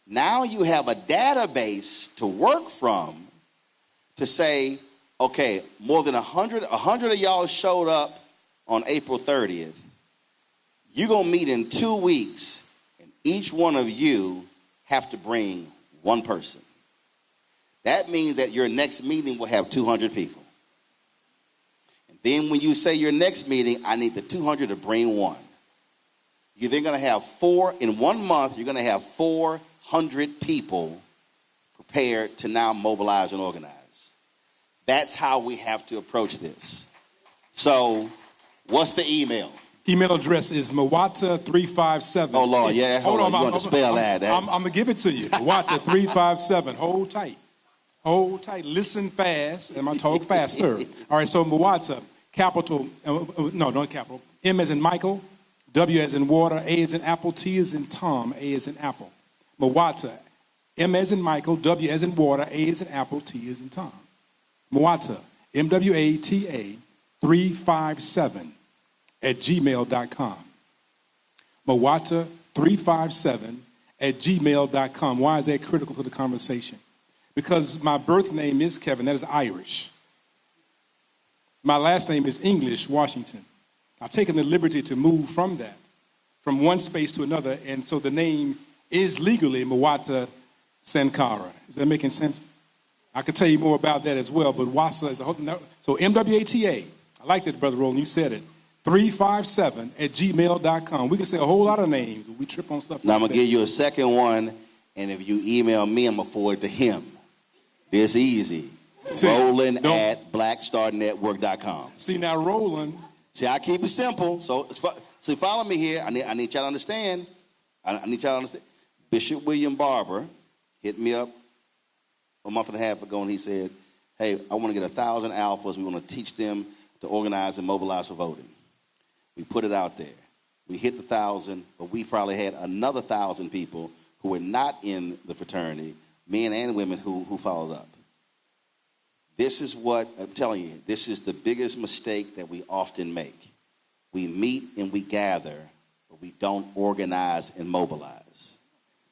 Speaker 16: Now you have a database to work from to say, okay, more than 100 of y'all showed up on April 30th. You're going to meet in 2 weeks, and each one of you have to bring one person. That means that your next meeting will have 200 people. And then when you say your next meeting, I need the 200 to bring one. You're then going to have in 1 month, you're going to have 400 people prepared to now mobilize and organize. That's how we have to approach this. So what's the email?
Speaker 15: Email address is Mawata357.
Speaker 16: Oh, Lord, yeah. Hold on. You're going to spell that.
Speaker 15: I'm going to give it to you. Mawata357. Hold tight. Hold tight. Listen fast. And I'm going to talk faster. All right, so Mawata, capital, no, not capital. M as in Michael, W as in water, A as in apple, T as in Tom, A as in apple. Mawata, M as in Michael, W as in water, A as in apple, T as in Tom. Mawata, MWATA 357 at gmail.com. Mawata 357 at gmail.com. Why is that critical to the conversation? Because my birth name is Kevin, that is Irish. My last name is English, Washington. I've taken the liberty to move from that, from one space to another, and so the name is legally Mawata Sankara. Is that making sense? I could tell you more about that as well, but WASA is a whole, so MWATA, I like that, Brother Roland, you said it. 357@gmail.com. We can say a whole lot of names. We trip on stuff
Speaker 16: Now, I'm
Speaker 15: like
Speaker 16: going to
Speaker 15: that.
Speaker 16: give you a second one, and if you email me, I'm going to forward it to him. This easy. Roland at blackstarnetwork.com.
Speaker 15: See, now, Roland.
Speaker 16: See, I keep it simple. So, follow me here. I need y'all to understand. I need y'all to understand. Bishop William Barber hit me up a month and a half ago, and he said, hey, I want to get 1,000 alphas. We want to teach them to organize and mobilize for voting. We put it out there. We hit the 1,000, but we probably had another 1,000 people who were not in the fraternity, men and women who followed up. This is what, I'm telling you, this is the biggest mistake that we often make. We meet and we gather, but we don't organize and mobilize.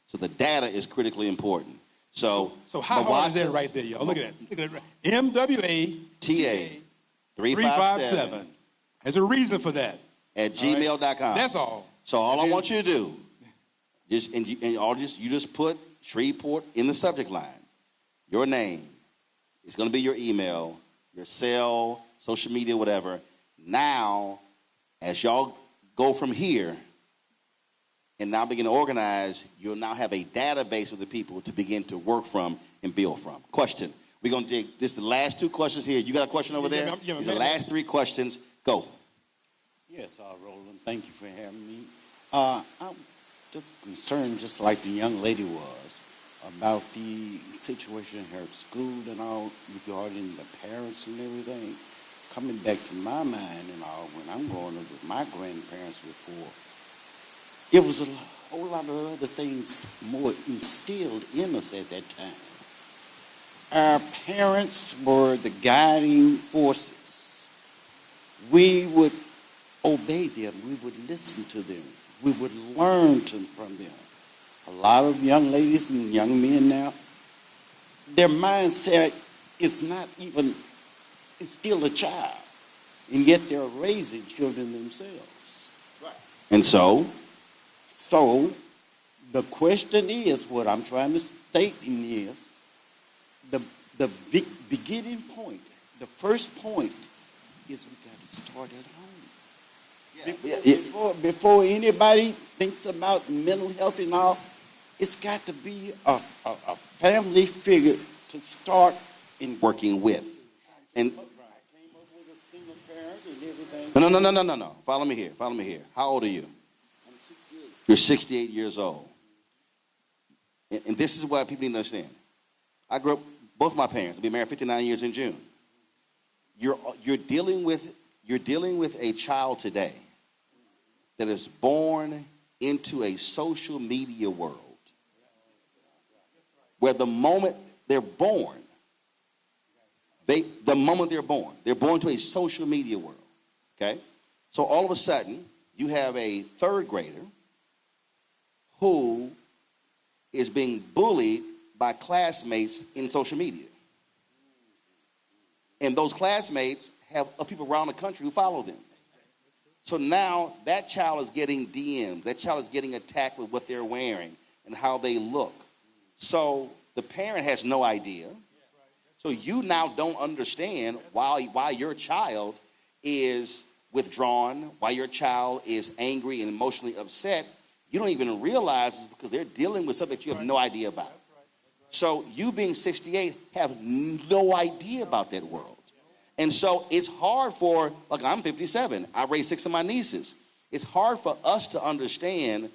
Speaker 16: So the data is critically important. So
Speaker 15: how hard is that right there, y'all? Look at that. MWATA 357. There's a reason for that.
Speaker 16: At gmail.com.
Speaker 15: Right? That's all.
Speaker 16: So all I want you to do, you just put Shreveport in the subject line. Your name. It's going to be your email, your cell, social media, whatever. Now, as y'all go from here and now begin to organize, you'll now have a database of the people to begin to work from and build from. Question. We're going to dig. This is the last two questions here. You got a question over there? These are the last three questions. Go.
Speaker 9: Yes, Roland, thank you for having me. I'm just concerned, just like the young lady was, about the situation in her school and all regarding the parents and everything. Coming back to my mind and all, when I'm growing up with my grandparents before, it was a whole lot of other things more instilled in us at that time. Our parents were the guiding forces. We would obey them. We would listen to them. We would learn from them. A lot of young ladies and young men now, their mindset is not even, it's still a child. And yet they're raising children themselves.
Speaker 16: Right. And so?
Speaker 9: So the question is, what I'm trying to state is, the beginning point, the first point is we got to start at home. Before anybody thinks about mental health and all, it's got to be a family figure to start in
Speaker 16: working with. And no. Follow me here. How old are you?
Speaker 9: I'm 68.
Speaker 16: You're 68 years old. And this is what people need to understand. I grew up, both my parents, I've been married 59 years in June. You're dealing with a child today that is born into a social media world where the moment they're born, they're born to a social media world, okay? So all of a sudden, you have a third grader who is being bullied by classmates in social media. And those classmates have people around the country who follow them. So now that child is getting DMs. That child is getting attacked with what they're wearing and how they look. So the parent has no idea. So you now don't understand why your child is withdrawn, why your child is angry and emotionally upset. You don't even realize it's because they're dealing with something that you have no idea about. So you being 68 have no idea about that world. And so it's hard for, like I'm 57, I raised 6 of my nieces. It's hard for us to understand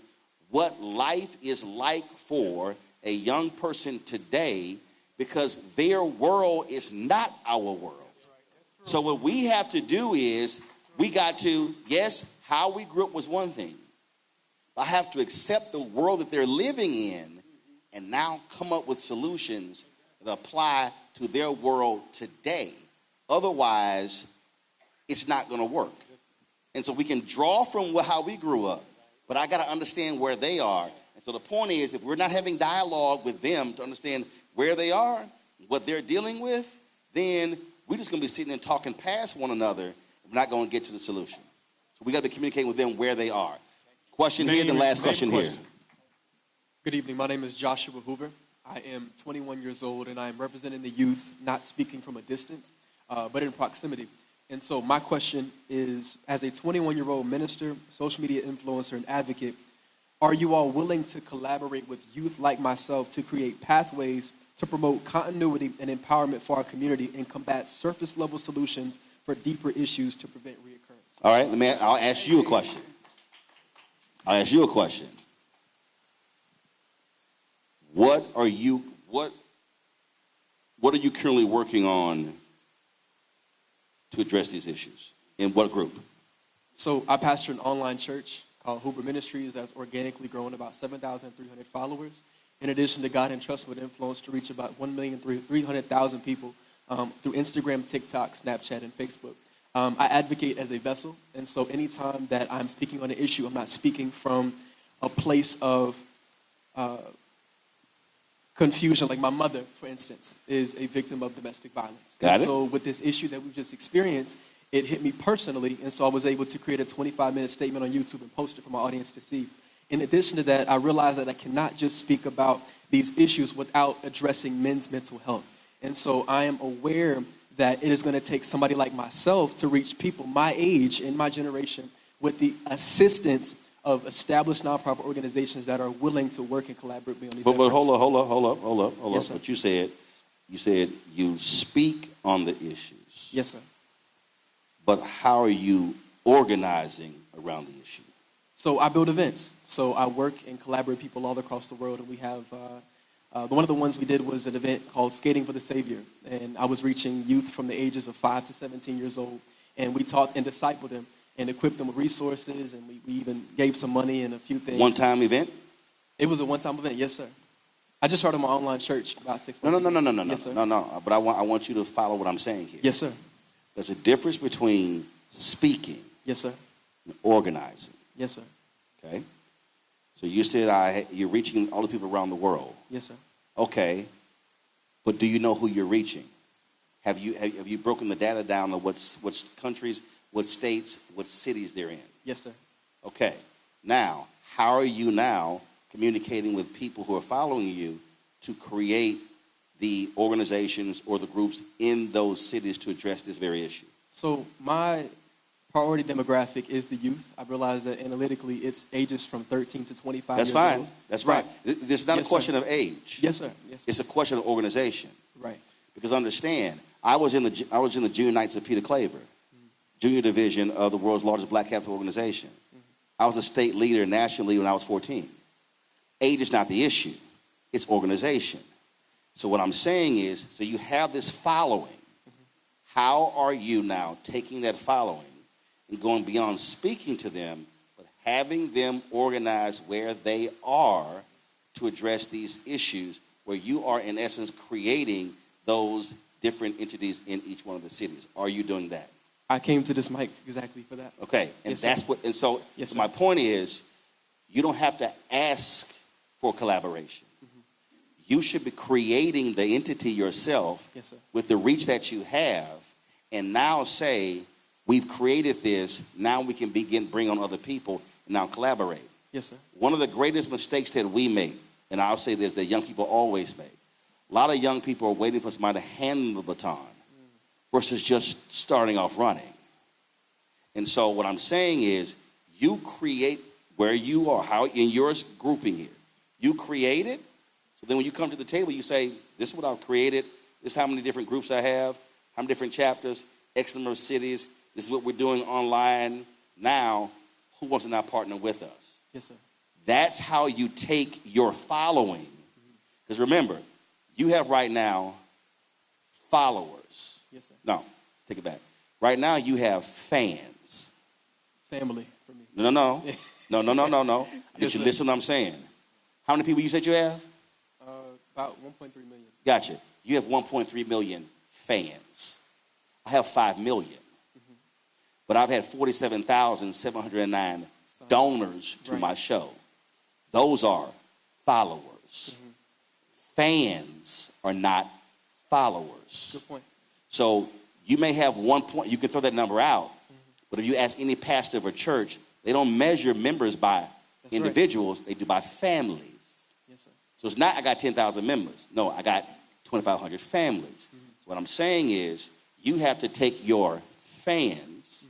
Speaker 16: what life is like for a young person today because their world is not our world. So what we have to do is we got to, yes, how we grew up was one thing. I have to accept the world that they're living in and now come up with solutions that apply to their world today. Otherwise, it's not going to work. And so we can draw from how we grew up, but I got to understand where they are. And so the point is, if we're not having dialogue with them to understand where they are, what they're dealing with, then we're just going to be sitting and talking past one another, and we're not going to get to the solution. So we got to be communicating with them where they are. Question here, then last question here.
Speaker 10: Good evening. My name is Joshua Hoover. I am 21 years old, and I am representing the youth, not speaking from a distance, but in proximity. And so my question is, as a 21-year-old minister, social media influencer, and advocate, are you all willing to collaborate with youth like myself to create pathways to promote continuity and empowerment for our community and combat surface-level solutions for deeper issues to prevent reoccurrence?
Speaker 16: All right, I'll ask you a question. What are you currently working on to address these issues? In what group?
Speaker 10: So I pastor an online church called Hoover Ministries that's organically grown about 7,300 followers. In addition to God and Trust with Influence to reach about 1,300,000 people through Instagram, TikTok, Snapchat, and Facebook. I advocate as a vessel, and so anytime that I'm speaking on an issue, I'm not speaking from a place of confusion. Like my mother, for instance, is a victim of domestic violence.
Speaker 16: Got it.
Speaker 10: So with this issue that we've just experienced, it hit me personally, and so I was able to create a 25-minute statement on YouTube and post it for my audience to see. In addition to that, I realized that I cannot just speak about these issues without addressing men's mental health. And so I am aware that it is going to take somebody like myself to reach people my age in my generation with the assistance of established nonprofit organizations that are willing to work and collaborate with me on these
Speaker 16: But
Speaker 10: efforts.
Speaker 16: hold up.
Speaker 10: Yes, sir.
Speaker 16: What you said you speak on the issues.
Speaker 10: Yes, sir.
Speaker 16: But how are you organizing around the issue?
Speaker 10: So I build events. So I work and collaborate with people all across the world, and we have one of the ones we did was an event called Skating for the Savior, and I was reaching youth from the ages of 5 to 17 years old, and we taught and discipled them and equipped them with resources, and we even gave some money and a few things.
Speaker 16: One-time event?
Speaker 10: It was a one-time event, yes, sir. I just started my online church about 6 months ago.
Speaker 16: No.
Speaker 10: Yes, sir.
Speaker 16: No. But I want you to follow what I'm saying here.
Speaker 10: Yes, sir.
Speaker 16: There's a difference between speaking
Speaker 10: Yes, sir.
Speaker 16: and organizing.
Speaker 10: Yes, sir.
Speaker 16: Okay? So you said you're reaching all the people around the world.
Speaker 10: Yes, sir.
Speaker 16: Okay. But do you know who you're reaching? Have you broken the data down on what countries, what states, what cities they're in?
Speaker 10: Yes, sir.
Speaker 16: Okay. Now, how are you now communicating with people who are following you to create the organizations or the groups in those cities to address this very issue?
Speaker 10: So my priority demographic is the youth. I realize that analytically it's ages from 13 to 25
Speaker 16: That's
Speaker 10: years
Speaker 16: fine.
Speaker 10: old.
Speaker 16: That's
Speaker 10: Right.
Speaker 16: fine. This is not
Speaker 10: Yes,
Speaker 16: a question
Speaker 10: sir.
Speaker 16: of age.
Speaker 10: Yes, sir. Yes, sir.
Speaker 16: It's a question of organization.
Speaker 10: Right.
Speaker 16: Because understand, I was in the Junior Knights of Peter Claver, junior division of the world's largest black Catholic organization. I was a state leader, national leader when I was 14. Age is not the issue. It's organization. So what I'm saying is, so you have this following. How are you now taking that following and going beyond speaking to them, but having them organize where they are to address these issues, where you are, in essence, creating those different entities in each one of the cities? Are you doing that?
Speaker 10: I came to this mic exactly for that.
Speaker 16: Okay, and
Speaker 10: Yes,
Speaker 16: that's
Speaker 10: sir.
Speaker 16: what, and so,
Speaker 10: Yes,
Speaker 16: so
Speaker 10: sir.
Speaker 16: my point is, you don't have to ask for collaboration. You should be creating the entity yourself
Speaker 10: Yes, sir.
Speaker 16: with the reach that you have, and now say, we've created this, now we can bring on other people, and now collaborate.
Speaker 10: Yes, sir.
Speaker 16: One of the greatest mistakes that we make, and I'll say this, that young people always make, a lot of young people are waiting for somebody to hand them the baton versus just starting off running. And so what I'm saying is, you create where you are, how in your grouping here. You create it, so then when you come to the table, you say, this is what I've created, this is how many different groups I have, how many different chapters, X number of cities, this is what we're doing online. Now, who wants to now partner with us?
Speaker 10: Yes, sir.
Speaker 16: That's how you take your following. Because remember, you have right now followers.
Speaker 10: Yes, sir.
Speaker 16: No, take it back. Right now you have fans.
Speaker 10: Family for me.
Speaker 16: No. No. I need
Speaker 10: Yes,
Speaker 16: you
Speaker 10: sir.
Speaker 16: to listen to what I'm saying. How many people you said you have?
Speaker 10: About 1.3 million.
Speaker 16: Gotcha. You have 1.3 million fans. I have 5 million. But I've had 47,709 donors to my show. Those are followers. Fans are not followers.
Speaker 10: Good point.
Speaker 16: So you may have you can throw that number out, but if you ask any pastor of a church, they don't measure members by individuals, they do by families.
Speaker 10: Yes, sir.
Speaker 16: So it's not I got 10,000 members. No, I got 2,500 families. So what I'm saying is you have to take your fans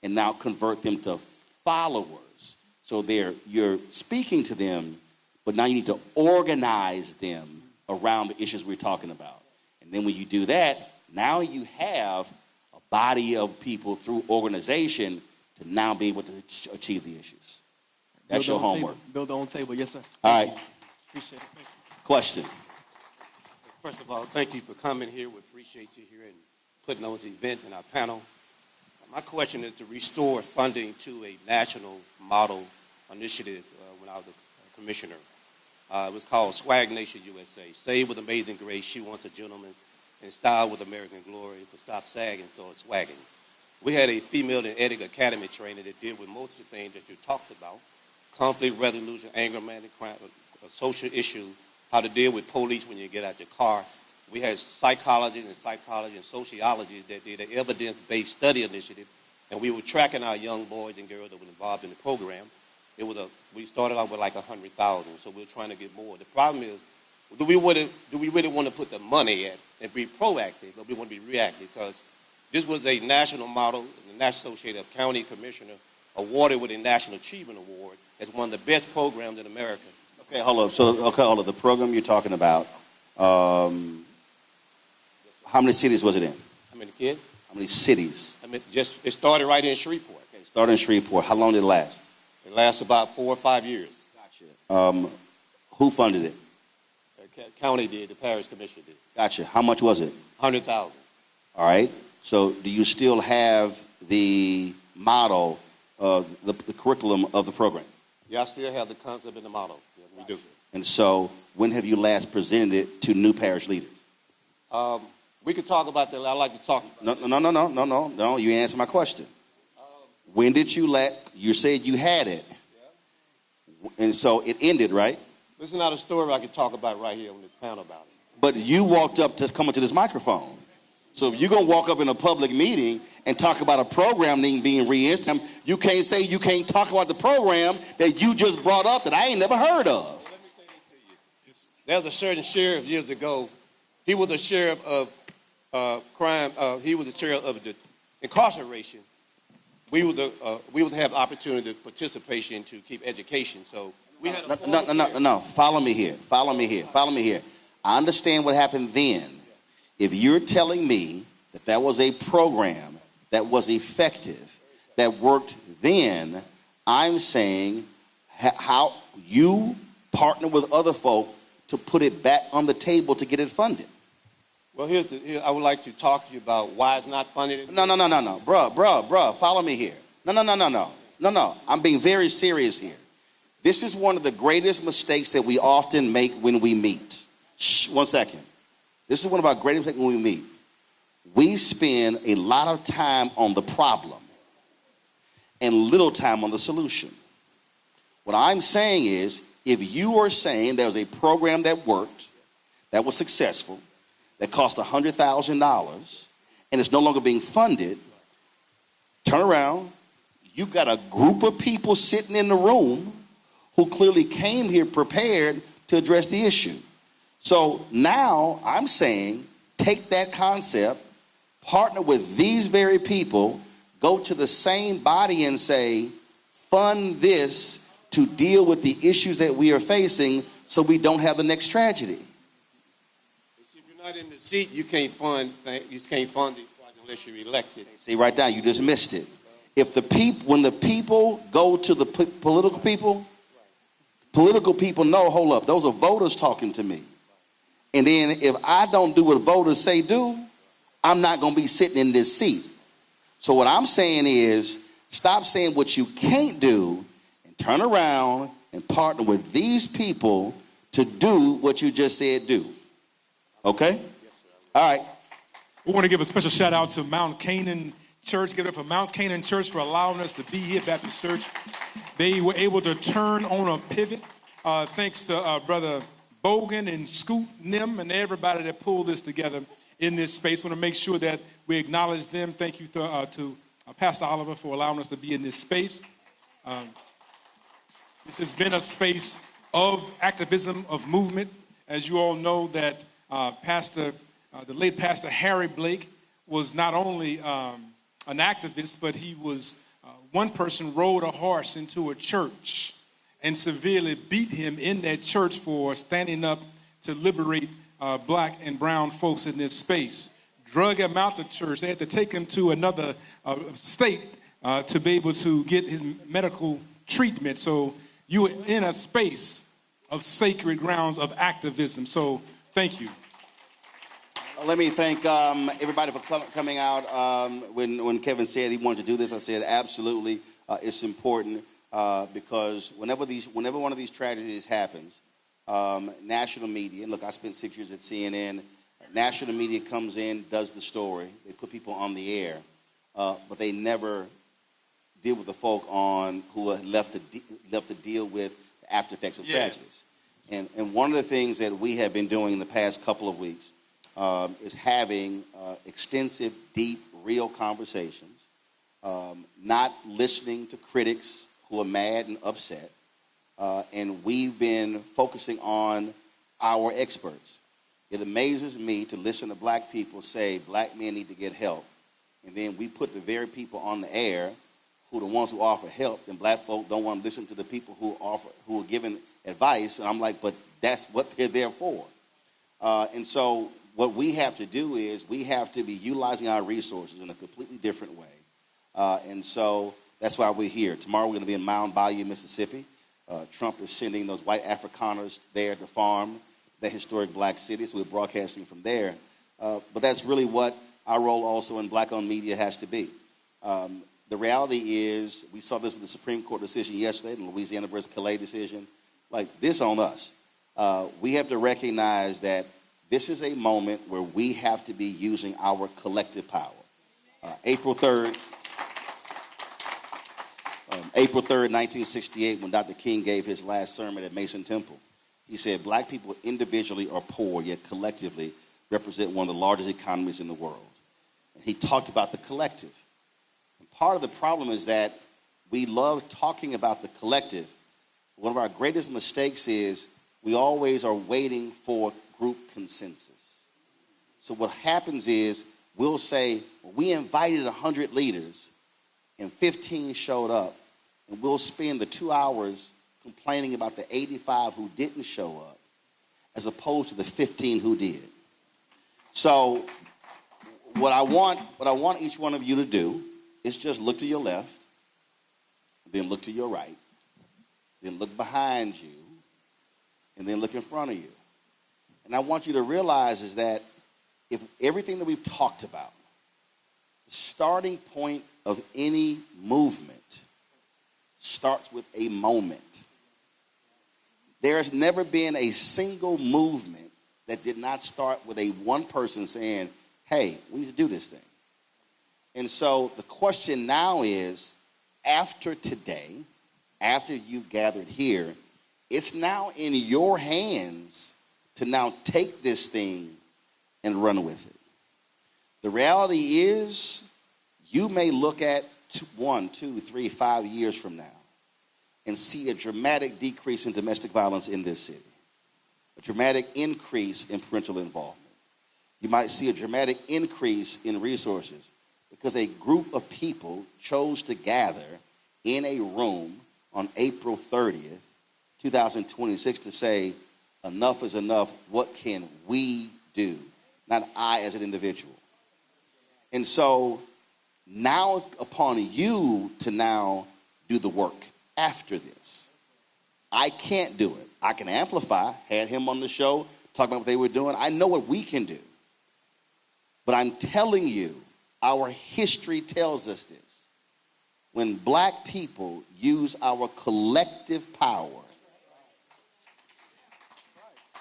Speaker 16: and now convert them to followers. So you're speaking to them, but now you need to organize them around the issues we're talking about. And then when you do that, now you have a body of people through organization to now be able to achieve the issues. That's your homework.
Speaker 10: Build their own table. Yes, sir.
Speaker 16: All right.
Speaker 10: Appreciate it. Thank you.
Speaker 16: Question.
Speaker 5: First of all, thank you for coming here. We appreciate you here and putting on this event and our panel. My question is to restore funding to a national model initiative when I was a commissioner. It was called Swag Nation USA. Save with amazing grace, she wants a gentleman, and style with American glory, to stop sagging, start swagging. We had a female and ethics academy trainer that did with most of the things that you talked about: conflict resolution, anger management, crime, social issue, how to deal with police when you get out your car. We had psychologists and sociologists that did an evidence-based study initiative, and we were tracking our young boys and girls that were involved in the program. We started out with like 100,000, so we're trying to get more. The problem is, do we really want to put the money at and be proactive, or we want to be reactive? Because this was a national model, and the National Association of County Commissioner awarded with a National Achievement Award as one of the best programs in America.
Speaker 16: Okay, hold up. The program you're talking about, how many cities was it in?
Speaker 5: How many kids?
Speaker 16: How many cities?
Speaker 5: It started right in Shreveport.
Speaker 16: Okay, started in Shreveport. How long did it last?
Speaker 5: It lasts about 4 or 5 years.
Speaker 16: Gotcha. Who funded it?
Speaker 5: The county did. The parish commission did.
Speaker 16: Gotcha. How much was it?
Speaker 5: 100,000.
Speaker 16: All right. So do you still have the model, the curriculum of the program?
Speaker 5: Yeah, I still have the concept and the model. Yeah, we do.
Speaker 16: And so when have you last presented it to new parish leaders?
Speaker 5: We could talk about that. I like to talk.
Speaker 16: No. You answer my question. When did you said you had it. Yeah. And so it ended, right?
Speaker 5: This is not a story I could talk about right here on this panel about it.
Speaker 16: But you walked up to come into this microphone. So if you're going to walk up in a public meeting and talk about a program being reinstated, you can't say you can't talk about the program that you just brought up that I ain't never heard of.
Speaker 5: Let me say this to you. There was a certain sheriff years ago. He was the sheriff of crime. He was the sheriff of the incarceration. We would have opportunity to participation to keep education. So we had
Speaker 16: no. Follow me here. I understand what happened then. If you're telling me that was a program that was effective, that worked then, I'm saying how you partner with other folk to put it back on the table to get it funded.
Speaker 5: Well, I would like to talk to you about why it's not funded.
Speaker 16: No. Bruh, follow me here. No. I'm being very serious here. This is one of the greatest mistakes that we often make when we meet. Shh, 1 second. This is one of our greatest mistakes when we meet. We spend a lot of time on the problem and little time on the solution. What I'm saying is, if you are saying there was a program that worked, that was successful, that cost $100,000, and it's no longer being funded, turn around. You got a group of people sitting in the room who clearly came here prepared to address the issue. So now I'm saying, take that concept, partner with these very people, go to the same body and say, fund this to deal with the issues that we are facing so we don't have the next tragedy.
Speaker 5: If you're not in the seat, you can't fund it unless you're elected.
Speaker 16: See, right now, you just missed it. When the people go to the political people know, hold up, those are voters talking to me. And then if I don't do what voters say do, I'm not going to be sitting in this seat. So what I'm saying is, stop saying what you can't do and turn around and partner with these people to do what you just said do. Okay? Yes, sir. All right.
Speaker 15: We want to give a special shout out to Mount Canaan Church. Give it up for Mount Canaan Church for allowing us to be here, Baptist Church. They were able to turn on a pivot thanks to Brother Bogan and Scoot Nim and everybody that pulled this together in this space. We want to make sure that we acknowledge them. Thank you to Pastor Oliver for allowing us to be in this space. This has been a space of activism, of movement. As you all know, that the late Pastor Harry Blake was not only an activist, but he was, one person rode a horse into a church and severely beat him in that church for standing up to liberate black and brown folks in this space. Drug him out the church. They had to take him to another state to be able to get his medical treatment. So you were in a space of sacred grounds of activism. So thank you.
Speaker 16: Let me thank everybody for coming out. When Kevin said he wanted to do this, I said absolutely. It's important because whenever one of these tragedies happens, national media, and look, I spent 6 years at CNN. National media comes in, does the story. They put people on the air, but they never deal with the folk who are left to deal with the after effects of tragedies. And one of the things that we have been doing in the past couple of weeks is having extensive, deep, real conversations, not listening to critics who are mad and upset. And we've been focusing on our experts. It amazes me to listen to black people say black men need to get help. And then we put the very people on the air who are the ones who offer help, and black folk don't want to listen to the people who are giving advice. And I'm like, but that's what they're there for. And so what we have to do is we have to be utilizing our resources in a completely different way. And so that's why we're here. Tomorrow we're going to be in Mound Bayou, Mississippi. Trump is sending those white Afrikaners there to farm that historic black city, so we're broadcasting from there. But that's really what our role also in black-owned media has to be. The reality is, we saw this with the Supreme Court decision yesterday, the Louisiana versus Calais decision. Like, this on us. We have to recognize that this is a moment where we have to be using our collective power. April 3rd, 1968, when Dr. King gave his last sermon at Mason Temple, he said, black people individually are poor, yet collectively represent one of the largest economies in the world. And he talked about the collective. And part of the problem is that we love talking about the collective. One of our greatest mistakes is we always are waiting for group consensus. So what happens is we'll say, well, we invited 100 leaders and 15 showed up, and we'll spend the 2 hours complaining about the 85 who didn't show up as opposed to the 15 who did. So what I want each one of you to do is just look to your left, then look to your right, then look behind you, and then look in front of you. And I want you to realize is that if everything that we've talked about, the starting point of any movement starts with a moment. There has never been a single movement that did not start with one person saying, hey, we need to do this thing. And so the question now is, after today, after you've gathered here, it's now in your hands to now take this thing and run with it. The reality is, you may look at 1, 2, 3, 5 years from now and see a dramatic decrease in domestic violence in this city, a dramatic increase in parental involvement. You might see a dramatic increase in resources because a group of people chose to gather in a room on April 30th, 2026 to say, enough is enough. What can we do? Not I as an individual. And so now it's upon you to now do the work after this. I can't do it. I can amplify, had him on the show, talk about what they were doing. I know what we can do. But I'm telling you, our history tells us this. When black people use our collective power,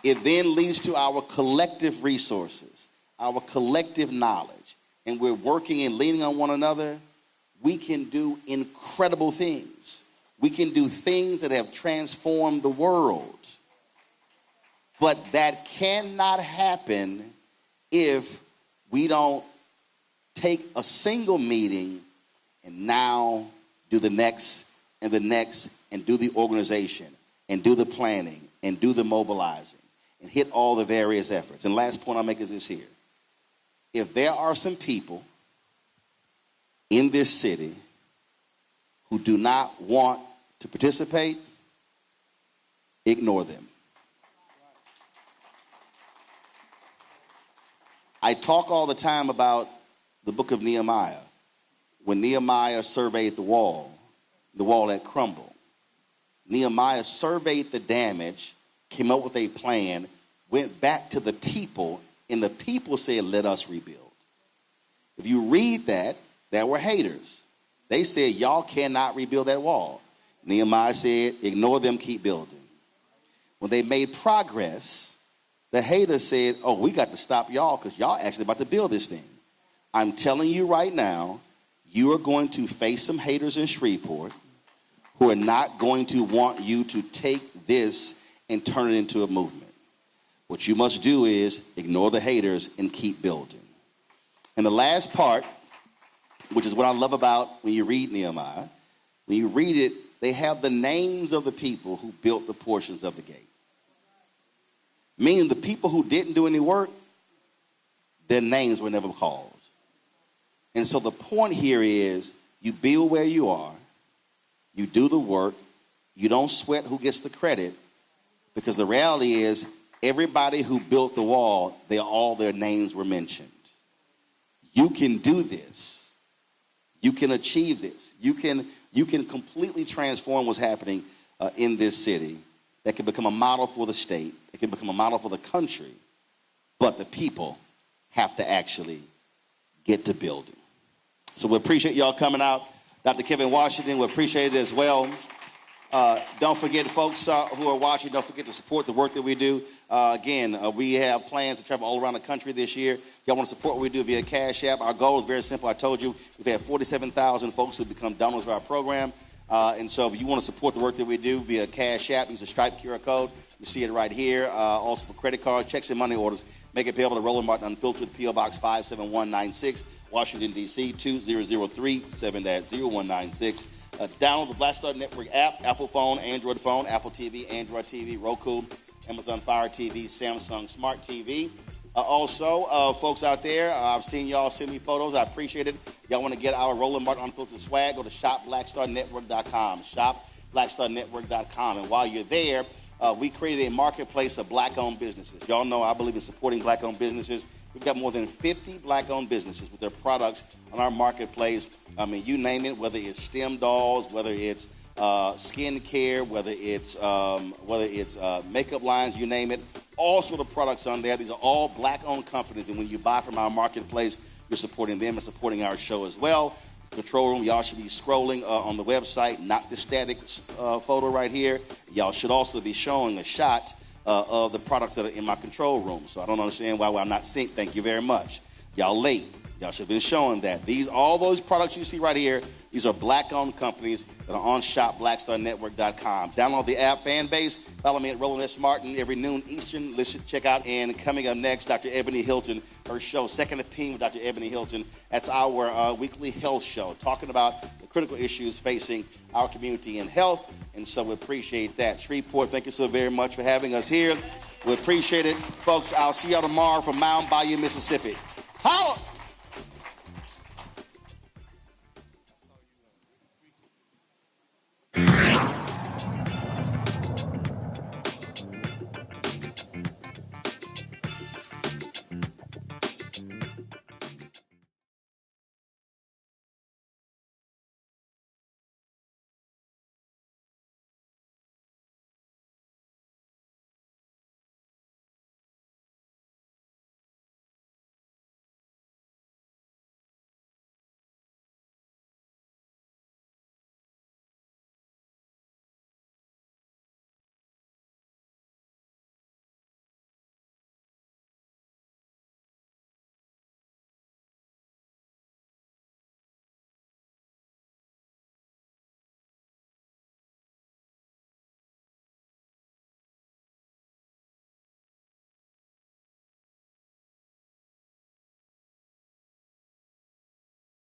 Speaker 16: it then leads to our collective resources, our collective knowledge, and we're working and leaning on one another, we can do incredible things. We can do things that have transformed the world. But that cannot happen if we don't take a single meeting and now do the next and the next and do the organization and do the planning and do the mobilizing and hit all the various efforts. And last point I'll make is this here. If there are some people in this city who do not want to participate, ignore them. I talk all the time about the book of Nehemiah. When Nehemiah surveyed the wall had crumbled. Nehemiah surveyed the damage, came up with a plan, went back to the people, and the people said, let us rebuild. If you read that, there were haters. They said, y'all cannot rebuild that wall. Nehemiah said, ignore them, keep building. When they made progress, the haters said, oh, we got to stop y'all because y'all actually about to build this thing. I'm telling you right now, you are going to face some haters in Shreveport who are not going to want you to take this and turn it into a movement. What you must do is ignore the haters and keep building. And the last part, which is what I love about when you read Nehemiah, when you read it, they have the names of the people who built the portions of the gate. Meaning the people who didn't do any work, their names were never called. And so the point here is you build where you are, you do the work, you don't sweat who gets the credit, because the reality is everybody who built the wall, all their names were mentioned. You can do this. You can achieve this. You can completely transform what's happening in this city. That can become a model for the state. It can become a model for the country. But the people have to actually get to building. So we appreciate y'all coming out. Dr. Kevin Washington, we appreciate it as well. Don't forget, folks who are watching, don't forget to support the work that we do. Again, we have plans to travel all around the country this year. If y'all want to support what we do via Cash App, our goal is very simple. I told you, we've had 47,000 folks who become donors of our program. And so if you want to support the work that we do via Cash App, use the Stripe QR code. You see it right here. Also for credit cards, checks, and money orders, make it payable to Roland Martin Unfiltered, P.O. Box 57196, Washington, D.C. 2003 7-0196. Download the Black Star Network app, Apple phone, Android phone, Apple TV, Android TV, Roku, Amazon Fire TV, Samsung Smart TV. Also, folks out there, I've seen y'all send me photos. I appreciate it. Y'all want to get our Roland Martin Unfiltered swag, go to shopblackstarnetwork.com, shopblackstarnetwork.com. And while you're there, we created a marketplace of black-owned businesses. Y'all know I believe in supporting black-owned businesses. We've got more than 50 black-owned businesses with their products on our marketplace. I mean, you name it, whether it's stem dolls, whether it's skin care, whether it's makeup lines, you name it. All sort of products on there. These are all black-owned companies, and when you buy from our marketplace, you're supporting them and supporting our show as well. Control room, y'all should be scrolling on the website, not the static photo right here. Y'all should also be showing a shot of the products that are in my control room. So I don't understand why I'm not synced. Thank you very much. Y'all late. Y'all should have been showing that. All those products you see right here, these are black-owned companies that are on shopblackstarnetwork.com. Download the app, fan base. Follow me at Roland S. Martin every noon Eastern. Listen, check out. And coming up next, Dr. Ebony Hilton, her show, Second Opinion with Dr. Ebony Hilton. That's our weekly health show, talking about the critical issues facing our community in health. And so we appreciate that. Shreveport, thank you so very much for having us here. We appreciate it. Folks, I'll see y'all tomorrow from Mound Bayou, Mississippi. Holla!